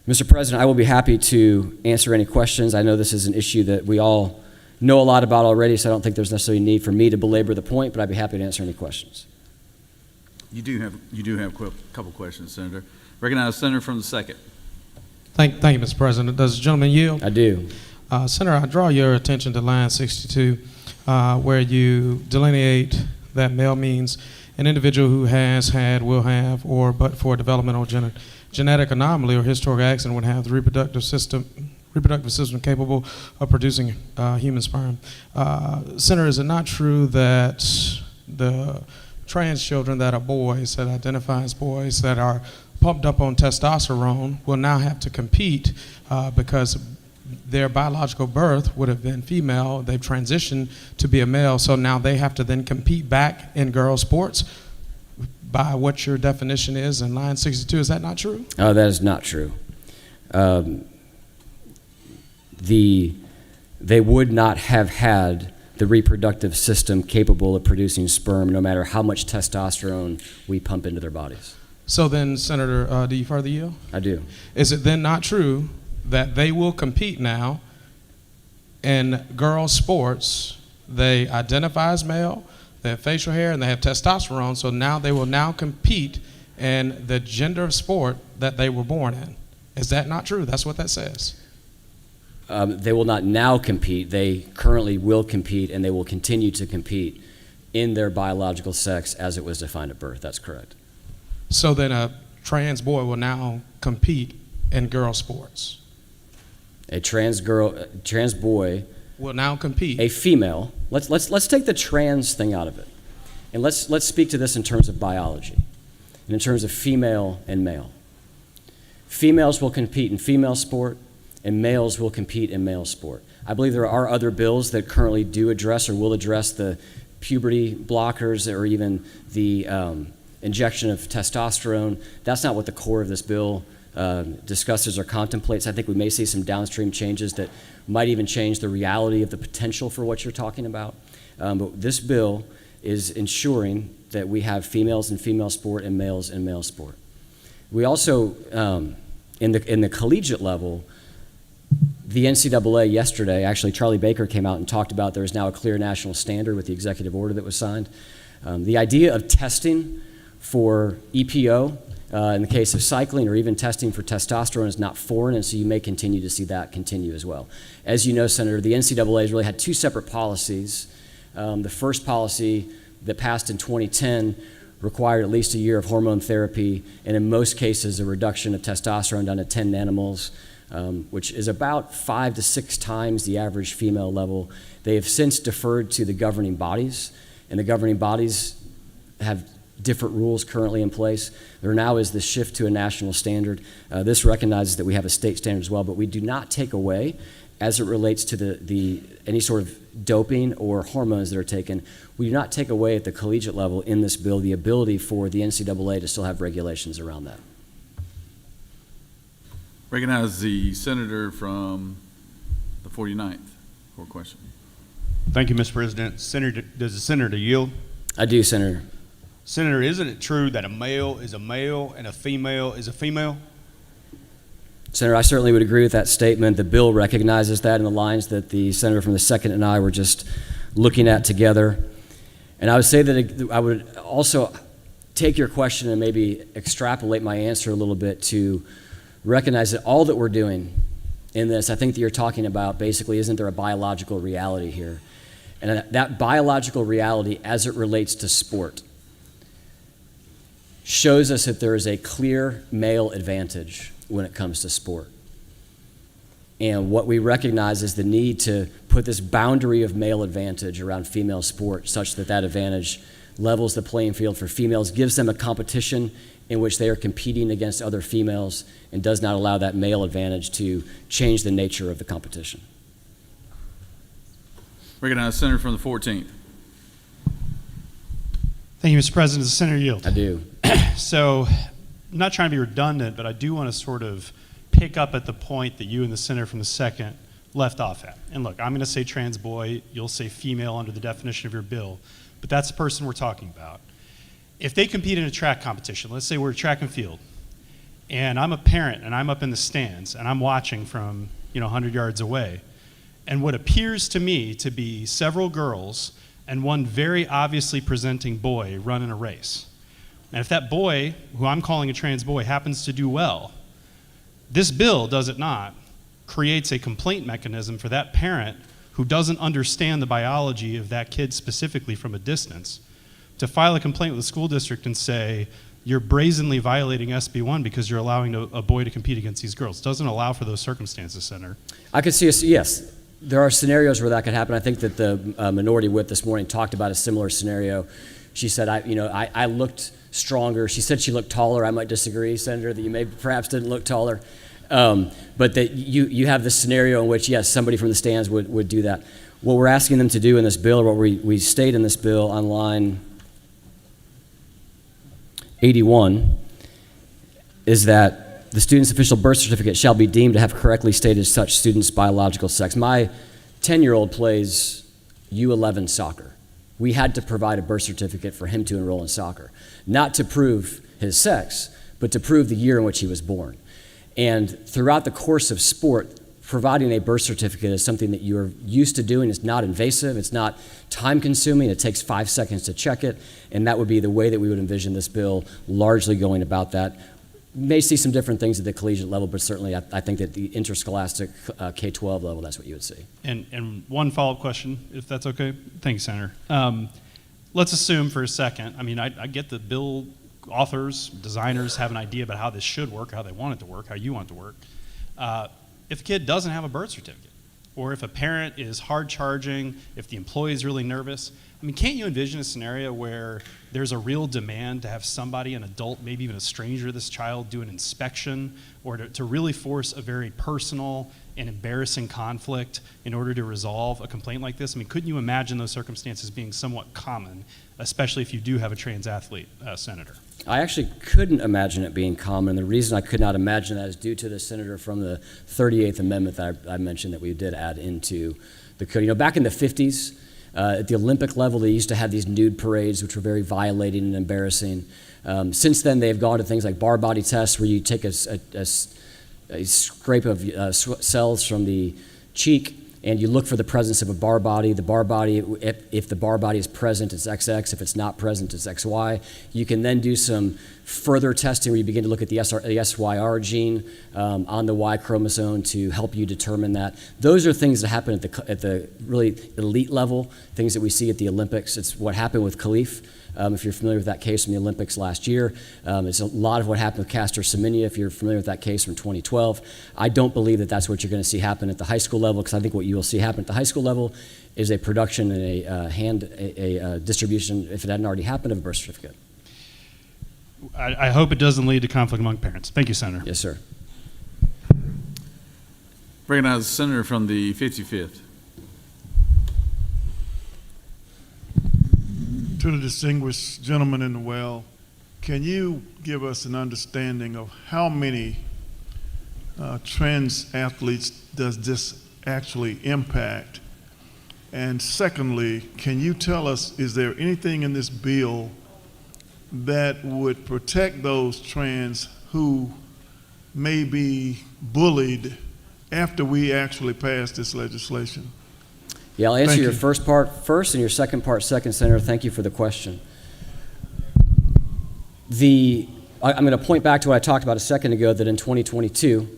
Speaker 11: Mr. President, I will be happy to answer any questions. I know this is an issue that we all know a lot about already, so I don't think there's necessarily a need for me to belabor the point, but I'd be happy to answer any questions.
Speaker 1: You do have a couple questions, Senator. Recognize the senator from the 2nd.
Speaker 12: Thank you, Mr. President. Does the gentleman yield?
Speaker 11: I do.
Speaker 12: Senator, I draw your attention to line 62, where you delineate that male means an individual who has had, will have, or but for developmental genetic anomaly or historic accident would have the reproductive system capable of producing human sperm. Senator, is it not true that the trans children that are boys, that identify as boys, that are pumped up on testosterone will now have to compete because their biological birth would have been female, they've transitioned to be a male, so now they have to then compete back in girls' sports by what your definition is in line 62. Is that not true?
Speaker 11: Oh, that is not true. They would not have had the reproductive system capable of producing sperm no matter how much testosterone we pump into their bodies.
Speaker 12: So then, Senator, do you further yield?
Speaker 11: I do.
Speaker 12: Is it then not true that they will compete now in girls' sports? They identify as male, they have facial hair, and they have testosterone, so now they will now compete in the gender of sport that they were born in. Is that not true? That's what that says.
Speaker 11: They will not now compete. They currently will compete, and they will continue to compete in their biological sex as it was defined at birth. That's correct.
Speaker 12: So then a trans boy will now compete in girl sports.
Speaker 11: A trans boy
Speaker 12: will now compete.
Speaker 11: A female. Let's take the trans thing out of it, and let's speak to this in terms of biology, and in terms of female and male. Females will compete in female sport, and males will compete in male sport. I believe there are other bills that currently do address or will address the puberty blockers or even the injection of testosterone. That's not what the core of this bill discusses or contemplates. I think we may see some downstream changes that might even change the reality of the potential for what you're talking about. But this bill is ensuring that we have females in female sport and males in male sport. We also, in the collegiate level, the NCAA yesterday, actually Charlie Baker came out and talked about there is now a clear national standard with the executive order that was signed. The idea of testing for EPO in the case of cycling or even testing for testosterone is not foreign, and so you may continue to see that continue as well. As you know, Senator, the NCAA has really had two separate policies. The first policy that passed in 2010 required at least a year of hormone therapy, and in most cases a reduction of testosterone down to 10 nanomoles, which is about 5 to 6 times the average female level. They have since deferred to the governing bodies, and the governing bodies have different rules currently in place. There now is the shift to a national standard. This recognizes that we have a state standard as well, but we do not take away, as it relates to any sort of doping or hormones that are taken, we do not take away at the collegiate level in this bill the ability for the NCAA to still have regulations around that.
Speaker 1: Recognize the senator from the 49th for a question.
Speaker 13: Thank you, Mr. President. Senator, does the senator yield?
Speaker 11: I do, Senator.
Speaker 13: Senator, isn't it true that a male is a male and a female is a female?
Speaker 11: Senator, I certainly would agree with that statement. The bill recognizes that in the lines that the senator from the 2nd and I were just looking at together. And I would say that I would also take your question and maybe extrapolate my answer a little bit to recognize that all that we're doing in this, I think that you're talking about basically, isn't there a biological reality here? And that biological reality as it relates to sport shows us that there is a clear male advantage when it comes to sport. And what we recognize is the need to put this boundary of male advantage around female sport such that that advantage levels the playing field for females, gives them a competition in which they are competing against other females, and does not allow that male advantage to change the nature of the competition.
Speaker 1: Recognize the senator from the 14th.
Speaker 23: Thank you, Mr. President. Does the senator yield?
Speaker 11: I do.
Speaker 23: So, I'm not trying to be redundant, but I do want to sort of pick up at the point that you and the senator from the 2nd left off at. And look, I'm going to say trans boy, you'll say female under the definition of your bill, but that's the person we're talking about. If they compete in a track competition, let's say we're track and field, and I'm a parent and I'm up in the stands and I'm watching from 100 yards away, and what appears to me to be several girls and one very obviously presenting boy run in a race. And if that boy, who I'm calling a trans boy, happens to do well, this bill, does it not, creates a complaint mechanism for that parent who doesn't understand the biology of that kid specifically from a distance to file a complaint with the school district and say, you're brazenly violating SB1 because you're allowing a boy to compete against these girls. It doesn't allow for those circumstances, Senator.
Speaker 11: I could see yes. There are scenarios where that could happen. I think that the minority whip this morning talked about a similar scenario. She said, I looked stronger. She said she looked taller. I might disagree, Senator, that you may perhaps didn't look taller. But that you have this scenario in which, yes, somebody from the stands would do that. What we're asking them to do in this bill, or what we state in this bill on line 81, is that the student's official birth certificate shall be deemed to have correctly stated such student's biological sex. My 10-year-old plays U11 soccer. We had to provide a birth certificate for him to enroll in soccer, not to prove his sex, but to prove the year in which he was born. And throughout the course of sport, providing a birth certificate is something that you're used to doing. It's not invasive, it's not time-consuming, it takes 5 seconds to check it, and that would be the way that we would envision this bill largely going about that. You may see some different things at the collegiate level, but certainly I think that the interscholastic K-12 level, that's what you would see.
Speaker 23: And one follow-up question, if that's okay. Thank you, Senator. Let's assume for a second, I get the bill authors, designers have an idea about how this should work, how they want it to work, how you want it to work. If the kid doesn't have a birth certificate, or if a parent is hard charging, if the employee is really nervous, can't you envision a scenario where there's a real demand to have somebody, an adult, maybe even a stranger to this child, do an inspection, or to really force a very personal and embarrassing conflict in order to resolve a complaint like this? Couldn't you imagine those circumstances being somewhat common, especially if you do have a trans athlete, Senator?
Speaker 11: I actually couldn't imagine it being common. The reason I could not imagine that is due to the senator from the 38th Amendment that I mentioned that we did add into the code. Back in the 50s, at the Olympic level, they used to have these nude parades, which were very violating and embarrassing. Since then, they've gone to things like bar body tests, where you take a scrape of cells from the cheek, and you look for the presence of a bar body. The bar body, if the bar body is present, it's XX. If it's not present, it's XY. You can then do some further testing where you begin to look at the SYR gene on the Y chromosome to help you determine that. Those are things that happen at the really elite level, things that we see at the Olympics. It's what happened with Khalif. If you're familiar with that case from the Olympics last year. It's a lot of what happened with Castor Semenya, if you're familiar with that case from 2012. I don't believe that that's what you're going to see happen at the high school level, because I think what you will see happen at the high school level is a production and a distribution, if it hadn't already happened, of a birth certificate.
Speaker 23: I hope it doesn't lead to conflict among parents. Thank you, Senator.
Speaker 11: Yes, sir.
Speaker 1: Recognize the senator from the 55th.
Speaker 7: To the distinguished gentleman in the well, can you give us an understanding of how many trans athletes does this actually impact? And secondly, can you tell us, is there anything in this bill that would protect those trans who may be bullied after we actually pass this legislation?
Speaker 11: Yeah, I'll answer
Speaker 7: Thank
Speaker 11: your
Speaker 7: you.
Speaker 11: first part first and your second part second, Senator. Thank you for the question. I'm going to point back to what I talked about a second ago, that in 2022,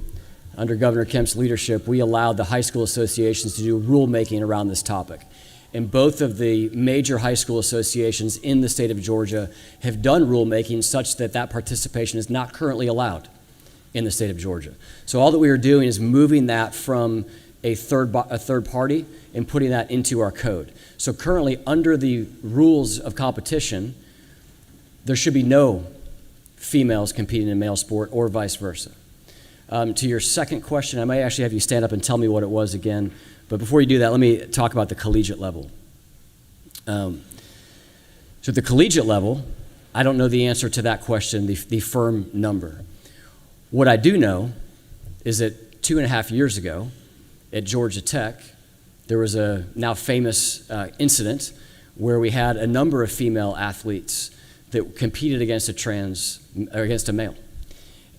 Speaker 11: under Governor Kemp's leadership, we allowed the high school associations to do rulemaking around this topic. And both of the major high school associations in the state of Georgia have done rulemaking such that that participation is not currently allowed in the state of Georgia. So all that we are doing is moving that from a third party and putting that into our code. So currently, under the rules of competition, there should be no females competing in male sport or vice versa. To your second question, I may actually have you stand up and tell me what it was again. But before you do that, let me talk about the collegiate level. So at the collegiate level, I don't know the answer to that question, the firm number. What I do know is that 2.5 years ago at Georgia Tech, there was a now famous incident where we had a number of female athletes that competed against a male.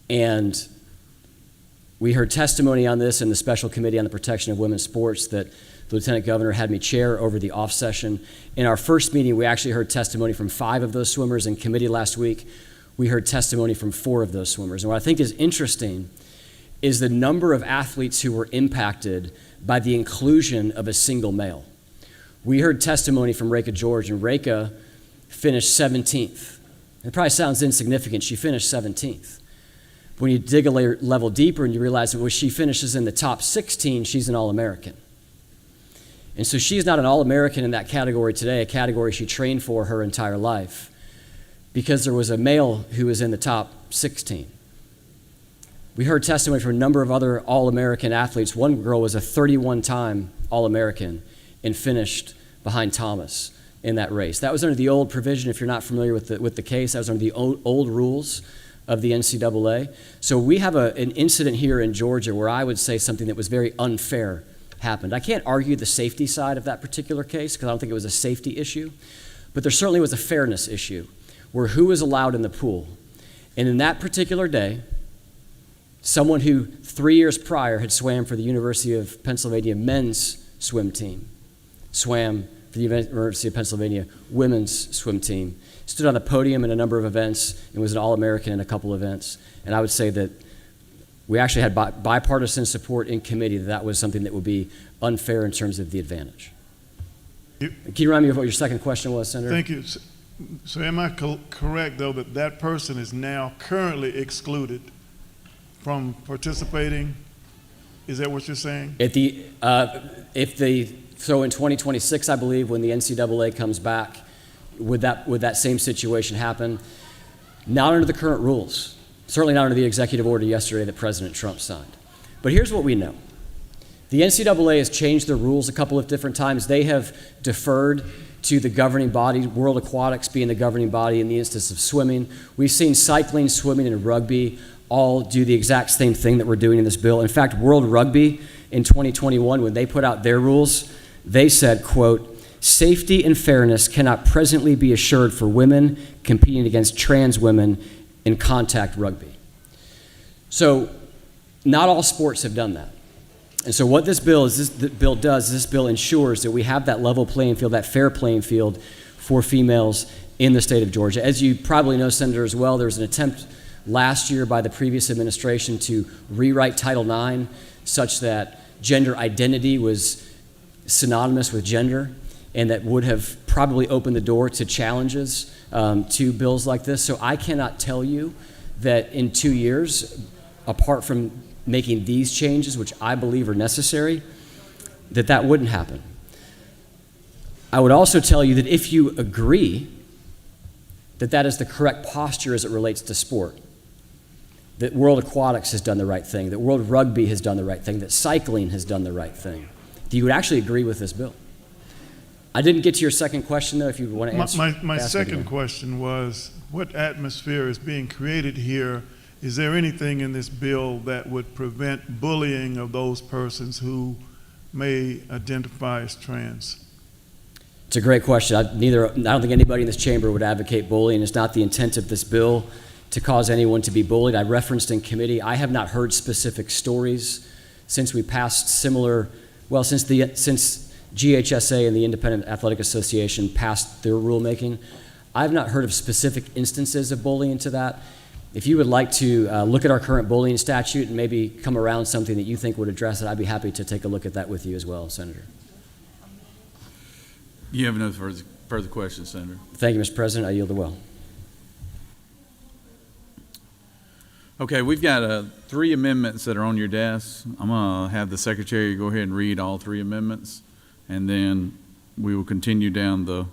Speaker 11: And we heard testimony on this in the Special Committee on the Protection of Women's Sports that The Lieutenant Governor had me chair over the off session. In our first meeting, we actually heard testimony from 5 of those swimmers. In committee last week, we heard testimony from 4 of those swimmers. And what I think is interesting is the number of athletes who were impacted by the inclusion of a single male. We heard testimony from Reka George, and Reka finished 17th. It probably sounds insignificant. She finished 17th. When you dig a level deeper and you realize that when she finishes in the top 16, she's an All-American. And so she's not an All-American in that category today, a category she trained for her entire life, because there was a male who was in the top 16. We heard testimony from a number of other All-American athletes. One girl was a 31-time All-American and finished behind Thomas in that race. That was under the old provision. If you're not familiar with the case, that was under the old rules of the NCAA. So we have an incident here in Georgia where I would say something that was very unfair happened. I can't argue the safety side of that particular case because I don't think it was a safety issue, but there certainly was a fairness issue where who was allowed in the pool. And in that particular day, someone who 3 years prior had swam for the University of Pennsylvania men's swim team, swam for the University of Pennsylvania women's swim team, stood on the podium in a number of events and was an All-American in a couple events. And I would say that we actually had bipartisan support in committee that was something that would be unfair in terms of the advantage. Can you remind me of what your second question was, Senator?
Speaker 7: Thank you. So am I correct, though, that that person is now currently excluded from participating? Is that what you're saying?
Speaker 11: So in 2026, I believe, when the NCAA comes back, would that same situation happen? Not under the current rules. Certainly not under the executive order yesterday that President Trump signed. But here's what we know. The NCAA has changed their rules a couple of different times. They have deferred to the governing body, World Aquatics being the governing body in the instance of swimming. We've seen cycling, swimming, and rugby all do the exact same thing that we're doing in this bill. In fact, World Rugby in 2021, when they put out their rules, they said, quote, "Safety and fairness cannot presently be assured for women competing against trans women in contact rugby." So not all sports have done that. And so what this bill ensures that we have that level playing field, that fair playing field for females in the state of Georgia. As you probably know, Senator, as well, there was an attempt last year by the previous administration to rewrite Title IX such that gender identity was synonymous with gender, and that would have probably opened the door to challenges to bills like this. So I cannot tell you that in 2 years, apart from making these changes, which I believe are necessary, that wouldn't happen. I would also tell you that if you agree that is the correct posture as it relates to sport, that World Aquatics has done the right thing, that World Rugby has done the right thing, that cycling has done the right thing, that you would actually agree with this bill. I didn't get to your second question, though, if you want to answer.
Speaker 7: My second question was, what atmosphere is being created here? Is there anything in this bill that would prevent bullying of those persons who may identify as trans?
Speaker 11: It's a great question. I don't think anybody in this chamber would advocate bullying. It's not the intent of this bill to cause anyone to be bullied. I referenced in committee, I have not heard specific stories since we passed since GHSA and the Independent Athletic Association passed their rulemaking. I've not heard of specific instances of bullying to that. If you would like to look at our current bullying statute and maybe come around something that you think would address it, I'd be happy to take a look at that with you as well, Senator.
Speaker 1: You have no further questions, Senator.
Speaker 11: Thank you, Mr. President. I yield the well.
Speaker 1: Okay, we've got 3 amendments that are on your desk. I'm going to have the secretary go ahead and read all 3 amendments, and then we will continue down the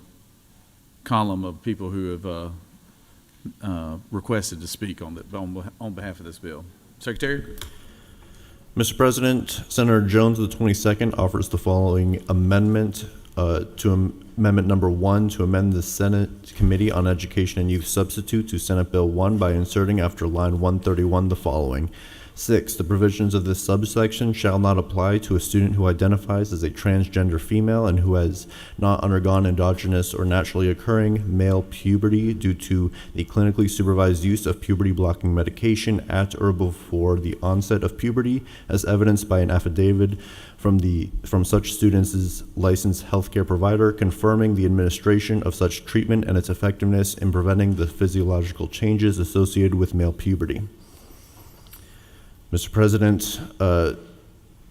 Speaker 1: column of people who have requested to speak on behalf of this bill. Secretary?
Speaker 3: Mr. President, Senator Jones of the 22nd offers the following amendment to Amendment Number 1 to amend the Senate Committee on Education and Youth Substitute to Senate Bill 1 by inserting after line 131 the following. 6. The provisions of this subsection shall not apply to a student who identifies as a transgender female and who has not undergone endogenous or naturally occurring male puberty due to the clinically supervised use of puberty-blocking medication at or before the onset of puberty, as evidenced by an affidavit from such student's licensed healthcare provider confirming the administration of such treatment and its effectiveness in preventing the physiological changes associated with male puberty. Mr. President,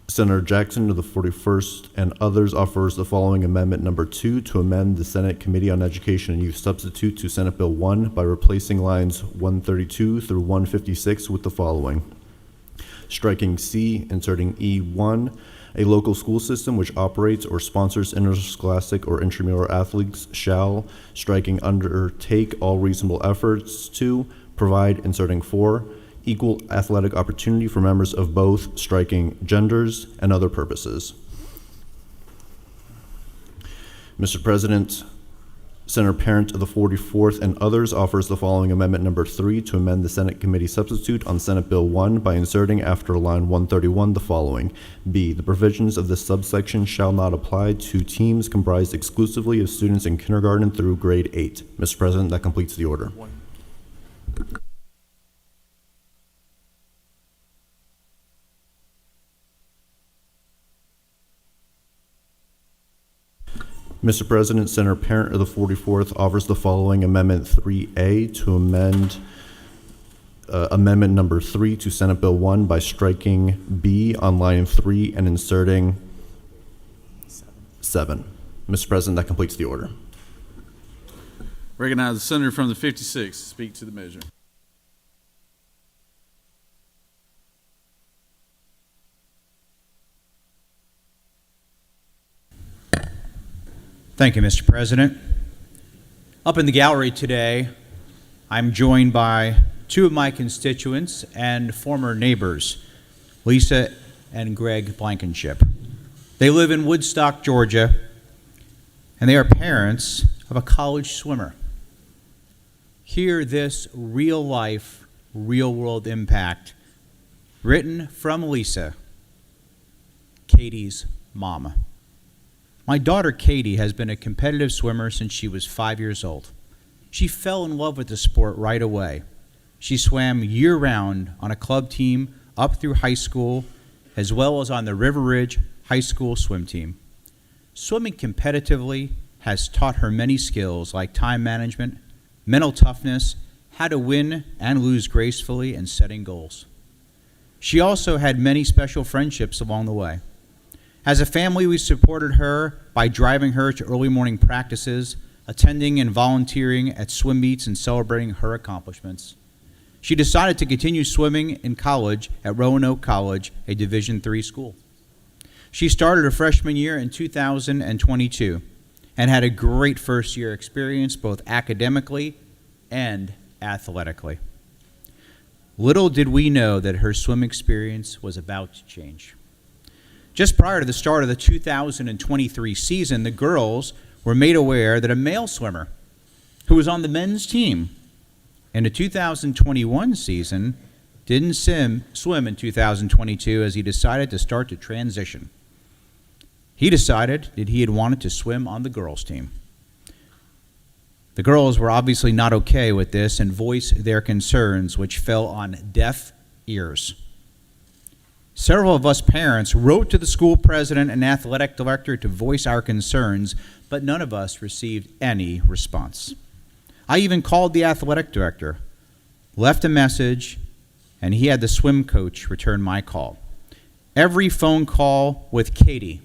Speaker 3: Senator Jackson of the 41st and others offers the following amendment number 2 to amend the Senate Committee on Education and Youth substitute to Senate Bill 1 by replacing lines 132 through 156 with the following. Striking C, inserting E1, a local school system which operates or sponsors interscholastic or intramural athletes shall, striking undertake all reasonable efforts to, provide, inserting 4, equal athletic opportunity for members of both, striking genders, and other purposes. Mr. President, Senator Parent of the 44th and others offers the following amendment number 3 to amend the Senate Committee substitute on Senate Bill 1 by inserting after line 131 the following. B, the provisions of this subsection shall not apply to teams comprised exclusively of students in kindergarten through grade 8. Mr. President, that completes the order. Mr. President, Senator Parent of the 44th offers the following Amendment 3A to amend Amendment number 3 to Senate Bill 1 by striking B on line 3 and inserting 7. Mr. President, that completes the order.
Speaker 1: Recognize the senator from the 56th to speak to the measure.
Speaker 2: Thank you, Mr. President. Up in the gallery today, I'm joined by two of my constituents and former neighbors, Lisa and Greg Blankenship. They live in Woodstock, Georgia, and they are parents of a college swimmer. Hear this real-life, real-world impact written from Lisa, Katie's mama. My daughter, Katie, has been a competitive swimmer since she was 5 years old. She fell in love with the sport right away. She swam year-round on a club team up through high school, as well as on the River Ridge High School swim team. Swimming competitively has taught her many skills like time management, mental toughness, how to win and lose gracefully, and setting goals. She also had many special friendships along the way. As a family, we supported her by driving her to early morning practices, attending and volunteering at swim meets, and celebrating her accomplishments. She decided to continue swimming in college at Roanoke College, a Division III school. She started her freshman year in 2022 and had a great first-year experience both academically and athletically. Little did we know that her swim experience was about to change. Just prior to the start of the 2023 season, the girls were made aware that a male swimmer who was on the men's team in the 2021 season didn't swim in 2022 as he decided to start to transition. He decided that he had wanted to swim on the girls' team. The girls were obviously not okay with this and voiced their concerns, which fell on deaf ears. Several of us parents wrote to the school president and athletic director to voice our concerns, but none of us received any response. I even called the athletic director, left a message, and he had the swim coach return my call. Every phone call with Katie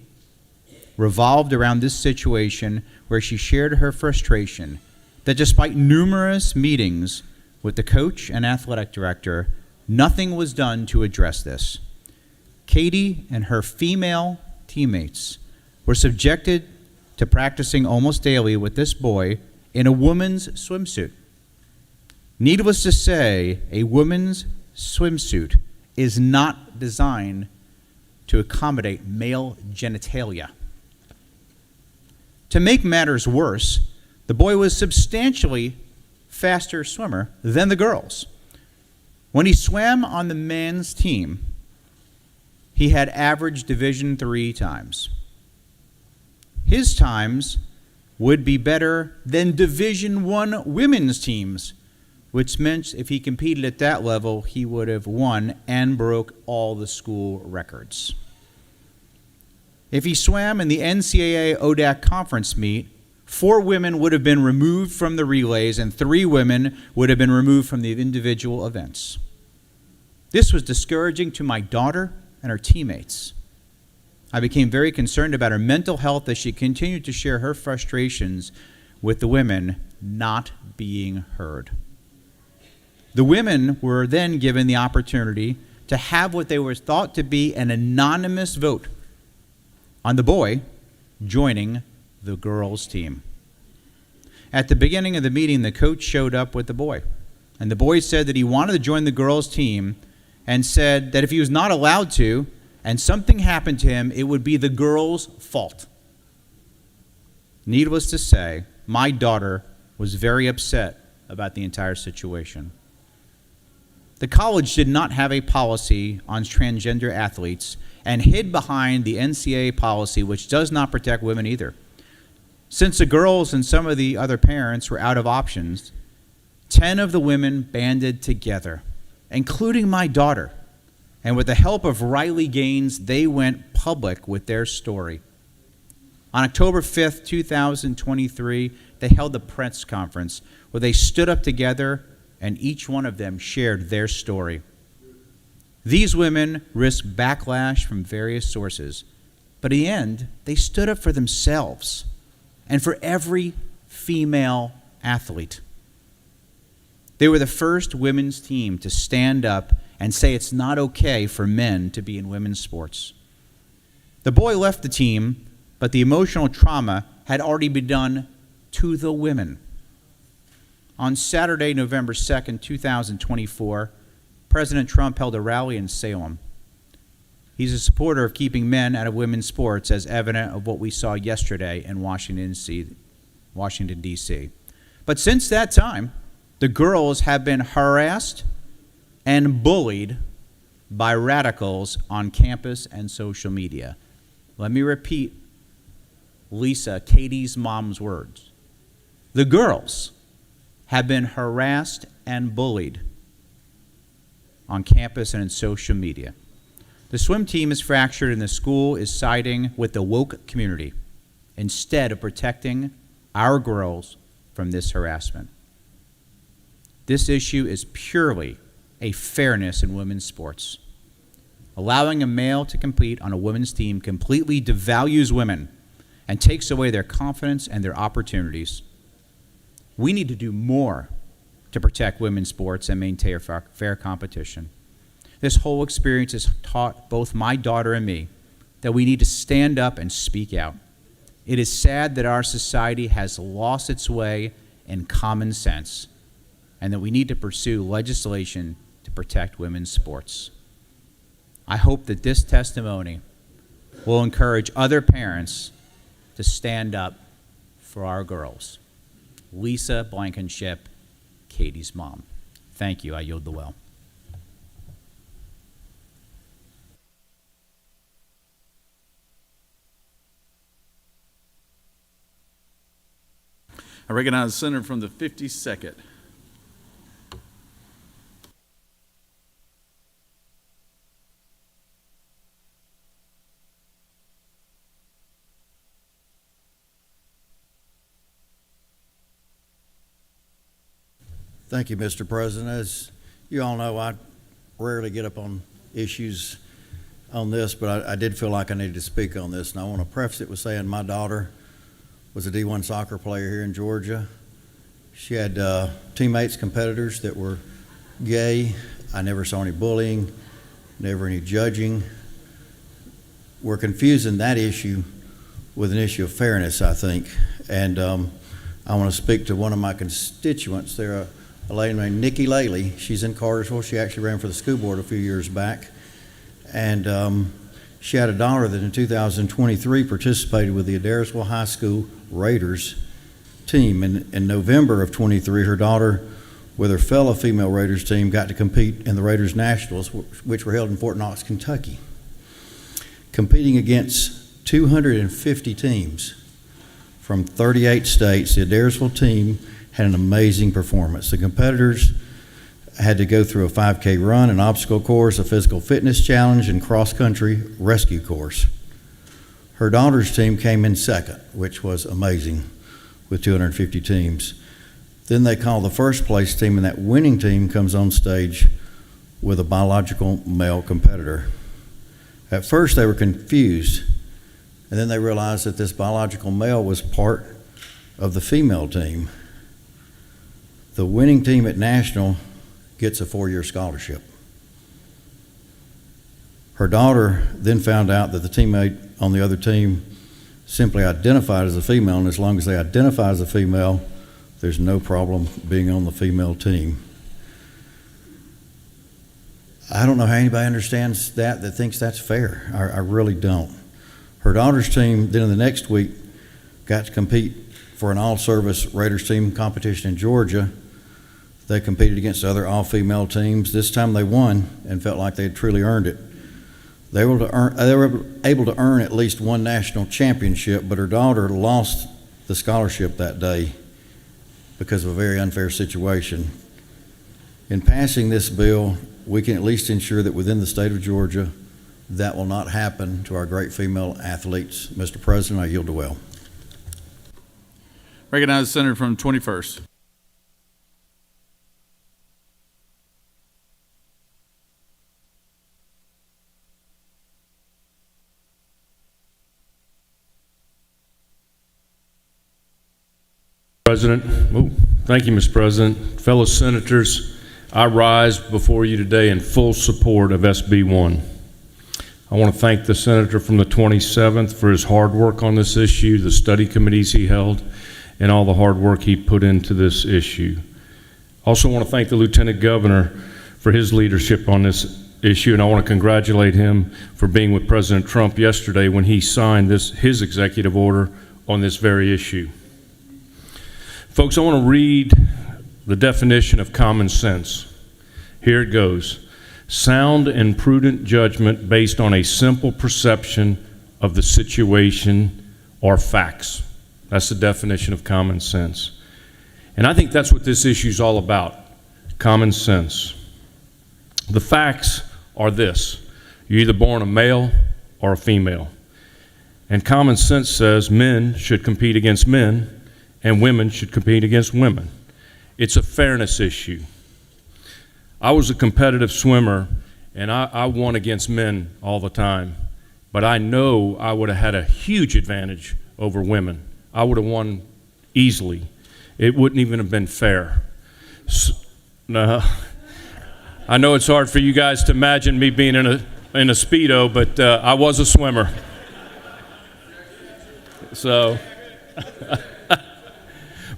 Speaker 2: revolved around this situation where she shared her frustration that despite numerous meetings with the coach and athletic director, nothing was done to address this. Katie and her female teammates were subjected to practicing almost daily with this boy in a woman's swimsuit. Needless to say, a woman's swimsuit is not designed to accommodate male genitalia. To make matters worse, the boy was substantially faster swimmer than the girls. When he swam on the men's team, he had averaged Division III times. His times would be better than Division I women's teams, which meant if he competed at that level, he would have won and broke all the school records. If he swam in the NCAA ODAC conference meet, 4 women would have been removed from the relays and 3 women would have been removed from the individual events. This was discouraging to my daughter and her teammates. I became very concerned about her mental health as she continued to share her frustrations with the women not being heard. The women were then given the opportunity to have what they were thought to be an anonymous vote on the boy joining the girls' team. At the beginning of the meeting, the coach showed up with the boy, and the boy said that he wanted to join the girls' team and said that if he was not allowed to and something happened to him, it would be the girls' fault. Needless to say, my daughter was very upset about the entire situation. The college did not have a policy on transgender athletes and hid behind the NCAA policy, which does not protect women either. Since the girls and some of the other parents were out of options, 10 of the women banded together, including my daughter, and with the help of Riley Gaines, they went public with their story. On October 5th, 2023, they held a press conference where they stood up together and each one of them shared their story. These women risked backlash from various sources, but in the end, they stood up for themselves and for every female athlete. They were the first women's team to stand up and say it's not okay for men to be in women's sports. The boy left the team, but the emotional trauma had already been done to the women. On Saturday, November 2nd, 2024, President Trump held a rally in Salem. He's a supporter of keeping men out of women's sports, as evident of what we saw yesterday in Washington, D.C. But since that time, the girls have been harassed and bullied by radicals on campus and social media. Let me repeat Lisa, Katie's mom's words. The girls have been harassed and bullied on campus and in social media. The swim team is fractured and the school is siding with the woke community instead of protecting our girls from this harassment. This issue is purely a fairness in women's sports. Allowing a male to compete on a women's team completely devalues women and takes away their confidence and their opportunities. We need to do more to protect women's sports and maintain fair competition. This whole experience has taught both my daughter and me that we need to stand up and speak out. It is sad that our society has lost its way in common sense, and that we need to pursue legislation to protect women's sports. I hope that this testimony will encourage other parents to stand up for our girls. Lisa Blankenship, Katie's mom. Thank you. I yield the well.
Speaker 1: I recognize the senator from the 52nd.
Speaker 14: Thank you, Mr. President. As you all know, I rarely get up on issues on this, but I did feel like I needed to speak on this, and I want to preface it with saying my daughter was a D1 soccer player here in Georgia. She had teammates, competitors that were gay. I never saw any bullying, never any judging. We're confusing that issue with an issue of fairness, I think. And I want to speak to one of my constituents there, a lady named Nikki Laley. She's in Cartersville. She actually ran for the school board a few years back. And she had a daughter that in 2023 participated with the Adairsville High School Raiders team. In November of 23, her daughter with her fellow female Raiders team, got to compete in the Raiders Nationals, which were held in Fort Knox, Kentucky. Competing against 250 teams from 38 states, the Adairsville team had an amazing performance. The competitors had to go through a 5K run, an obstacle course, a physical fitness challenge, and cross-country rescue course. Her daughter's team came in second, which was amazing with 250 teams. Then they call the first place team, and that winning team comes on stage with a biological male competitor. At first they were confused, and then they realized that this biological male was part of the female team. The winning team at National gets a 4-year scholarship. Her daughter then found out that the teammate on the other team simply identified as a female, and as long as they identify as a female, there's no problem being on the female team. I don't know how anybody understands that thinks that's fair. I really don't. Her daughter's team then in the next week got to compete for an all-service Raiders team competition in Georgia. They competed against other all-female teams. This time they won and felt like they had truly earned it. They were able to earn at least one national championship, but her daughter lost the scholarship that day because of a very unfair situation. In passing this bill, we can at least ensure that within the state of Georgia, that will not happen to our great female athletes. Mr. President, I yield to well.
Speaker 1: Recognize the senator from 21st.
Speaker 16: President. Thank you, Mr. President. Fellow senators, I rise before you today in full support of SB 1. I want to thank the senator from the 27th for his hard work on this issue, the study committees he held, and all the hard work he put into this issue. Also want to thank the Lieutenant Governor for his leadership on this issue, and I want to congratulate him for being with President Trump yesterday when he signed his executive order on this very issue. Folks, I want to read the definition of common sense. Here it goes. Sound and prudent judgment based on a simple perception of the situation or facts. That's the definition of common sense. And I think that's what this issue is all about, common sense. The facts are this. You're either born a male or a female. And common sense says men should compete against men and women should compete against women. It's a fairness issue. I was a competitive swimmer, and I won against men all the time, but I know I would have had a huge advantage over women. I would have won easily. It wouldn't even have been fair. No, I know it's hard for you guys to imagine me being in a Speedo, but I was a swimmer. So.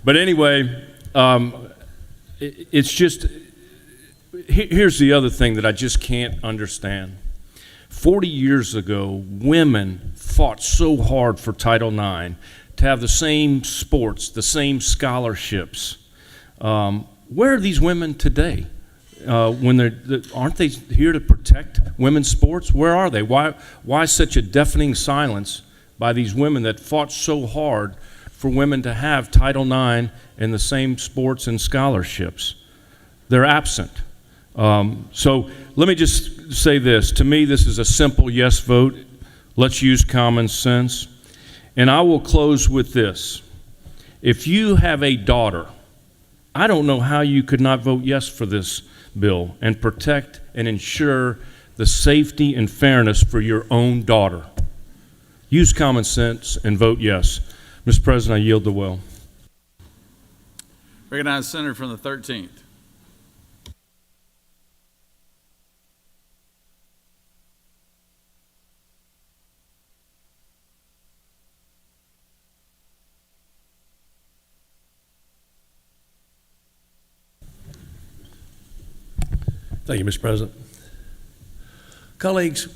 Speaker 16: But anyway, it's just, here's the other thing that I just can't understand. 40 years ago, women fought so hard for Title IX to have the same sports, the same scholarships. Where are these women today? Aren't they here to protect women's sports? Where are they? Why such a deafening silence by these women that fought so hard for women to have Title IX and the same sports and scholarships? They're absent. So let me just say this. To me, this is a simple yes vote. Let's use common sense. And I will close with this. If you have a daughter, I don't know how you could not vote yes for this bill and protect and ensure the safety and fairness for your own daughter. Use common sense and vote yes. Mr. President, I yield the will.
Speaker 1: Recognize the senator from the 13th.
Speaker 17: Thank you, Mr. President. Colleagues,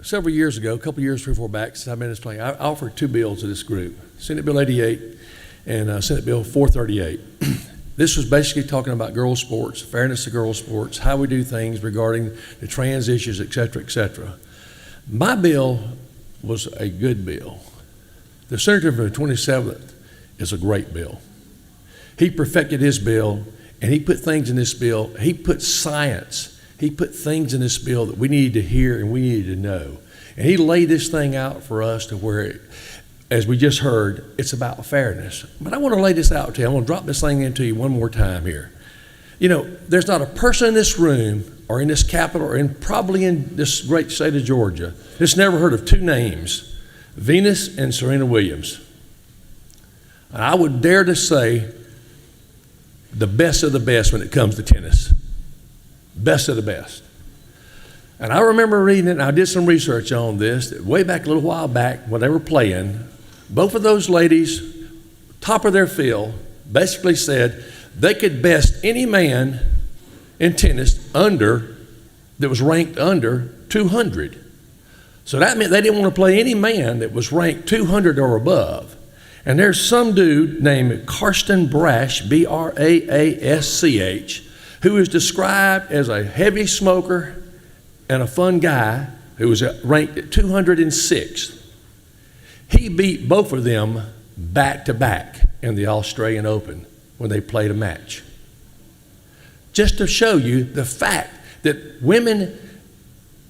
Speaker 17: several years ago, a couple years, 3 or 4 back, since I've been in this place, I offered 2 bills to this group, Senate Bill 88 and Senate Bill 438. This was basically talking about girls' sports, fairness of girls' sports, how we do things regarding the trans issues, et cetera, et cetera. My bill was a good bill. The senator for the 27th is a great bill. He perfected his bill, and he put things in this bill. He put science. He put things in this bill that we needed to hear and we needed to know. And he laid this thing out for us to where, as we just heard, it's about fairness. But I want to lay this out to you. I want to drop this thing into you one more time here. You know, there's not a person in this room or in this capital or probably in this great state of Georgia that's never heard of two names, Venus and Serena Williams. And I would dare to say the best of the best when it comes to tennis. Best of the best. And I remember reading it, and I did some research on this, way back a little while back when they were playing. Both of those ladies, top of their field, basically said they could best any man in tennis that was ranked under 200. So that meant they didn't want to play any man that was ranked 200 or above. And there's some dude named Karsten Brasch, B-R-A-A-S-C-H, who is described as a heavy smoker and a fun guy who was ranked at 206th. He beat both of them back to back in the Australian Open when they played a match. Just to show you the fact that women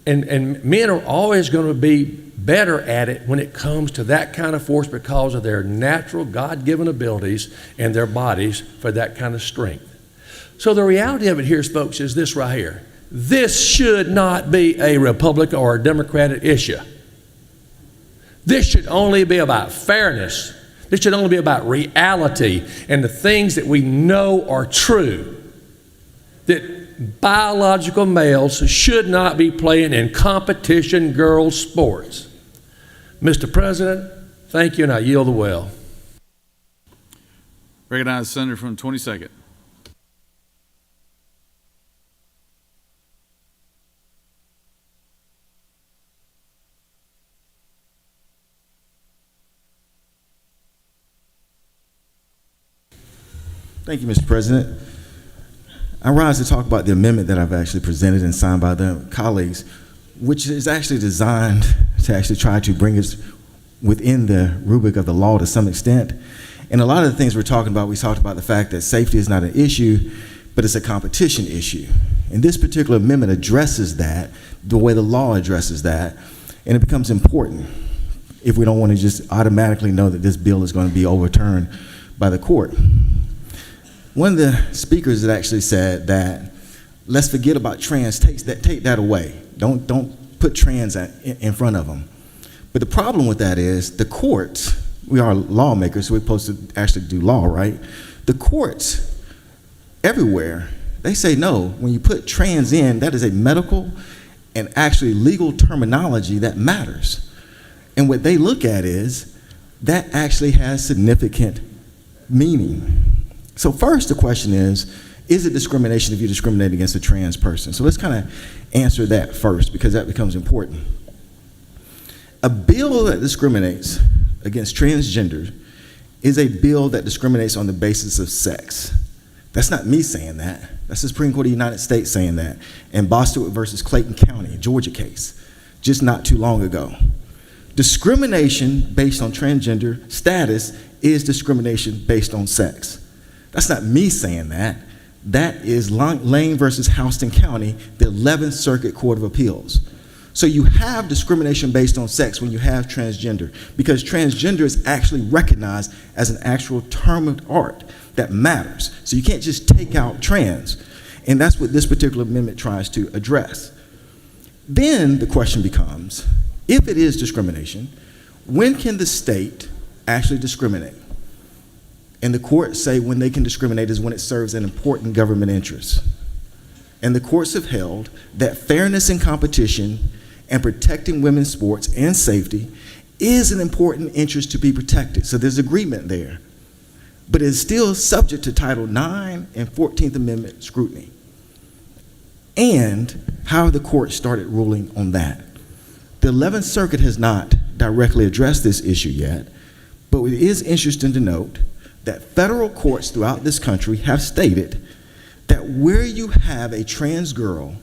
Speaker 17: and men are always going to be better at it when it comes to that kind of force because of their natural God-given abilities and their bodies for that kind of strength. So the reality of it here, folks, is this right here. This should not be a Republican or a Democratic issue. This should only be about fairness. This should only be about reality and the things that we know are true. That biological males should not be playing in competition girls' sports. Mr. President, thank you, and I yield the well.
Speaker 1: Recognize the senator from 22nd.
Speaker 18: Thank you, Mr. President. I rise to talk about the amendment that I've actually presented and signed by the colleagues, which is actually designed to actually try to bring us within the rubric of the law to some extent. And a lot of the things we're talking about, we talked about the fact that safety is not an issue, but it's a competition issue. And this particular amendment addresses that, the way the law addresses that, and it becomes important if we don't want to just automatically know that this bill is going to be overturned by the court. One of the speakers had actually said that let's forget about trans, take that away. Don't put trans in front of them. But the problem with that is the courts, we are lawmakers, so we're supposed to actually do law, right? The courts everywhere, they say no. When you put trans in, that is a medical and actually legal terminology that matters. And what they look at is that actually has significant meaning. So first the question is it discrimination if you discriminate against a trans person? So let's kind of answer that first because that becomes important. A bill that discriminates against transgender is a bill that discriminates on the basis of sex. That's not me saying that. That's the Supreme Court of the United States saying that in Bostwick versus Clayton County, Georgia case, just not too long ago. Discrimination based on transgender status is discrimination based on sex. That's not me saying that. That is Lane versus Houston County, the 11th Circuit Court of Appeals. So you have discrimination based on sex when you have transgender, because transgender is actually recognized as an actual term of art that matters. So you can't just take out trans. And that's what this particular amendment tries to address. Then the question becomes, if it is discrimination, when can the state actually discriminate? And the courts say when they can discriminate is when it serves an important government interest. And the courts have held that fairness in competition and protecting women's sports and safety is an important interest to be protected. So there's agreement there. But it's still subject to Title IX and 14th Amendment scrutiny. And how have the court started ruling on that? The 11th Circuit has not directly addressed this issue yet, but it is interesting to note that federal courts throughout this country have stated that where you have a trans girl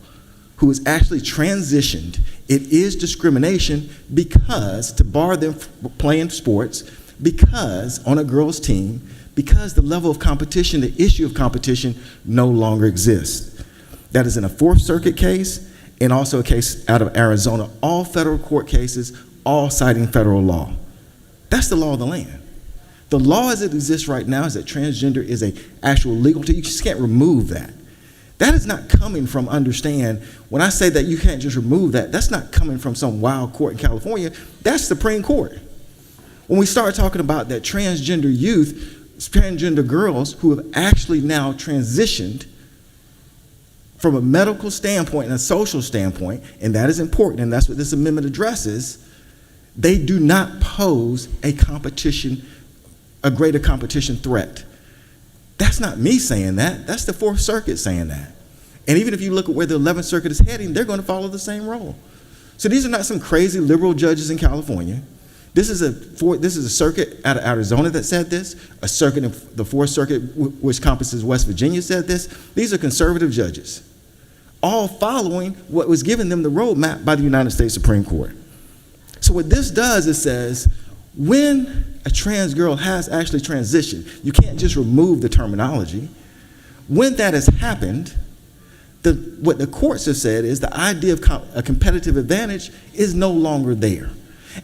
Speaker 18: who is actually transitioned, it is discrimination because, to bar them from playing sports, because on a girl's team, because the level of competition, the issue of competition no longer exists. That is in a Fourth Circuit case and also a case out of Arizona, all federal court cases, all citing federal law. That's the law of the land. The law as it exists right now is that transgender is a actual legal term. You just can't remove that. That is not coming from, understand, when I say that you can't just remove that, that's not coming from some wild court in California. That's Supreme Court. When we start talking about that transgender youth, transgender girls who have actually now transitioned from a medical standpoint and a social standpoint, and that is important, and that's what this amendment addresses, they do not pose a greater competition threat. That's not me saying that. That's the Fourth Circuit saying that. And even if you look at where the 11th Circuit is heading, they're going to follow the same role. So these are not some crazy liberal judges in California. This is a circuit out of Arizona that said this. A circuit in the Fourth Circuit, which encompasses West Virginia, said this. These are conservative judges, all following what was given them the roadmap by the United States Supreme Court. So what this does is says, when a trans girl has actually transitioned, you can't just remove the terminology. When that has happened, what the courts have said is the idea of a competitive advantage is no longer there.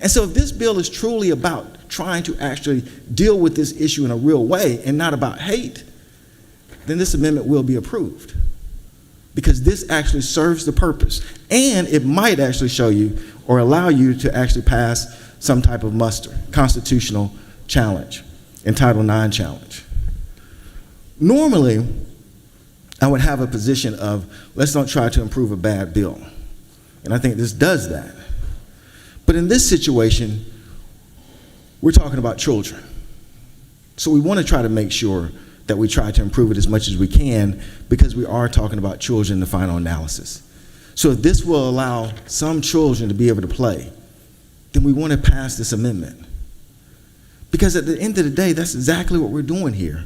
Speaker 18: And so if this bill is truly about trying to actually deal with this issue in a real way and not about hate, then this amendment will be approved, because this actually serves the purpose. And it might actually show you or allow you to actually pass some type of muster, constitutional challenge, and Title IX challenge. Normally, I would have a position of, let's not try to improve a bad bill. And I think this does that. But in this situation, we're talking about children. So we want to try to make sure that we try to improve it as much as we can, because we are talking about children in the final analysis. So if this will allow some children to be able to play, then we want to pass this amendment. Because at the end of the day, that's exactly what we're doing here.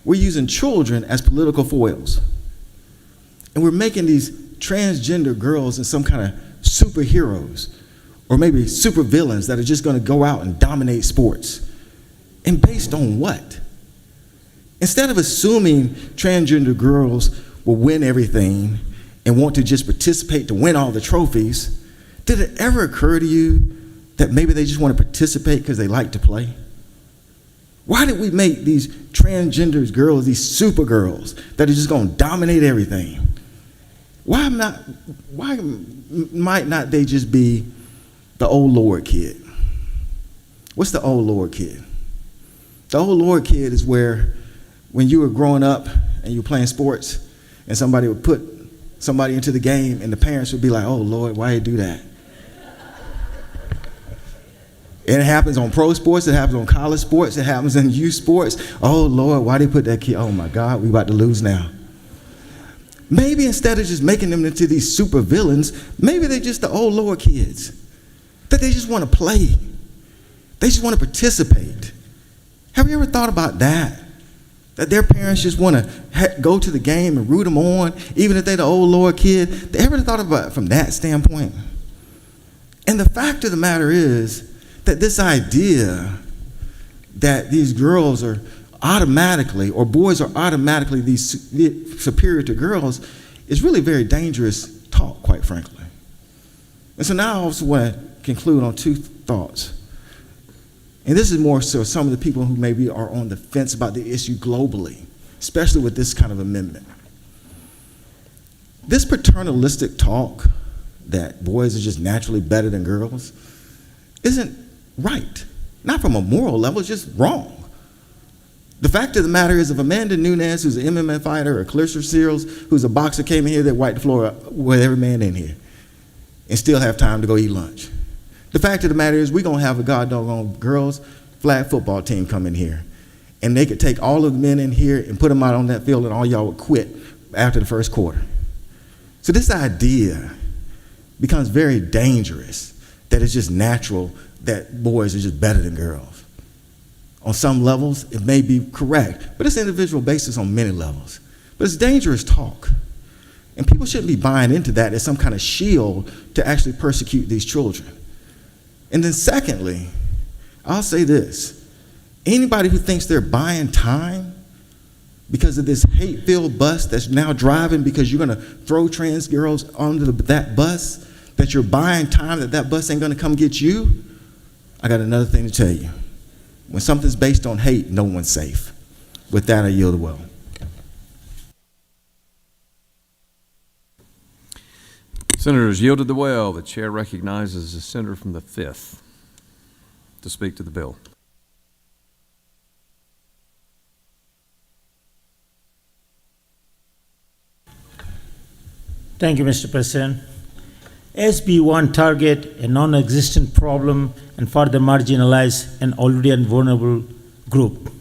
Speaker 18: We're using children as political foils. And we're making these transgender girls into some kind of superheroes, or maybe supervillains that are just going to go out and dominate sports. And based on what? Instead of assuming transgender girls will win everything and want to just participate to win all the trophies, did it ever occur to you that maybe they just want to participate because they like to play? Why did we make these transgender girls, these super girls, that are just going to dominate everything? Why might not they just be the old Lord kid? What's the old Lord kid? The old Lord kid is where when you were growing up and you were playing sports and somebody would put somebody into the game and the parents would be like, oh Lord, why you do that? And it happens on pro sports, it happens on college sports, it happens in youth sports. Oh Lord, why they put that kid? Oh my God, we about to lose now. Maybe instead of just making them into these super villains, maybe they're just the old Lord kids. That they just want to play. They just want to participate. Have you ever thought about that? That their parents just want to go to the game and root them on, even if they're the old Lord kid? They ever thought about it from that standpoint? And the fact of the matter is that this idea that these girls are automatically, or boys are automatically these superior to girls, is really very dangerous talk, quite frankly. And so now I also want to conclude on two thoughts. And this is more so some of the people who maybe are on the fence about the issue globally, especially with this kind of amendment. This paternalistic talk that boys are just naturally better than girls isn't right. Not from a moral level, it's just wrong. The fact of the matter is, if Amanda Nunes, who's an MMA fighter, or Clarissa Seals, who's a boxer, came in here, they'd wipe the floor with every man in here and still have time to go eat lunch. The fact of the matter is, we're going to have a goddamn girls flag football team come in here, and they could take all of the men in here and put them out on that field, and all y'all would quit after the first quarter. So this idea becomes very dangerous, that it's just natural that boys are just better than girls. on some levels, it may be correct, but it's individual basis on many levels. But it's dangerous talk. And people shouldn't be buying into that as some kind of shield to actually persecute these children. And then secondly, I'll say this. Anybody who thinks they're buying time because of this hate-filled bus that's now driving because you're going to throw trans girls onto that bus, that you're buying time, that bus ain't going to come get you, I got another thing to tell you. When something's based on hate, no one's safe. With that, I yield the well.
Speaker 9: Senators yielded the well. The chair recognizes the senator from the 5th to speak to the bill.
Speaker 8: Thank you, Mr. President. SB 1 target a non-existent problem and further marginalize an already vulnerable group.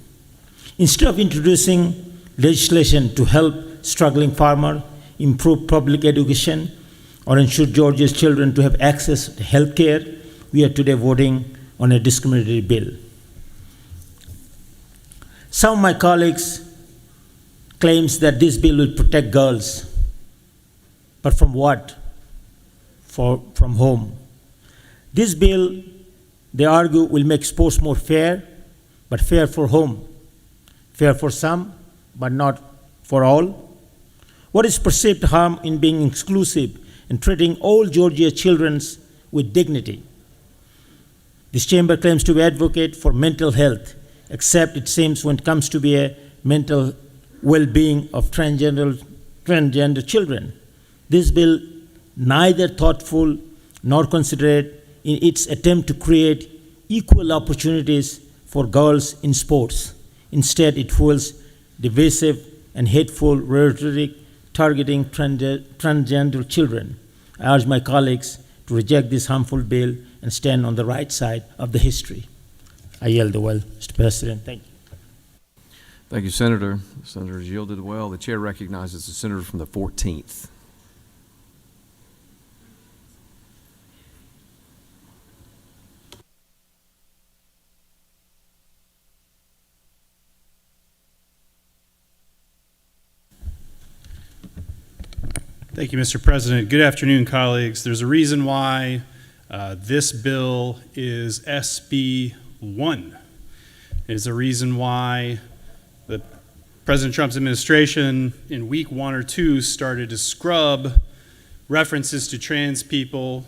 Speaker 8: Instead of introducing legislation to help struggling farmers, improve public education, or ensure Georgia's children to have access to health care, we are today voting on a discriminatory bill. Some of my colleagues claims that this bill will protect girls. But from what? From whom? This bill, they argue, will make sports more fair, but fair for whom? Fair for some, but not for all? What is perceived harm in being exclusive and treating all Georgia children with dignity? This chamber claims to be advocate for mental health, except it seems when it comes to be a mental well-being of transgender children. This bill neither thoughtful nor considerate in its attempt to create equal opportunities for girls in sports. Instead, it fuels divisive and hateful rhetoric targeting transgender children. I urge my colleagues to reject this harmful bill and stand on the right side of the history. I yield the well, Mr. President. Thank you.
Speaker 9: Thank you, Senator. The senator has yielded well. The chair recognizes the senator from the 14th.
Speaker 23: Thank you, Mr. President. Good afternoon, colleagues. There's a reason why this bill is SB 1. There's a reason why President Trump's administration in week 1 or 2 started to scrub references to trans people,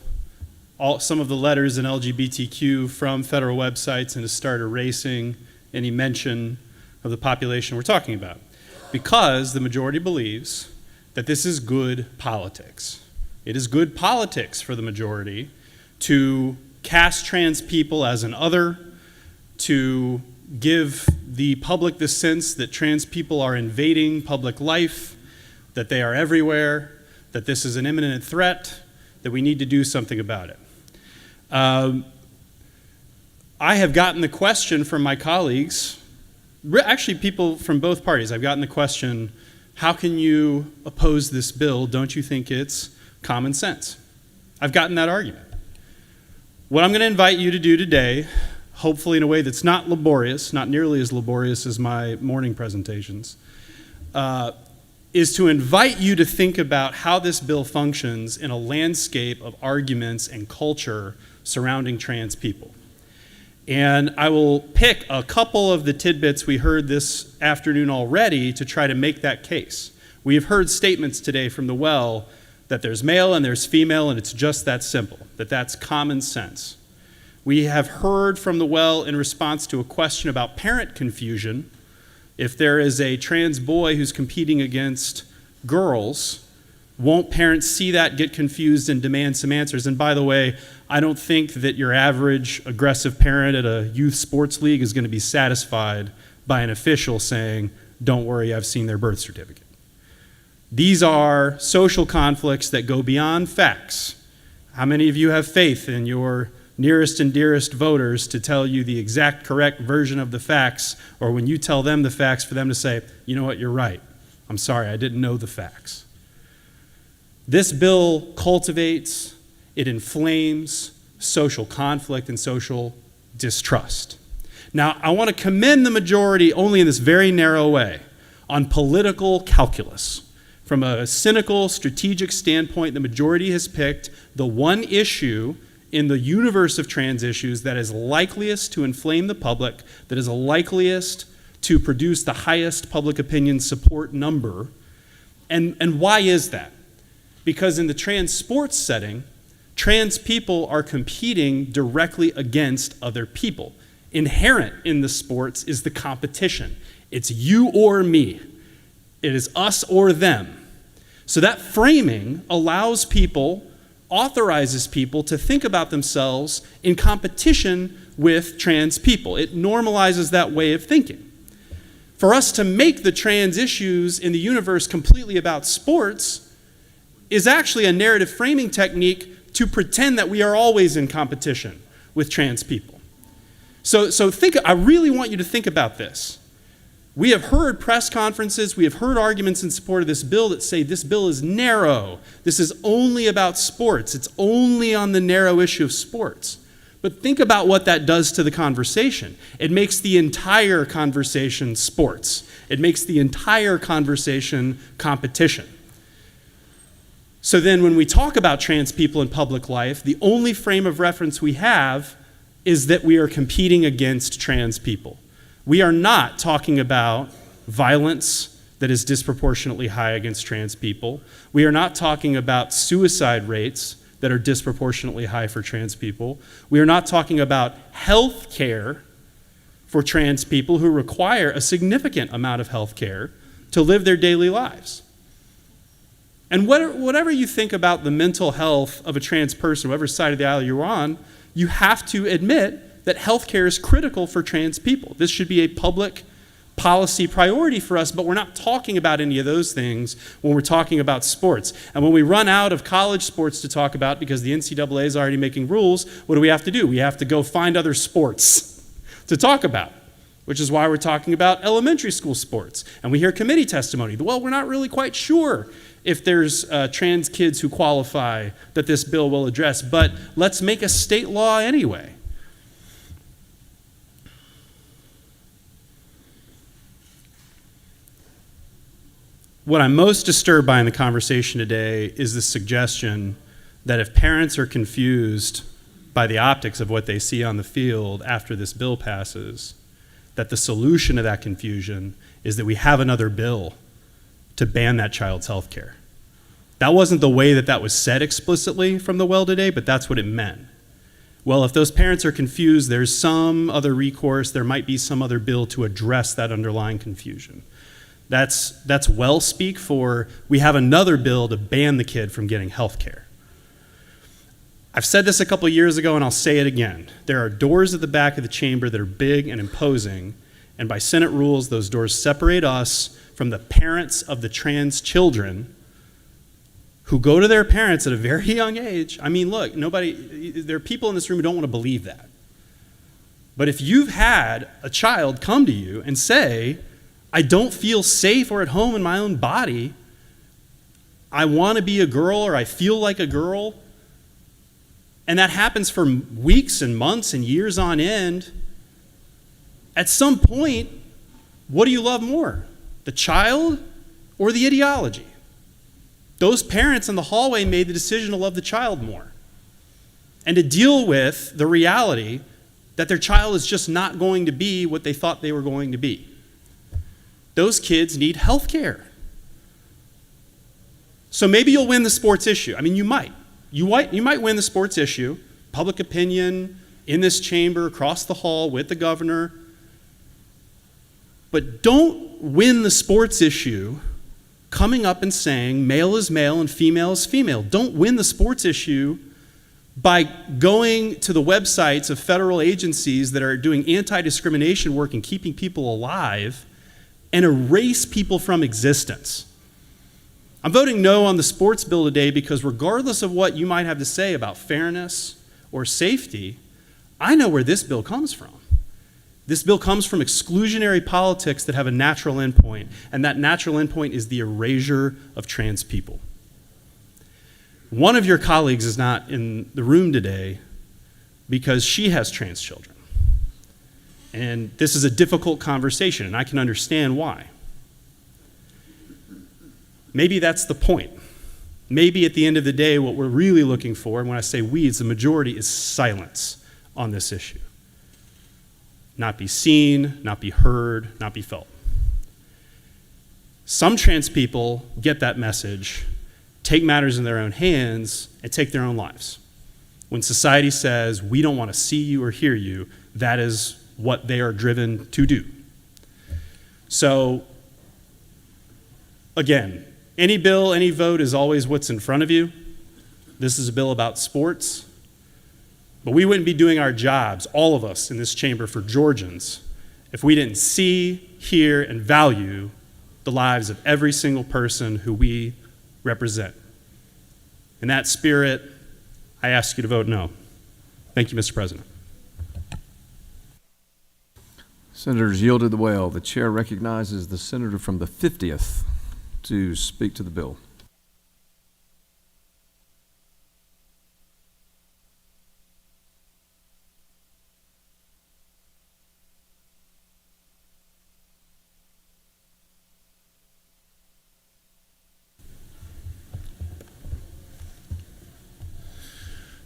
Speaker 23: some of the letters in LGBTQ from federal websites, and to start erasing any mention of the population we're talking about. Because the majority believes that this is good politics. It is good politics for the majority to cast trans people as an other, to give the public the sense that trans people are invading public life, that they are everywhere, that this is an imminent threat, that we need to do something about it. I have gotten the question from my colleagues, actually people from both parties, I've gotten the question, how can you oppose this bill? Don't you think it's common sense? I've gotten that argument. What I'm going to invite you to do today, hopefully in a way that's not laborious, not nearly as laborious as my morning presentations, is to invite you to think about how this bill functions in a landscape of arguments and culture surrounding trans people. And I will pick a couple of the tidbits we heard this afternoon already to try to make that case. We have heard statements today from the well that there's male and there's female, and it's just that simple, that that's common sense. We have heard from the well in response to a question about parent confusion. If there is a trans boy who's competing against girls, won't parents see that, get confused, and demand some answers? And by the way, I don't think that your average aggressive parent at a youth sports league is going to be satisfied by an official saying, don't worry, I've seen their birth certificate. These are social conflicts that go beyond facts. How many of you have faith in your nearest and dearest voters to tell you the exact correct version of the facts, or when you tell them the facts, for them to say, you know what, you're right. I'm sorry, I didn't know the facts. This bill cultivates, it inflames social conflict and social distrust.
Speaker 19: Now, I want to commend the majority only in this very narrow way, on political calculus. From a cynical, strategic standpoint, the majority has picked the one issue in the universe of trans issues that is likeliest to inflame the public, that is likeliest to produce the highest public opinion support number. And why is that? Because in the trans sports setting, trans people are competing directly against other people. Inherent in the sports is the competition. It's you or me. It is us or them. So that framing allows people, authorizes people to think about themselves in competition with trans people. It normalizes that way of thinking. For us to make the trans issues in the universe completely about sports is actually a narrative framing technique to pretend that we are always in competition with trans people. So I really want you to think about this. We have heard press conferences, we have heard arguments in support of this bill that say this bill is narrow. This is only about sports. It's only on the narrow issue of sports. But think about what that does to the conversation. It makes the entire conversation sports. It makes the entire conversation competition. So then when we talk about trans people in public life, the only frame of reference we have is that we are competing against trans people. We are not talking about violence that is disproportionately high against trans people. We are not talking about suicide rates that are disproportionately high for trans people. We are not talking about health care for trans people who require a significant amount of health care to live their daily lives. And whatever you think about the mental health of a trans person, whatever side of the aisle you're on, you have to admit that healthcare is critical for trans people. This should be a public policy priority for us, but we're not talking about any of those things when we're talking about sports. And when we run out of college sports to talk about because the NCAA is already making rules, what do? We have to go find other sports to talk about, which is why we're talking about elementary school sports. And we hear committee testimony. Well, we're not really quite sure if there's trans kids who qualify that this bill will address, but let's make a state law anyway. What I'm most disturbed by in the conversation today is the suggestion that if parents are confused by the optics of what they see on the field after this bill passes, that the solution to that confusion is that we have another bill to ban that child's health care. That wasn't the way that was said explicitly from the well today, but that's what it meant. Well, if those parents are confused, there's some other recourse, there might be some other bill to address that underlying confusion. That's well speak for we have another bill to ban the kid from getting health care. I've said this a couple years ago and I'll say it again. There are doors at the back of the chamber that are big and imposing, and by Senate rules, those doors separate us from the parents of the trans children who go to their parents at a very young age. I mean, look, there are people in this room who don't want to believe that. But if you've had a child come to you and say, I don't feel safe or at home in my own body, I want to be a girl or I feel like a girl, and that happens for weeks and months and years on end, at some point, what do you love more? The child or the ideology? Those parents in the hallway made the decision to love the child more and to deal with the reality that their child is just not going to be what they thought they were going to be. Those kids need health care. So maybe you'll win the sports issue. I mean, you might. You might win the sports issue, public opinion, in this chamber, across the hall, with the governor. But don't win the sports issue coming up and saying male is male and female is female. Don't win the sports issue by going to the websites of federal agencies that are doing anti-discrimination work and keeping people alive and erase people from existence. I'm voting no on the sports bill today because regardless of what you might have to say about fairness or safety, I know where this bill comes from. This bill comes from exclusionary politics that have a natural endpoint, and that natural endpoint is the erasure of trans people. One of your colleagues is not in the room today because she has trans children. And this is a difficult conversation, and I can understand why. Maybe that's the point. Maybe at the end of the day, what we're really looking for, and when I say we, it's the majority, is silence on this issue. Not be seen, not be heard, not be felt. Some trans people get that message, take matters in their own hands, and take their own lives. When society says, we don't want to see you or hear you, that is what they are driven to do. So, again, any bill, any vote is always what's in front of you. This is a bill about sports. But we wouldn't be doing our jobs, all of us in this chamber, for Georgians, if we didn't see, hear, and value the lives of every single person who we represent. In that spirit, I ask you to vote no. Thank you, Mr. President.
Speaker 9: Senators yielded the well. The chair recognizes the senator from the 50th to speak to the bill.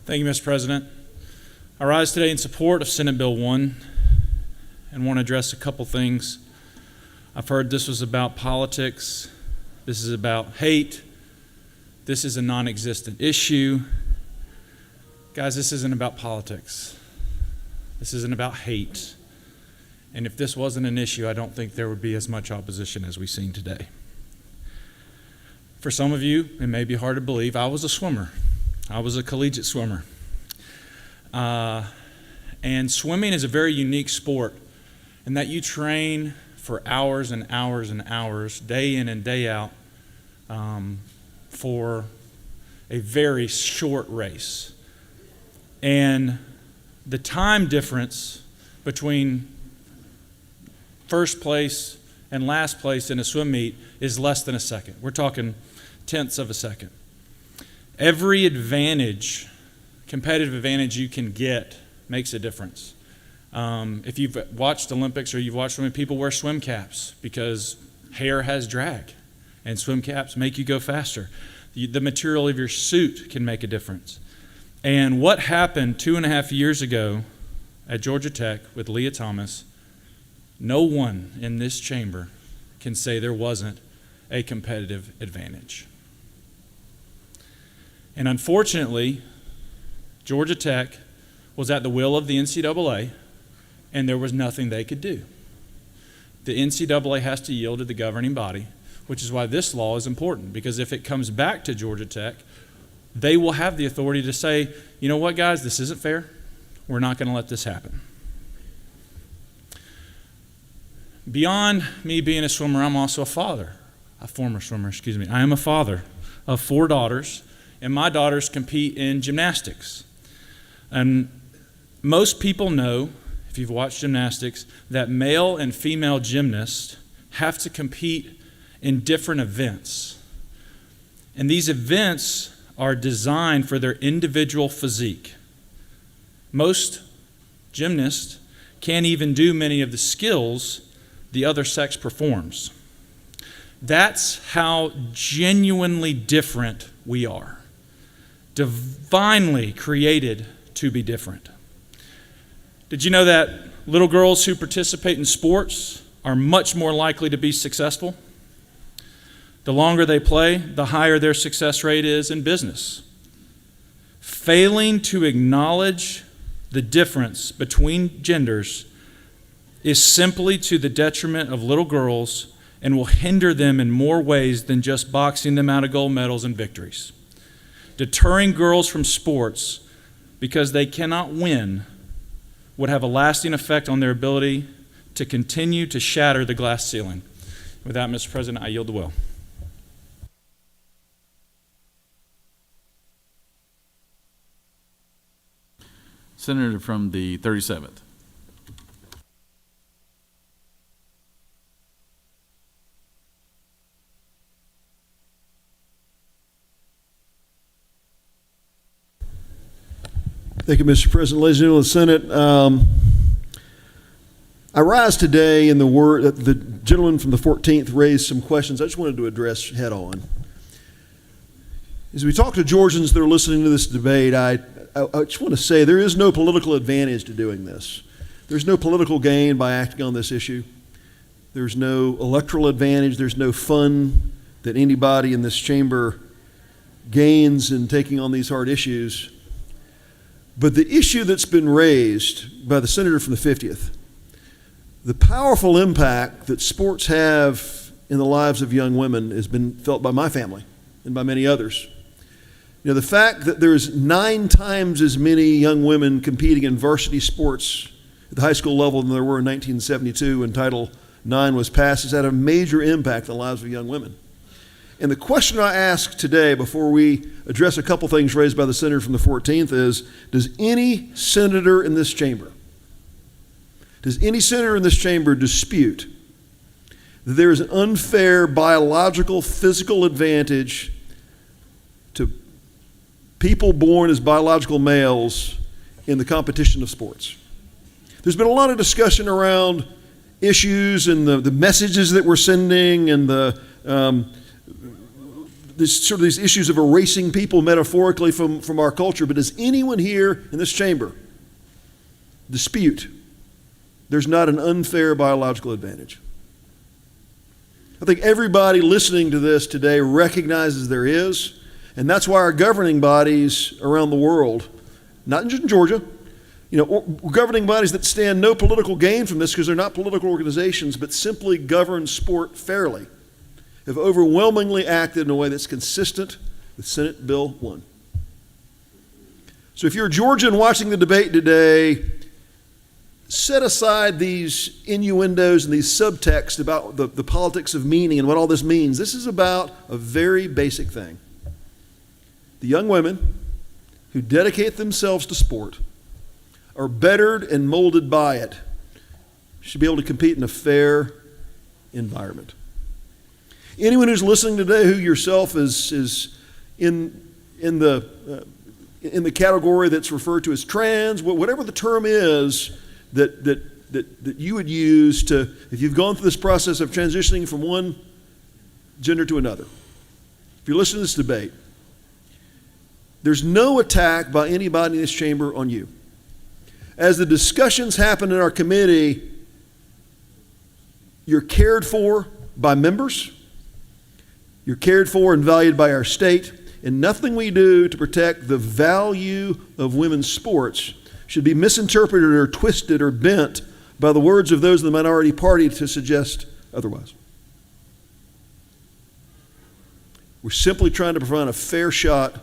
Speaker 4: Thank you, Mr. President. I rise today in support of Senate Bill 1 and want to address a couple things. I've heard this was about politics. This is about hate. This is a non-existent issue. Guys, this isn't about politics. This isn't about hate. And if this wasn't an issue, I don't think there would be as much opposition as we've seen today. For some of you, it may be hard to believe, I was a swimmer. I was a collegiate swimmer. And swimming is a very unique sport in that you train for hours and hours and hours, day in and day out, for a very short race. And the time difference between first place and last place in a swim meet is less than a second. We're talking tenths of a second. Every advantage, competitive advantage you can get makes a difference. If you've watched Olympics or you've watched swimming, people wear swim caps because hair has drag, and swim caps make you go faster. The material of your suit can make a difference. And what happened 2.5 years ago at Georgia Tech with Leah Thomas, no one in this chamber can say there wasn't a competitive advantage. And unfortunately, Georgia Tech was at the will of the NCAA, and there was nothing they could do. The NCAA has to yield to the governing body, which is why this law is important, because if it comes back to Georgia Tech, they will have the authority to say, you know what, guys, this isn't fair. We're not going to let this happen. Beyond me being a swimmer, I'm also a former swimmer. I am a father of 4 daughters, and my daughters compete in gymnastics. And most people know, if you've watched gymnastics, that male and female gymnasts have to compete in different events. And these events are designed for their individual physique. Most gymnasts can't even do many of the skills the other sex performs. That's how genuinely different we are. Divinely created to be different. Did you know that little girls who participate in sports are much more likely to be successful? The longer they play, the higher their success rate is in business. Failing to acknowledge the difference between genders is simply to the detriment of little girls and will hinder them in more ways than just boxing them out of gold medals and victories. Deterring girls from sports because they cannot win would have a lasting effect on their ability to continue to shatter the glass ceiling. With that, Mr. President, I yield the will.
Speaker 1: Senator from the 37th.
Speaker 20: Thank you, Mr. President. Ladies and gentlemen of the Senate, I rise today in the word that the gentleman from the 14th raised some questions I just wanted to address head on. As we talk to Georgians that are listening to this debate, I just want to say there is no political advantage to doing this. There's no political gain by acting on this issue. There's no electoral advantage. There's no fun that anybody in this chamber gains in taking on these hard issues. But the issue that's been raised by the senator from the 50th, the powerful impact that sports have in the lives of young women has been felt by my family and by many others. You know, the fact that there's 9 times as many young women competing in varsity sports at the high school level than there were in 1972 when Title IX was passed has had a major impact on the lives of young women. And the question I ask today before we address a couple things raised by the senator from the 14th is, does any senator in this chamber dispute that there is an unfair biological physical advantage to people born as biological males in the competition of sports? There's been a lot of discussion around issues and the messages that we're sending and these issues of erasing people metaphorically from our culture. But does anyone here in this chamber dispute there's not an unfair biological advantage? I think everybody listening to this today recognizes there is, and that's why our governing bodies around the world, not just in Georgia, governing bodies that stand no political gain from this because they're not political organizations, but simply govern sport fairly, have overwhelmingly acted in a way that's consistent with Senate Bill 1. So if you're a Georgian watching the debate today, set aside these innuendos and these subtexts about the politics of meaning and what all this means. This is about a very basic thing. The young women who dedicate themselves to sport are bettered and molded by it should be able to compete in a fair environment. Anyone who's listening today who yourself is in the category that's referred to as trans, whatever the term is that you would use to, if you've gone through this process of transitioning from one gender to another, if you're listening to this debate, there's no attack by anybody in this chamber on you. As the discussions happen in our committee, you're cared for by members, you're cared for and valued by our state, and nothing we do to protect the value of women's sports should be misinterpreted or twisted or bent by the words of those in the minority party to suggest otherwise. We're simply trying to provide a fair shot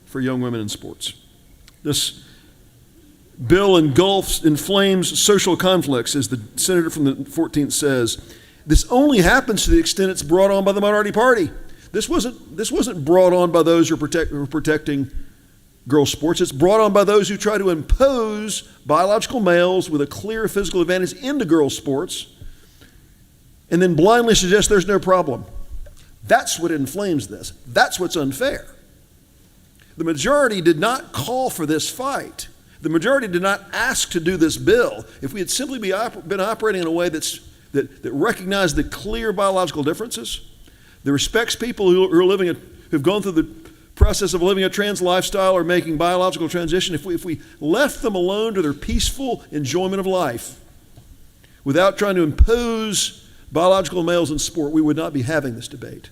Speaker 20: for young women in sports. This bill inflames social conflicts, as the senator from the 14th says. This only happens to the extent it's brought on by the minority party. This wasn't brought on by those who are protecting girls' sports. It's brought on by those who try to impose biological males with a clear physical advantage into girls' sports and then blindly suggest there's no problem. That's what inflames this. That's what's unfair. The majority did not call for this fight. The majority did not ask to do this bill. If we had simply been operating in a way that recognized the clear biological differences, that respects people who've gone through the process of living a trans lifestyle or making biological transition, if we left them alone to their peaceful enjoyment of life without trying to impose biological males in sport, we would not be having this debate.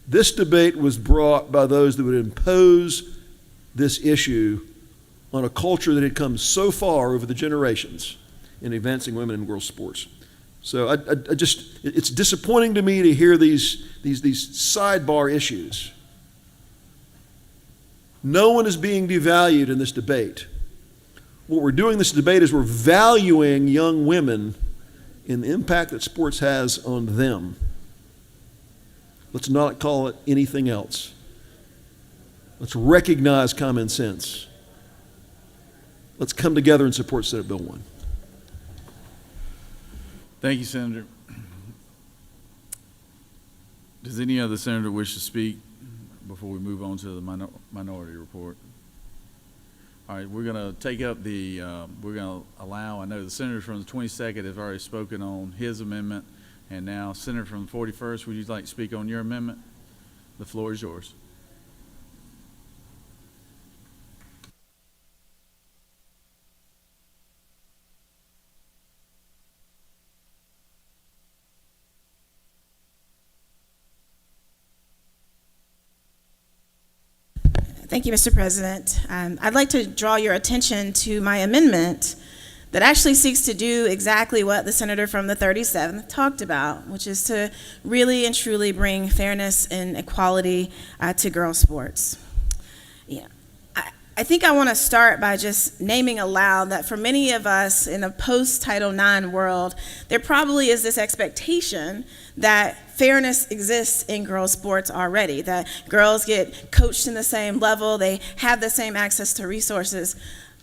Speaker 20: This debate was brought by those that would impose this issue on a culture that had come so far over the generations in advancing women in girls' sports. So it's disappointing to me to hear these sidebar issues. No one is being devalued in this debate. What we're doing in this debate is we're valuing young women in the impact that sports has on them. Let's not call it anything else. Let's recognize common sense. Let's come together and support Senate Bill 1.
Speaker 1: Thank you, Senator. Does any other senator wish to speak before we move on to the minority report? All right, we're going to take up we're going to allow, I know the senator from the 22nd has already spoken on his amendment, and now Senator from the 41st, would you like to speak on your amendment? The floor is yours.
Speaker 5: Thank you, Mr. President. I'd like to draw your attention to my amendment that actually seeks to do exactly what the senator from the 37th talked about, which is to really and truly bring fairness and equality to girls' sports. Yeah. I think I want to start by just naming aloud that for many of us in a post-Title IX world, there probably is this expectation that fairness exists in girls' sports already, that girls get coached in the same level, they have the same access to resources.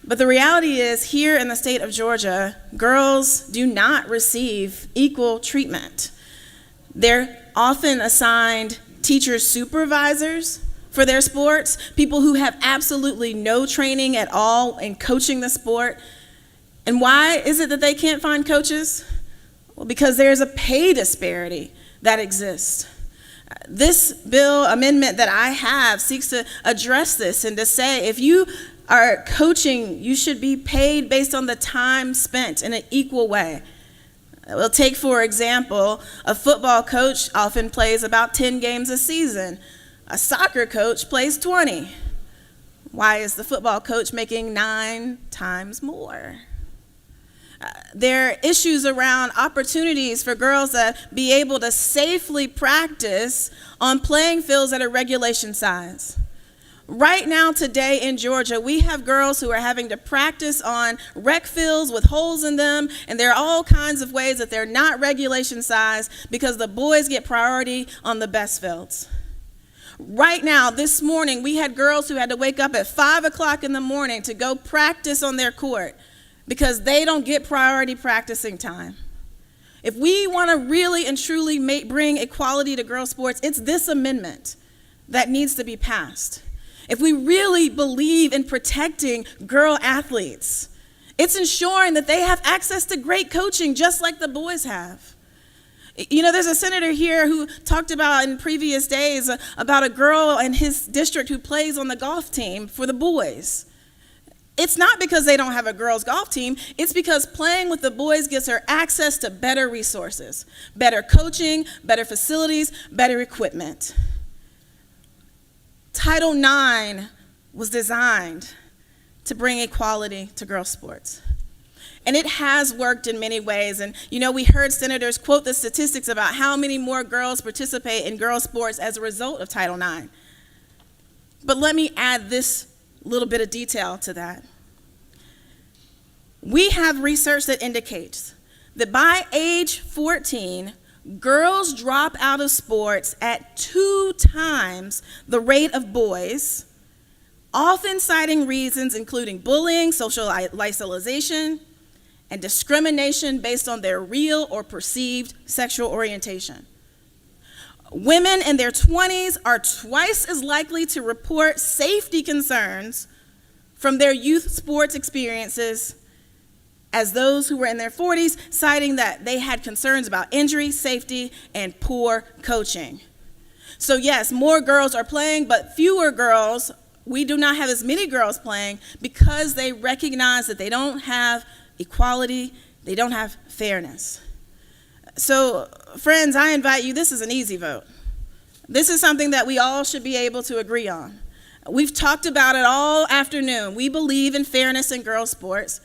Speaker 5: But the reality is, here in the state of Georgia, girls do not receive equal treatment. They're often assigned teacher supervisors for their sports, people who have absolutely no training at all in coaching the sport. And why is it that they can't find coaches? Well, because there's a pay disparity that exists. This bill amendment that I have seeks to address this and to say, if you are coaching, you should be paid based on the time spent in an equal way. We'll take, for example, a football coach often plays about 10 games a season. A soccer coach plays 20. Why is the football coach making 9 times more? There are issues around opportunities for girls to be able to safely practice on playing fields that are regulation size. Right now, today in Georgia, we have girls who are having to practice on rec fields with holes in them, and there are all kinds of ways that they're not regulation size because the boys get priority on the best fields. Right now, this morning, we had girls who had to wake up at 5 o'clock in the morning to go practice on their court because they don't get priority practicing time. If we want to really and truly bring equality to girls' sports, it's this amendment that needs to be passed. If we really believe in protecting girl athletes, it's ensuring that they have access to great coaching just like the boys have. You know, there's a senator here who talked about in previous days about a girl in his district who plays on the golf team for the boys. It's not because they don't have a girls' golf team, it's because playing with the boys gives her access to better resources, better coaching, better facilities, better equipment. Title IX was designed to bring equality to girls' sports. And it has worked in many ways. And, you know, we heard senators quote the statistics about how many more girls participate in girls' sports as a result of Title IX. But let me add this little bit of detail to that. We have research that indicates that by age 14, girls drop out of sports at 2 times the rate of boys, often citing reasons including bullying, social isolation, and discrimination based on their real or perceived sexual orientation. Women in their 20s are twice as likely to report safety concerns from their youth sports experiences as those who were in their 40s, citing that they had concerns about injury, safety, and poor coaching. So yes, more girls are playing, but fewer girls, we do not have as many girls playing because they recognize that they don't have equality, they don't have fairness. So, friends, I invite you, this is an easy vote. This is something that we all should be able to agree on. We've talked about it all afternoon. We believe in fairness in girls' sports.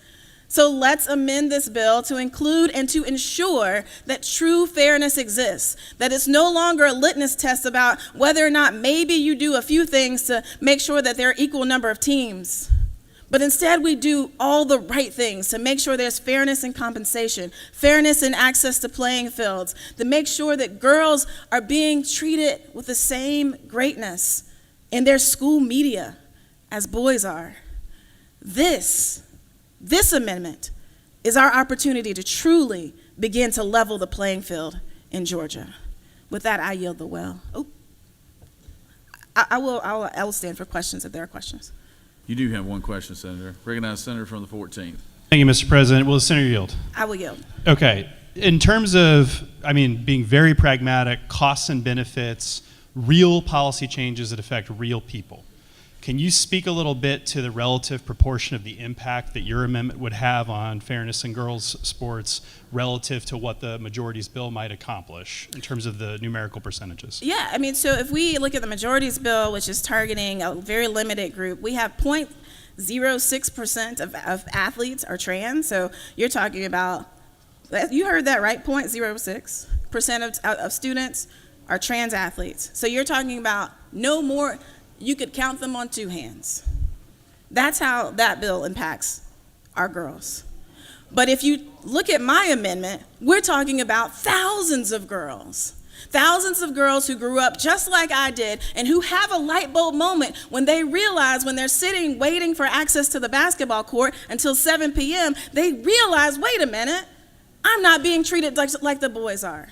Speaker 5: So let's amend this bill to include and to ensure that true fairness exists, that it's no longer a litmus test about whether or not maybe you do a few things to make sure that there are equal number of teams. But instead, we do all the right things to make sure there's fairness in compensation, fairness in access to playing fields, to make sure that girls are being treated with the same greatness in their school media as boys are. This amendment is our opportunity to truly begin to level the playing field in Georgia. With that, I yield the well. I will stand for questions if there are questions.
Speaker 1: You do have one question, Senator. Recognize Senator from the 14th.
Speaker 23: Thank you, Mr. President. Will the senator yield?
Speaker 5: I will yield.
Speaker 23: Okay. In terms of, being very pragmatic, costs and benefits, real policy changes that affect real people, can you speak a little bit to the relative proportion of the impact that your amendment would have on fairness in girls' sports relative to what the majority's bill might accomplish in terms of the numerical percentages?
Speaker 5: Yeah, so if we look at the majority's bill, which is targeting a very limited group, we have 0.06% of athletes are trans. So you're talking about, you heard that right, 0.06% of students are trans athletes. So you're talking about no more. You could count them on two hands. That's how that bill impacts our girls. But if you look at my amendment, we're talking about thousands of girls who grew up just like I did and who have a light bulb moment when they realize, when they're sitting waiting for access to the basketball court until 7 p.m., they realize, wait a minute, I'm not being treated like the boys are.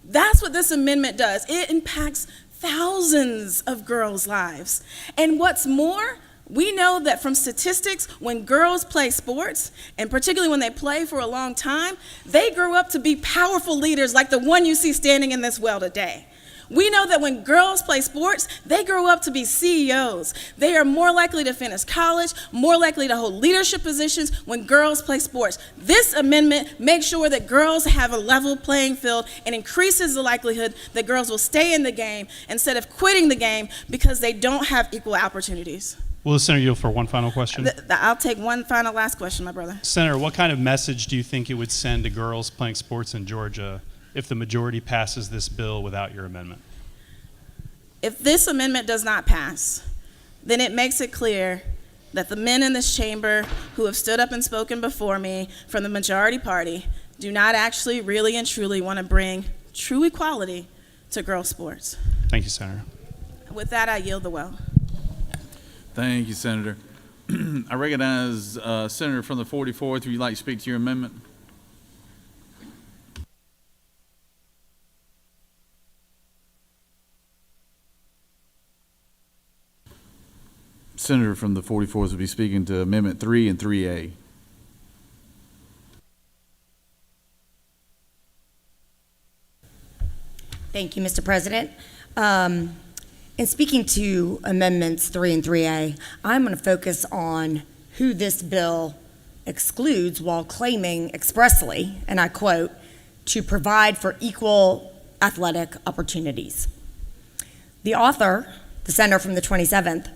Speaker 5: That's what this amendment does. It impacts thousands of girls' lives. And what's more, we know that from statistics, when girls play sports, and particularly when they play for a long time, they grow up to be powerful leaders like the one you see standing in this well today. We know that when girls play sports, they grow up to be CEOs. They are more likely to finish college, more likely to hold leadership positions when girls play sports. This amendment makes sure that girls have a level playing field and increases the likelihood that girls will stay in the game instead of quitting the game because they don't have equal opportunities.
Speaker 23: Will the senator yield for one final question?
Speaker 5: I'll take one final last question, my brother.
Speaker 23: Senator, what kind of message do you think it would send to girls playing sports in Georgia if the majority passes this bill without your amendment?
Speaker 5: If this amendment does not pass, then it makes it clear that the men in this chamber who have stood up and spoken before me from the majority party do not actually really and truly want to bring true equality to girls' sports.
Speaker 23: Thank you, Senator.
Speaker 5: With that, I yield the well.
Speaker 1: Thank you, Senator. I recognize Senator from the 44th. Would you like to speak to your amendment? Senator from the 44th will be speaking to Amendment 3 and 3A.
Speaker 6: Thank you, Mr. President. In speaking to Amendments 3 and 3A, I'm going to focus on who this bill excludes while claiming expressly, and I quote, to provide for equal athletic opportunities. The author, the senator from the 27th,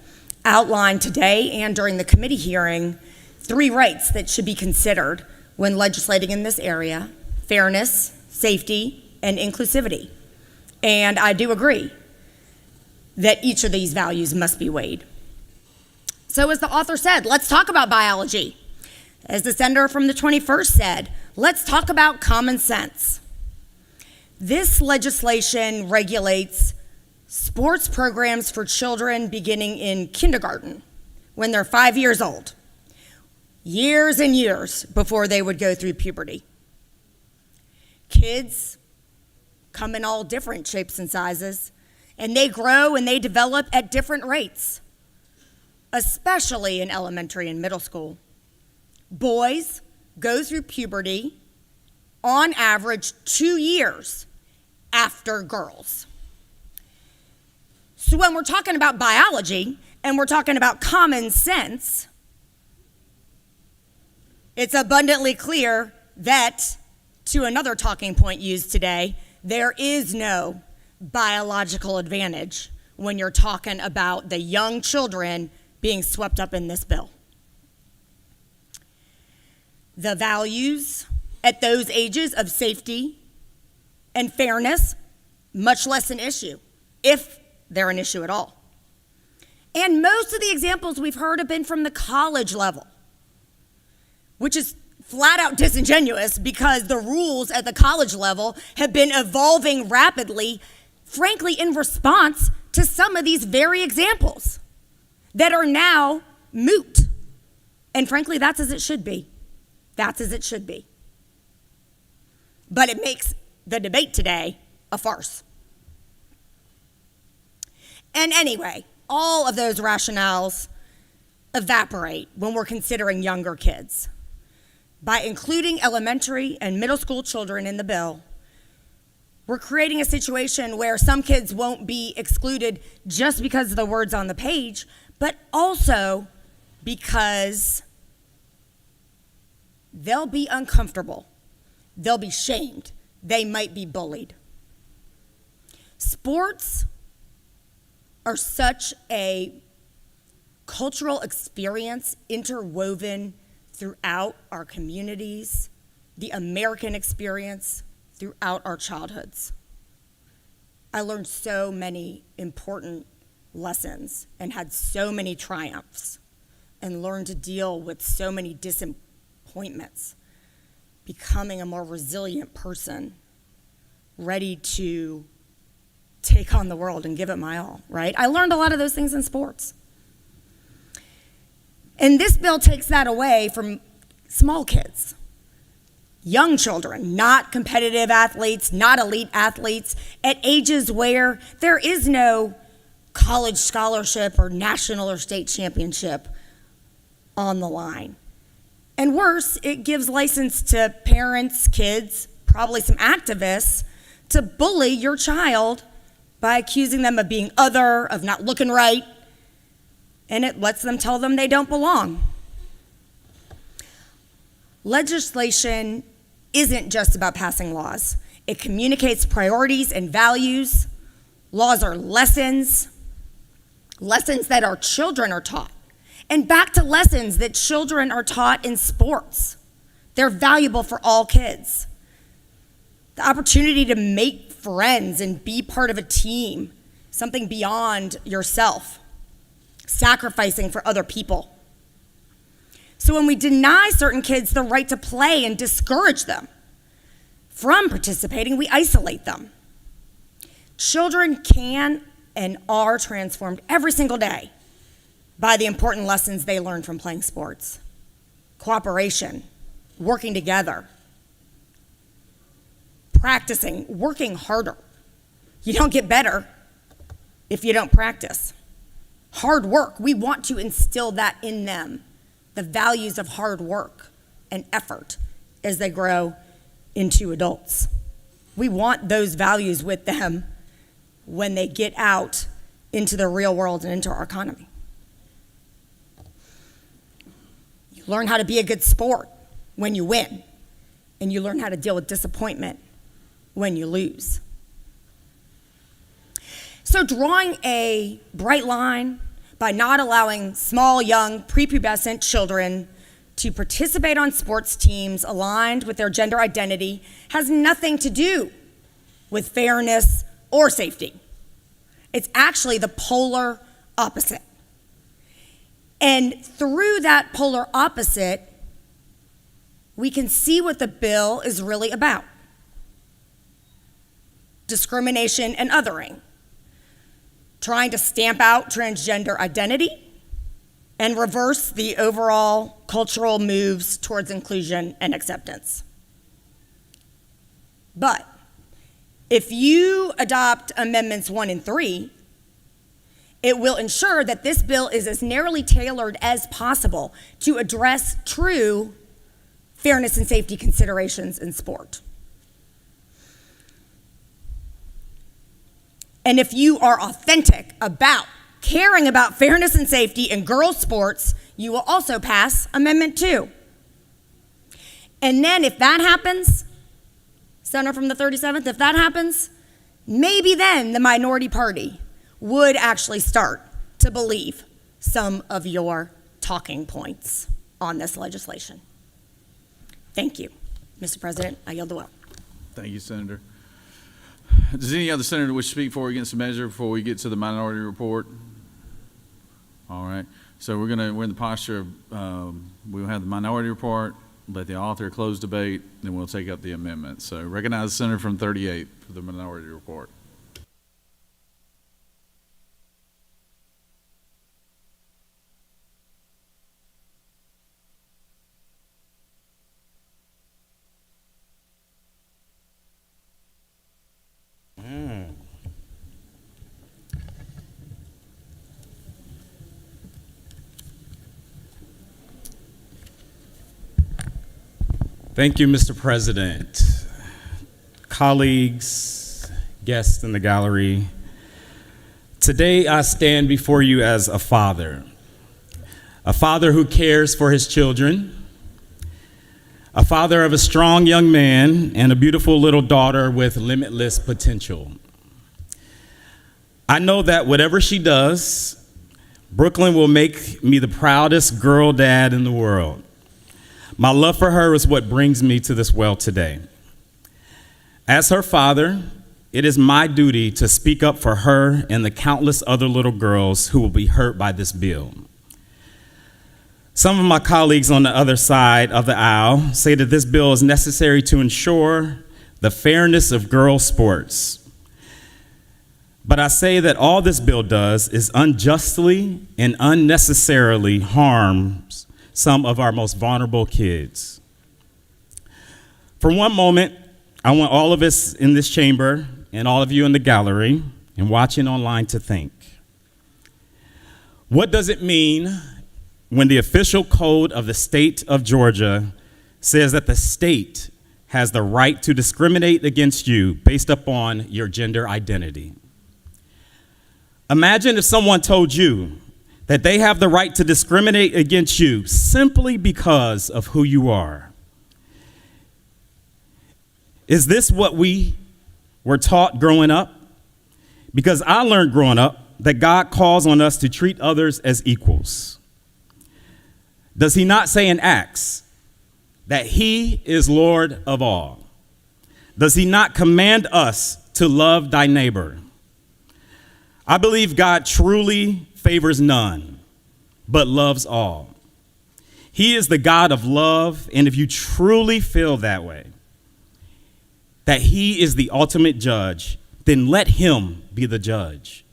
Speaker 6: outlined today and during the committee hearing 3 rights that should be considered when legislating in this area: fairness, safety, and inclusivity. And I do agree that each of these values must be weighed. So as the author said, let's talk about biology. As the senator from the 21st said, let's talk about common sense. This legislation regulates sports programs for children beginning in kindergarten when they're 5 years old, years and years before they would go through puberty. Kids come in all different shapes and sizes, and they grow and they develop at different rates, especially in elementary and middle school. Boys go through puberty on average 2 years after girls. So when we're talking about biology and we're talking about common sense, it's abundantly clear that, to another talking point used today, there is no biological advantage when you're talking about the young children being swept up in this bill. The values at those ages of safety and fairness, much less an issue, if they're an issue at all. And most of the examples we've heard have been from the college level, which is flat out disingenuous because the rules at the college level have been evolving rapidly, frankly, in response to some of these very examples that are now moot. And frankly, that's as it should be. That's as it should be. But it makes the debate today a farce. And anyway, all of those rationales evaporate when we're considering younger kids. By including elementary and middle school children in the bill, we're creating a situation where some kids won't be excluded just because of the words on the page, but also because they'll be uncomfortable, they'll be shamed, they might be bullied. Sports are such a cultural experience interwoven throughout our communities, the American experience throughout our childhoods. I learned so many important lessons and had so many triumphs and learned to deal with so many disappointments, becoming a more resilient person, ready to take on the world and give it my all, right? I learned a lot of those things in sports. And this bill takes that away from small kids, young children, not competitive athletes, not elite athletes, at ages where there is no college scholarship or national or state championship on the line. And worse, it gives license to parents, kids, probably some activists, to bully your child by accusing them of being other, of not looking right, and it lets them tell them they don't belong. Legislation isn't just about passing laws. It communicates priorities and values. Laws are lessons that our children are taught. And back to lessons that children are taught in sports. They're valuable for all kids. The opportunity to make friends and be part of a team, something beyond yourself, sacrificing for other people. So when we deny certain kids the right to play and discourage them from participating, we isolate them. Children can and are transformed every single day by the important lessons they learn from playing sports. Cooperation, working together, practicing, working harder. You don't get better if you don't practice. Hard work, we want to instill that in them, the values of hard work and effort as they grow into adults. We want those values with them when they get out into the real world and into our economy. You learn how to be a good sport when you win, and you learn how to deal with disappointment when you lose. So drawing a bright line by not allowing small, young, prepubescent children to participate on sports teams aligned with their gender identity has nothing to do with fairness or safety. It's actually the polar opposite. And through that polar opposite, we can see what the bill is really about. Discrimination and othering. Trying to stamp out transgender identity and reverse the overall cultural moves towards inclusion and acceptance. But if you adopt Amendments 1 and 3, it will ensure that this bill is as narrowly tailored as possible to address true fairness and safety considerations in sport. And if you are authentic about caring about fairness and safety in girls' sports, you will also pass Amendment 2. And then if that happens, Senator from the 37th, if that happens, maybe then the minority party would actually start to believe some of your talking points on this legislation. Thank you, Mr. President. I yield the will.
Speaker 1: Thank you, Senator. Does any other senator wish to speak for or against the measure before we get to the minority report? All right. So we're in the posture of we'll have the minority report, let the author close debate, then we'll take up the amendment. So recognize the senator from 38 for the minority report.
Speaker 10: Thank you, Mr. President. Colleagues, guests in the gallery, today I stand before you as a father who cares for his children, a father of a strong young man and a beautiful little daughter with limitless potential. I know that whatever she does, Brooklyn will make me the proudest girl dad in the world. My love for her is what brings me to this well today. As her father, it is my duty to speak up for her and the countless other little girls who will be hurt by this bill. Some of my colleagues on the other side of the aisle say that this bill is necessary to ensure the fairness of girls' sports. But I say that all this bill does is unjustly and unnecessarily harms some of our most vulnerable kids. For one moment, I want all of us in this chamber and all of you in the gallery and watching online to think. What does it mean when the official code of the state of Georgia says that the state has the right to discriminate against you based upon your gender identity? Imagine if someone told you that they have the right to discriminate against you simply because of who you are. Is this what we were taught growing up? Because I learned growing up that God calls on us to treat others as equals. Does he not say in Acts that he is Lord of all? Does he not command us to love thy neighbor? I believe God truly favors none, but loves all. He is the God of love, and if you truly feel that way, that he is the ultimate judge, then let him be the judge.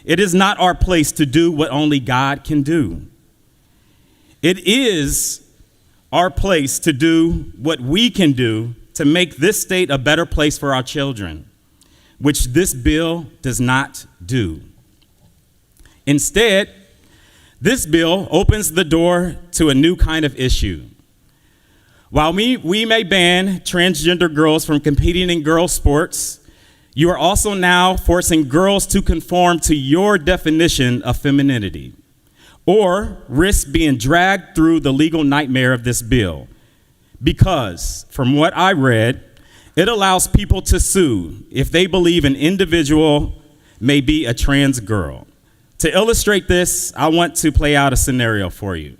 Speaker 10: It is not our place to do what only God can do. It is our place to do what we can do to make this state a better place for our children, which this bill does not do. Instead, this bill opens the door to a new kind of issue. While we may ban transgender girls from competing in girls' sports, you are also now forcing girls to conform to your definition of femininity, or risk being dragged through the legal nightmare of this bill. Because, from what I read, it allows people to sue if they believe an individual may be a trans girl. To illustrate this, I want to play out a scenario for you.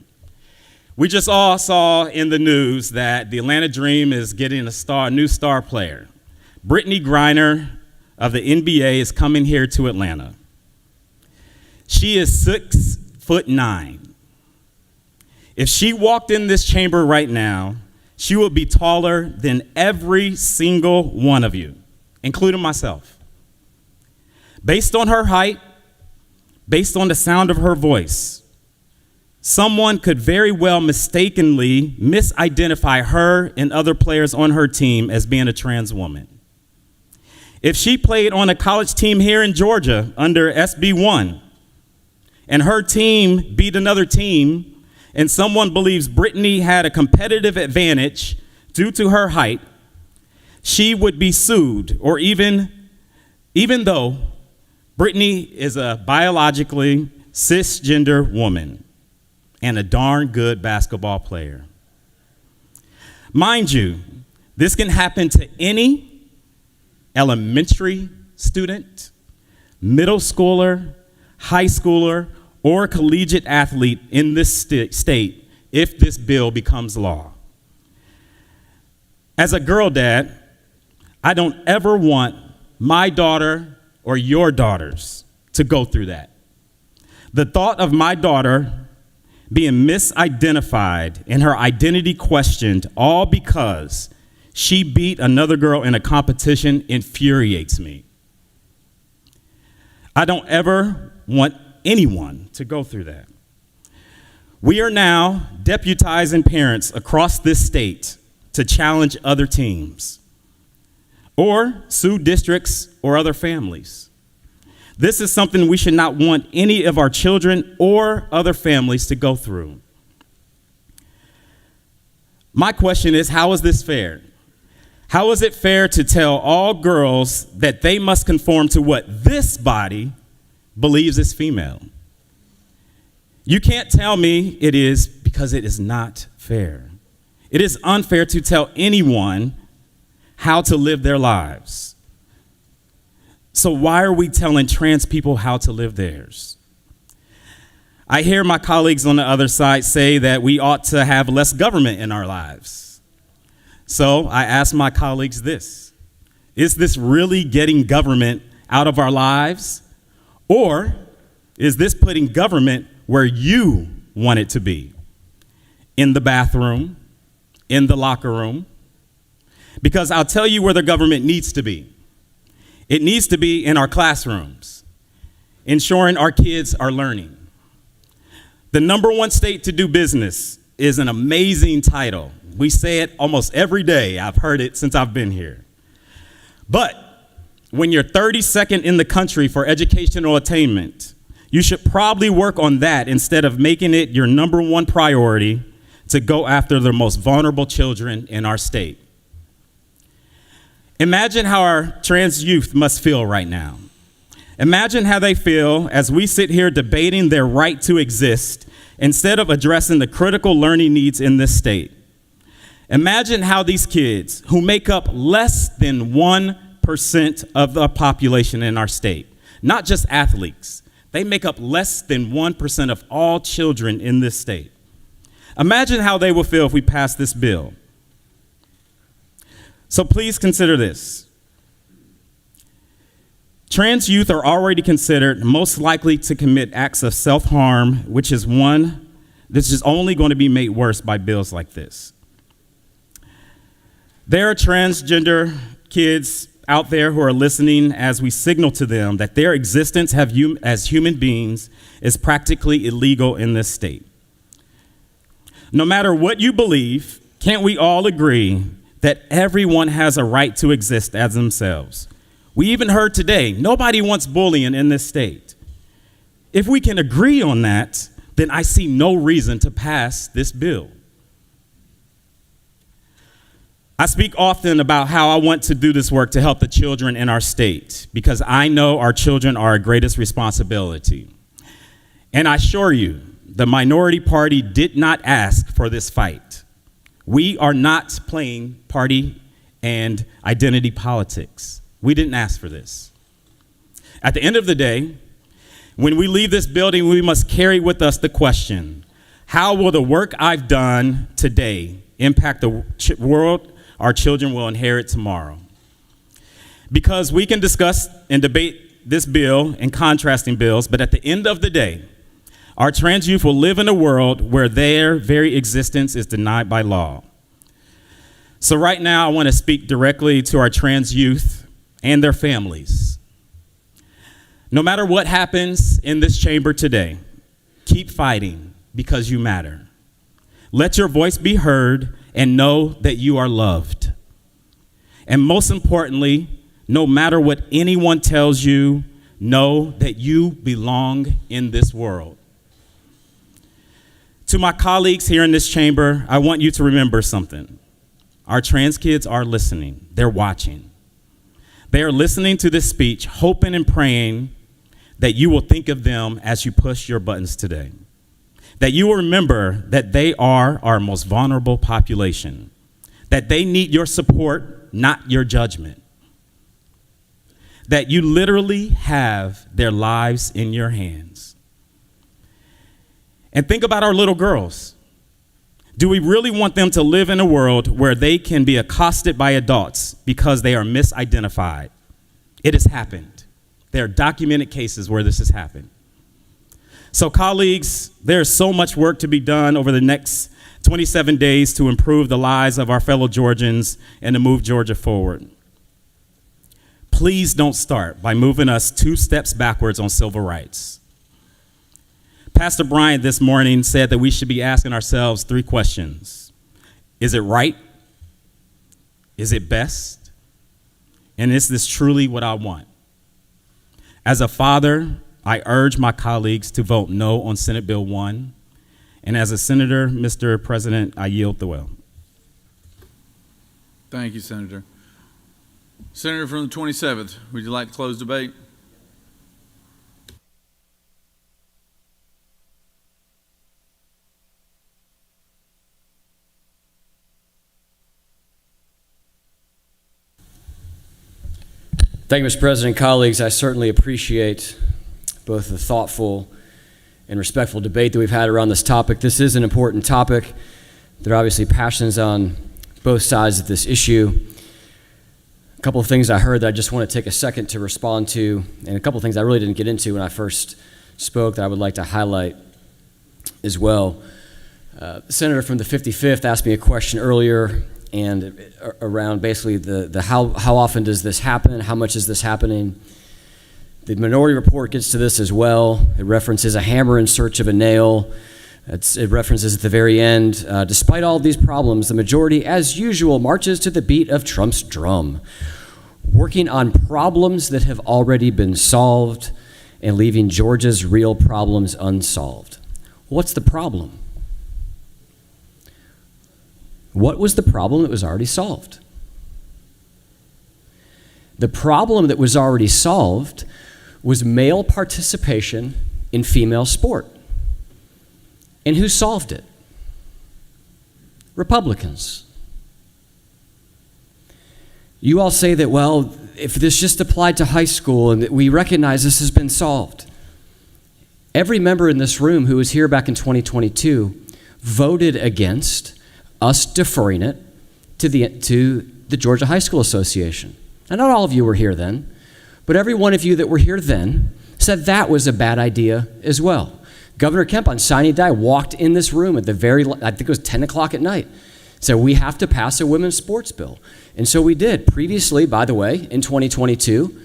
Speaker 10: We just all saw in the news that the Atlanta Dream is getting a new star player. Brittany Griner of the NBA is coming here to Atlanta. She is 6'9". If she walked in this chamber right now, she would be taller than every single one of you, including myself. Based on her height, based on the sound of her voice, someone could very well mistakenly misidentify her and other players on her team as being a trans woman. If she played on a college team here in Georgia under SB1, and her team beat another team, and someone believes Brittany had a competitive advantage due to her height, she would be sued, or even though Brittany is a biologically cisgender woman and a darn good basketball player. Mind you, this can happen to any elementary student, middle schooler, high schooler, or collegiate athlete in this state if this bill becomes law. As a girl dad, I don't ever want my daughter or your daughters to go through that. The thought of my daughter being misidentified and her identity questioned all because she beat another girl in a competition infuriates me. I don't ever want anyone to go through that. We are now deputizing parents across this state to challenge other teams or sue districts or other families. This is something we should not want any of our children or other families to go through. My question is, how is this fair? How is it fair to tell all girls that they must conform to what this body believes is female? You can't tell me it is, because it is not fair. It is unfair to tell anyone how to live their lives. So why are we telling trans people how to live theirs? I hear my colleagues on the other side say that we ought to have less government in our lives. So I ask my colleagues this: is this really getting government out of our lives? Or is this putting government where you want it to be? In the bathroom, in the locker room? Because I'll tell you where the government needs to be. It needs to be in our classrooms, ensuring our kids are learning. The #1 state to do business is an amazing title. We say it almost every day. I've heard it since I've been here. But when you're 32nd in the country for educational attainment, you should probably work on that instead of making it your #1 priority to go after the most vulnerable children in our state. Imagine how our trans youth must feel right now. Imagine how they feel as we sit here debating their right to exist instead of addressing the critical learning needs in this state. Imagine how these kids, who make up less than 1% of the population in our state, not just athletes, they make up less than 1% of all children in this state. Imagine how they will feel if we pass this bill. So please consider this. Trans youth are already considered most likely to commit acts of self-harm, which is only going to be made worse by bills like this. There are transgender kids out there who are listening as we signal to them that their existence as human beings is practically illegal in this state. No matter what you believe, can't we all agree that everyone has a right to exist as themselves? We even heard today, nobody wants bullying in this state. If we can agree on that, then I see no reason to pass this bill. I speak often about how I want to do this work to help the children in our state, because I know our children are our greatest responsibility. And I assure you, the minority party did not ask for this fight. We are not playing party and identity politics. We didn't ask for this. At the end of the day, when we leave this building, we must carry with us the question: how will the work I've done today impact the world our children will inherit tomorrow? Because we can discuss and debate this bill and contrasting bills, but at the end of the day, our trans youth will live in a world where their very existence is denied by law. So right now, I want to speak directly to our trans youth and their families. No matter what happens in this chamber today, keep fighting because you matter. Let your voice be heard and know that you are loved. And most importantly, no matter what anyone tells you, know that you belong in this world. To my colleagues here in this chamber, I want you to remember something. Our trans kids are listening. They're watching. They are listening to this speech, hoping and praying that you will think of them as you push your buttons today. That you will remember that they are our most vulnerable population. That they need your support, not your judgment. That you literally have their lives in your hands. And think about our little girls. Do we really want them to live in a world where they can be accosted by adults because they are misidentified? It has happened. There are documented cases where this has happened. So colleagues, there's so much work to be done over the next 27 days to improve the lives of our fellow Georgians and to move Georgia forward. Please don't start by moving us 2 steps backwards on civil rights. Pastor Bryant this morning said that we should be asking ourselves 3 questions. Is it right? Is it best? And is this truly what I want? As a father, I urge my colleagues to vote no on Senate Bill 1. And as a senator, Mr. President, I yield the will.
Speaker 1: Thank you, Senator. Senator from the 27th, would you like to close debate?
Speaker 11: Thank you, Mr. President. Colleagues, I certainly appreciate both the thoughtful and respectful debate that we've had around this topic. This is an important topic. There are obviously passions on both sides of this issue. A couple of things I heard that I just want to take a second to respond to, and a couple of things I really didn't get into when I first spoke that I would like to highlight as well. The senator from the 55th asked me a question earlier and around basically the how often does this happen, how much is this happening. The minority report gets to this as well. It references a hammer in search of a nail. It references at the very end, despite all these problems, the majority, as usual, marches to the beat of Trump's drum, working on problems that have already been solved and leaving Georgia's real problems unsolved. What's the problem? What was the problem that was already solved? The problem that was already solved was male participation in female sport. And who solved it? Republicans. You all say that, well, if this just applied to high school and that we recognize this has been solved. Every member in this room who was here back in 2022 voted against us deferring it to the Georgia High School Association. And not all of you were here then, but every one of you that were here then said that was a bad idea as well. Governor Kemp on signing day walked in this room at I think it was 10 o'clock at night, said we have to pass a women's sports bill. And so we did. Previously, by the way, in 2022,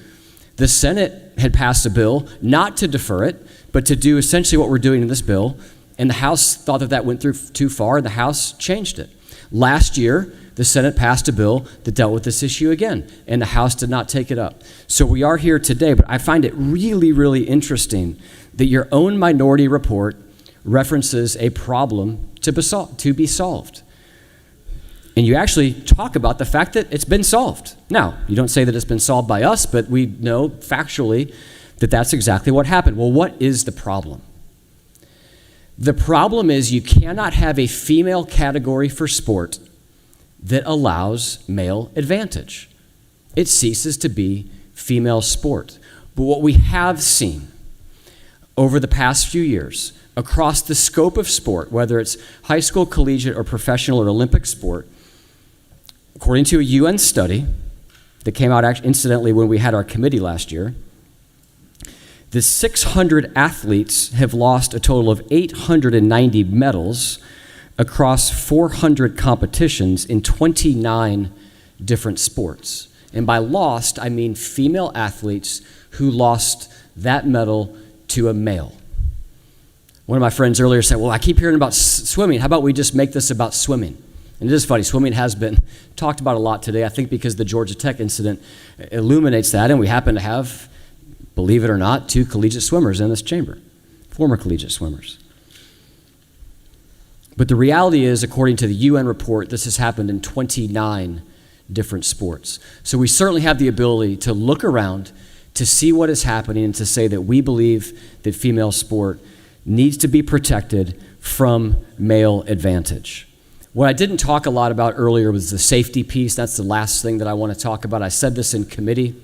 Speaker 11: the Senate had passed a bill not to defer it, but to do essentially what we're doing in this bill. And the House thought that went through too far, and the House changed it. Last year, the Senate passed a bill that dealt with this issue again, and the House did not take it up. So we are here today, but I find it really, really interesting that your own minority report references a problem to be solved. And you actually talk about the fact that it's been solved. Now, you don't say that it's been solved by us, but we know factually that that's exactly what happened. Well, what is the problem? The problem is you cannot have a female category for sport that allows male advantage. It ceases to be female sport. But what we have seen over the past few years across the scope of sport, whether it's high school, collegiate, or professional or Olympic sport, according to a UN study that came out incidentally when we had our committee last year, the 600 athletes have lost a total of 890 medals across 400 competitions in 29 different sports. And by lost, I mean female athletes who lost that medal to a male. One of my friends earlier said, well, I keep hearing about swimming. How about we just make this about swimming? And it is funny, swimming has been talked about a lot today, I think because the Georgia Tech incident illuminates that, and we happen to have, believe it or not, 2 collegiate swimmers in this chamber, former collegiate swimmers. But the reality is, according to the UN report, this has happened in 29 different sports. So we certainly have the ability to look around, to see what is happening, and to say that we believe that female sport needs to be protected from male advantage. What I didn't talk a lot about earlier was the safety piece. That's the last thing that I want to talk about. I said this in committee.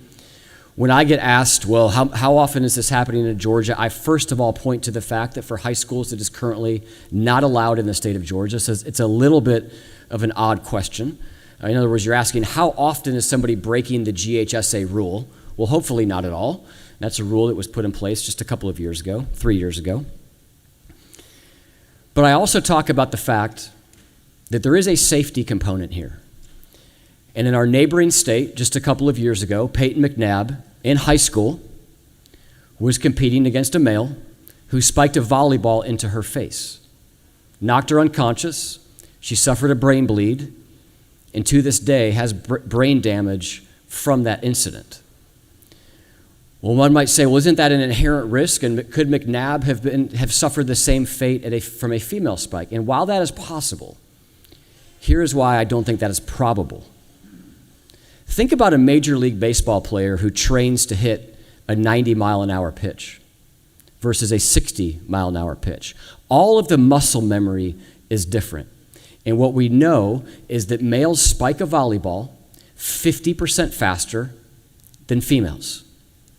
Speaker 11: When I get asked, well, how often is this happening in Georgia? I first of all point to the fact that for high schools it is currently not allowed in the state of Georgia. So it's a little bit of an odd question. In other words, you're asking how often is somebody breaking the GHSA rule? Well, hopefully not at all. That's a rule that was put in place just a couple of years ago, 3 years ago. But I also talk about the fact that there is a safety component here. And in our neighboring state, just a couple of years ago, Peyton McNabb, in high school, was competing against a male who spiked a volleyball into her face, knocked her unconscious. She suffered a brain bleed, and to this day has brain damage from that incident. Well, one might say, well, isn't that an inherent risk? And could McNabb have suffered the same fate from a female spike? And while that is possible, here is why I don't think that is probable. Think about a Major League Baseball player who trains to hit a 90-mile-an-hour pitch versus a 60-mile-an-hour pitch. All of the muscle memory is different. And what we know is that males spike a volleyball 50% faster than females.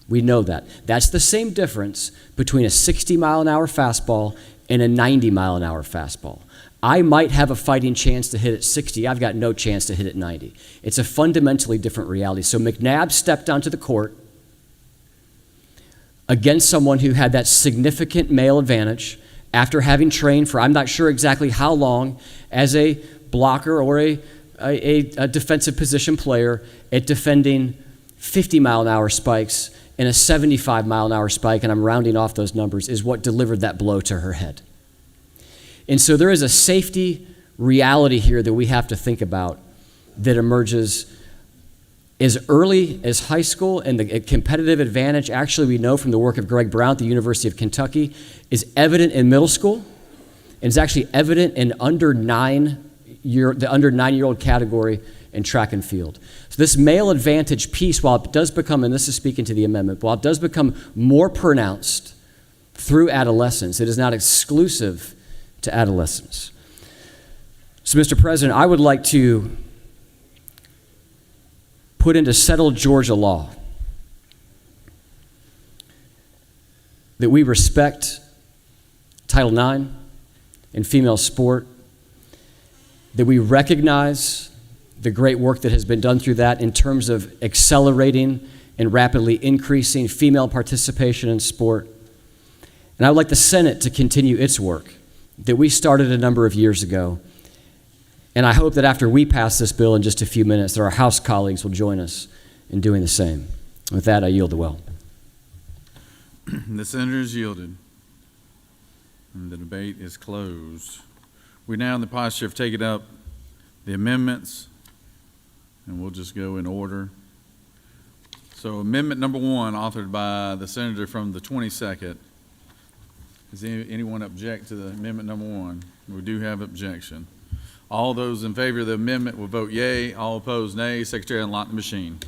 Speaker 11: We know that. That's the same difference between a 60-mile-an-hour fastball and a 90-mile-an-hour fastball. I might have a fighting chance to hit at 60. I've got no chance to hit at 90. It's a fundamentally different reality. So McNabb stepped onto the court against someone who had that significant male advantage after having trained for I'm not sure exactly how long as a blocker or a defensive position player at defending 50-mile-an-hour spikes, and a 75-mile-an-hour spike, and I'm rounding off those numbers, is what delivered that blow to her head. And so there is a safety reality here that we have to think about that emerges as early as high school, and the competitive advantage, actually we know from the work of Greg Brown at the University of Kentucky, is evident in middle school, and is actually evident in the under 9-year-old category in track and field. So this male advantage piece, while it does become, and this is speaking to the amendment, while it does become more pronounced through adolescence, it is not exclusive to adolescence. So, Mr. President, I would like to put into settled Georgia law that we respect Title IX in female sport, that we recognize the great work that has been done through that in terms of accelerating and rapidly increasing female participation in sport. And I would like the Senate to continue its work that we started a number of years ago. And I hope that after we pass this bill in just a few minutes, that our House colleagues will join us in doing the same. With that, I yield the well.
Speaker 1: The senator is yielded, and the debate is closed. We're now in the posture of taking up the amendments, and we'll just go in order. So amendment number 1, authored by the senator from the 22nd. Does anyone object to the amendment number 1? We do have objection. All those in favor of the amendment will vote yea. All opposed, nay. Secretary, unlock the machine.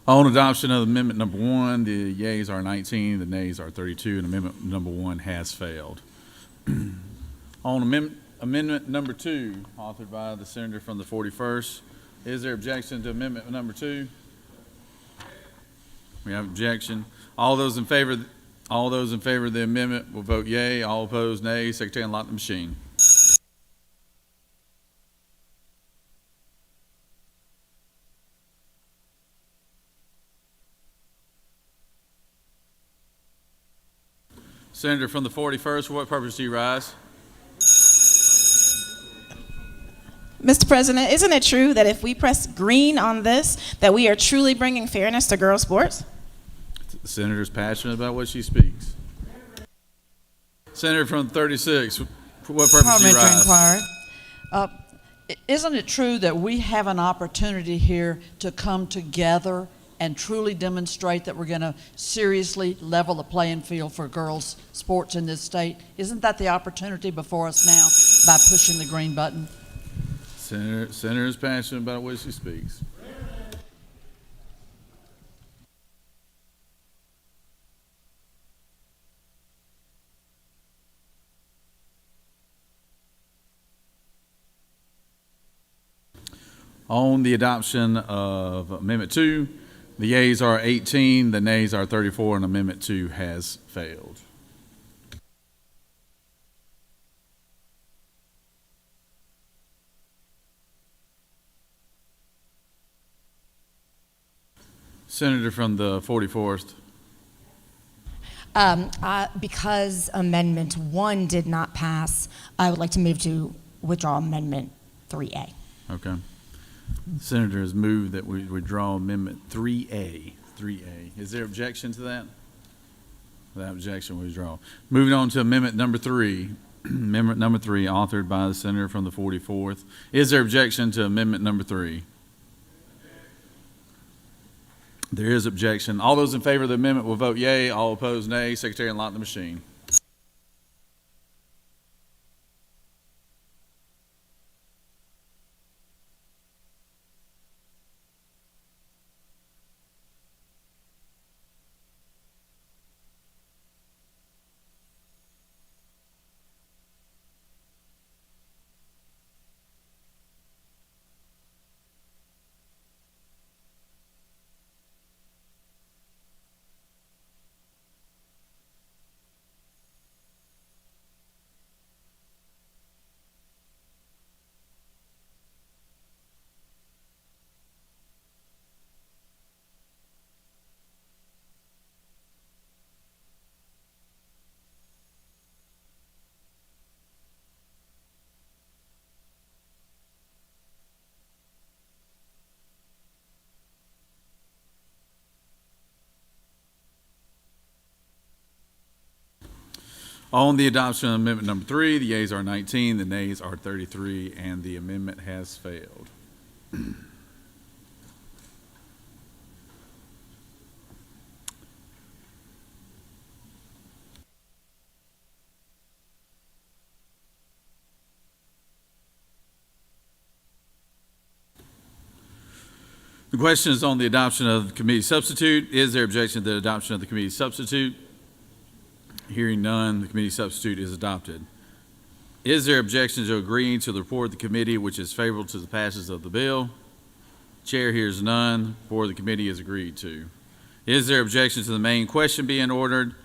Speaker 1: On adoption of amendment number 1, the yeas are 19, the nays are 32, and amendment number 1 has failed. On amendment number 2, authored by the senator from the 41st, is there objection to amendment number 2? We have objection. All those in favor of the amendment will vote yea. All opposed, nay. Secretary, unlock the machine. Senator from the 41st, for what purpose do you rise?
Speaker 5: Mr. President, isn't it true that if we press green on this, that we are truly bringing fairness to girls' sports?
Speaker 1: The senator is passionate about what she speaks. Senator from the 36, for what purpose do you rise?
Speaker 15: Inquiry. Isn't it true that we have an opportunity here to come together and truly demonstrate that we're going to seriously level the playing field for girls' sports in this state? Isn't that the opportunity before us now by pushing the green button?
Speaker 1: Senator is passionate about what she speaks. On the adoption of Amendment 2, the yeas are 18, the nays are 34, and Amendment 2 has failed. Senator from the 44th.
Speaker 6: Because Amendment 1 did not pass, I would like to move to withdraw Amendment 3A.
Speaker 1: Okay. The senator has moved that we withdraw Amendment 3A. 3A. Is there objection to that? Without objection, we withdraw. Moving on to Amendment number 3. Amendment number 3, authored by the senator from the 44th. Is there objection to Amendment number 3? There is objection. All those in favor of the amendment will vote yea. All opposed, nay. Secretary, unlock the machine. On the adoption of Amendment number 3, the yeas are 19, the nays are 33, and the amendment has failed. The question is on the adoption of the committee substitute. Is there objection to the adoption of the committee substitute? Hearing none, the committee substitute is adopted. Is there objection to agreeing to the report of the committee which is favorable to the passage of the bill? Chair hears none. Report of the committee is agreed to. Is there objection to the main question being ordered?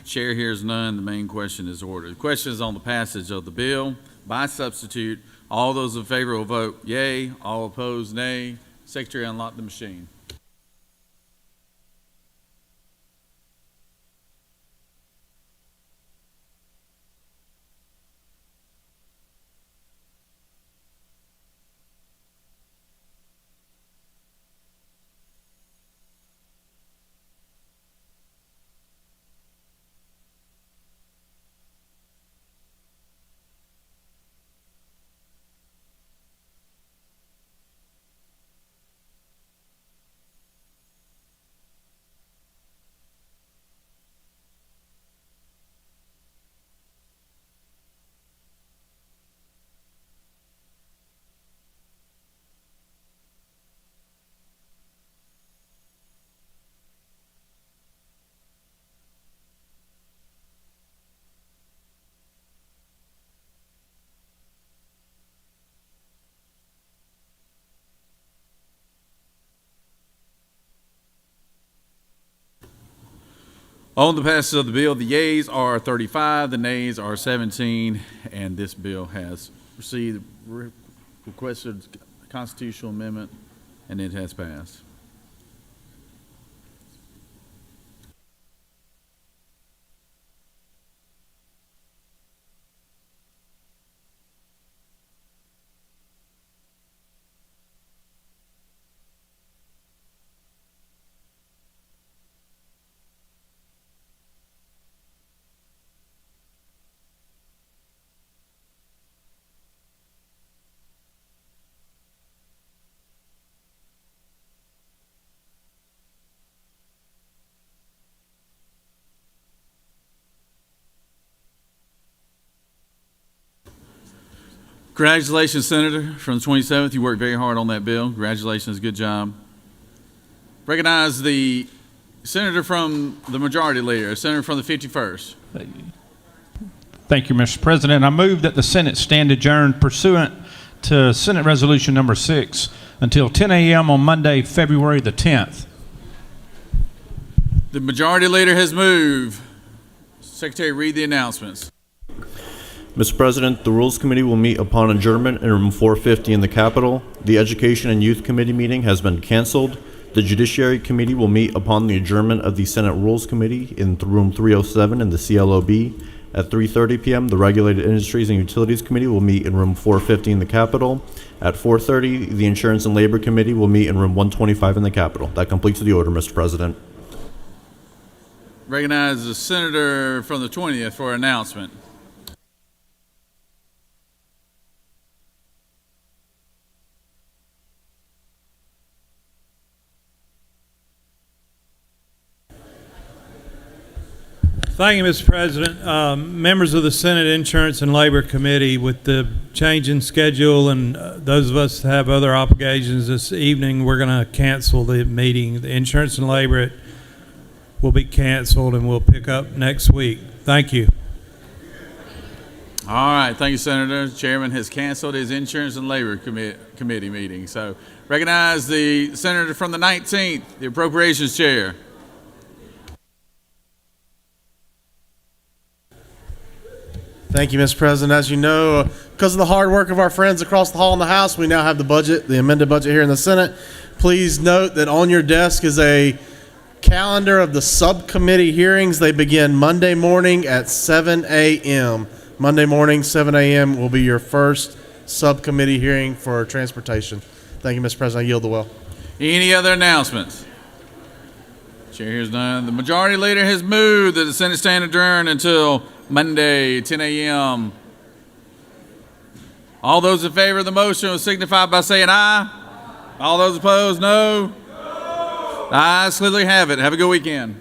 Speaker 1: Chair hears none. The main question is ordered. The question is on the passage of the bill by substitute. All those in favor will vote yea. All opposed, nay. Secretary, unlock the machine. On the passage of the bill, the yeas are 35, the nays are 17, and this bill has received requested constitutional amendment, and it has passed. Congratulations, Senator, from the 27th. You worked very hard on that bill. Congratulations, good job. Recognize the Senator from the Majority Leader, Senator from the 51st.
Speaker 12: Thank you, Mr. President. I move that the Senate stand adjourned pursuant to Senate Resolution Number 6 until 10 a.m. on Monday, February the 10th.
Speaker 1: The majority leader has moved. Secretary, read the announcements.
Speaker 3: Mr. President, the Rules Committee will meet upon adjournment in room 450 in the Capitol. The Education and Youth Committee meeting has been canceled. The Judiciary Committee will meet upon the adjournment of the Senate Rules Committee in room 307 in the CLOB. At 3:30 p.m., the Regulated Industries and Utilities Committee will meet in room 450 in the Capitol. At 4:30, the Insurance and Labor Committee will meet in room 125 in the Capitol. That completes the order, Mr. President.
Speaker 1: Recognize the senator from the 20th for announcement.
Speaker 21: Thank you, Mr. President. Members of the Senate Insurance and Labor Committee, with the change in schedule and those of us that have other obligations this evening, we're going to cancel the meeting. The Insurance and Labor will be canceled and we'll pick up next week. Thank you.
Speaker 1: All right, thank you, Senator. The chairman has canceled his Insurance and Labor Committee meeting. So recognize the senator from the 19th, the Appropriations Chair.
Speaker 22: Thank you, Mr. President. As you know, because of the hard work of our friends across the hall in the House, we now have the budget, the amended budget here in the Senate. Please note that on your desk is a calendar of the subcommittee hearings. They begin Monday morning at 7 a.m. Monday morning, 7 a.m. will be your first subcommittee hearing for transportation. Thank you, Mr. President. I yield the well.
Speaker 1: Any other announcements? Chair hears none. The majority leader has moved that the Senate stand adjourned until Monday, 10 a.m. All those in favor of the motion will signify by saying aye. All those opposed, no. The ayes clearly have it. Have a good weekend.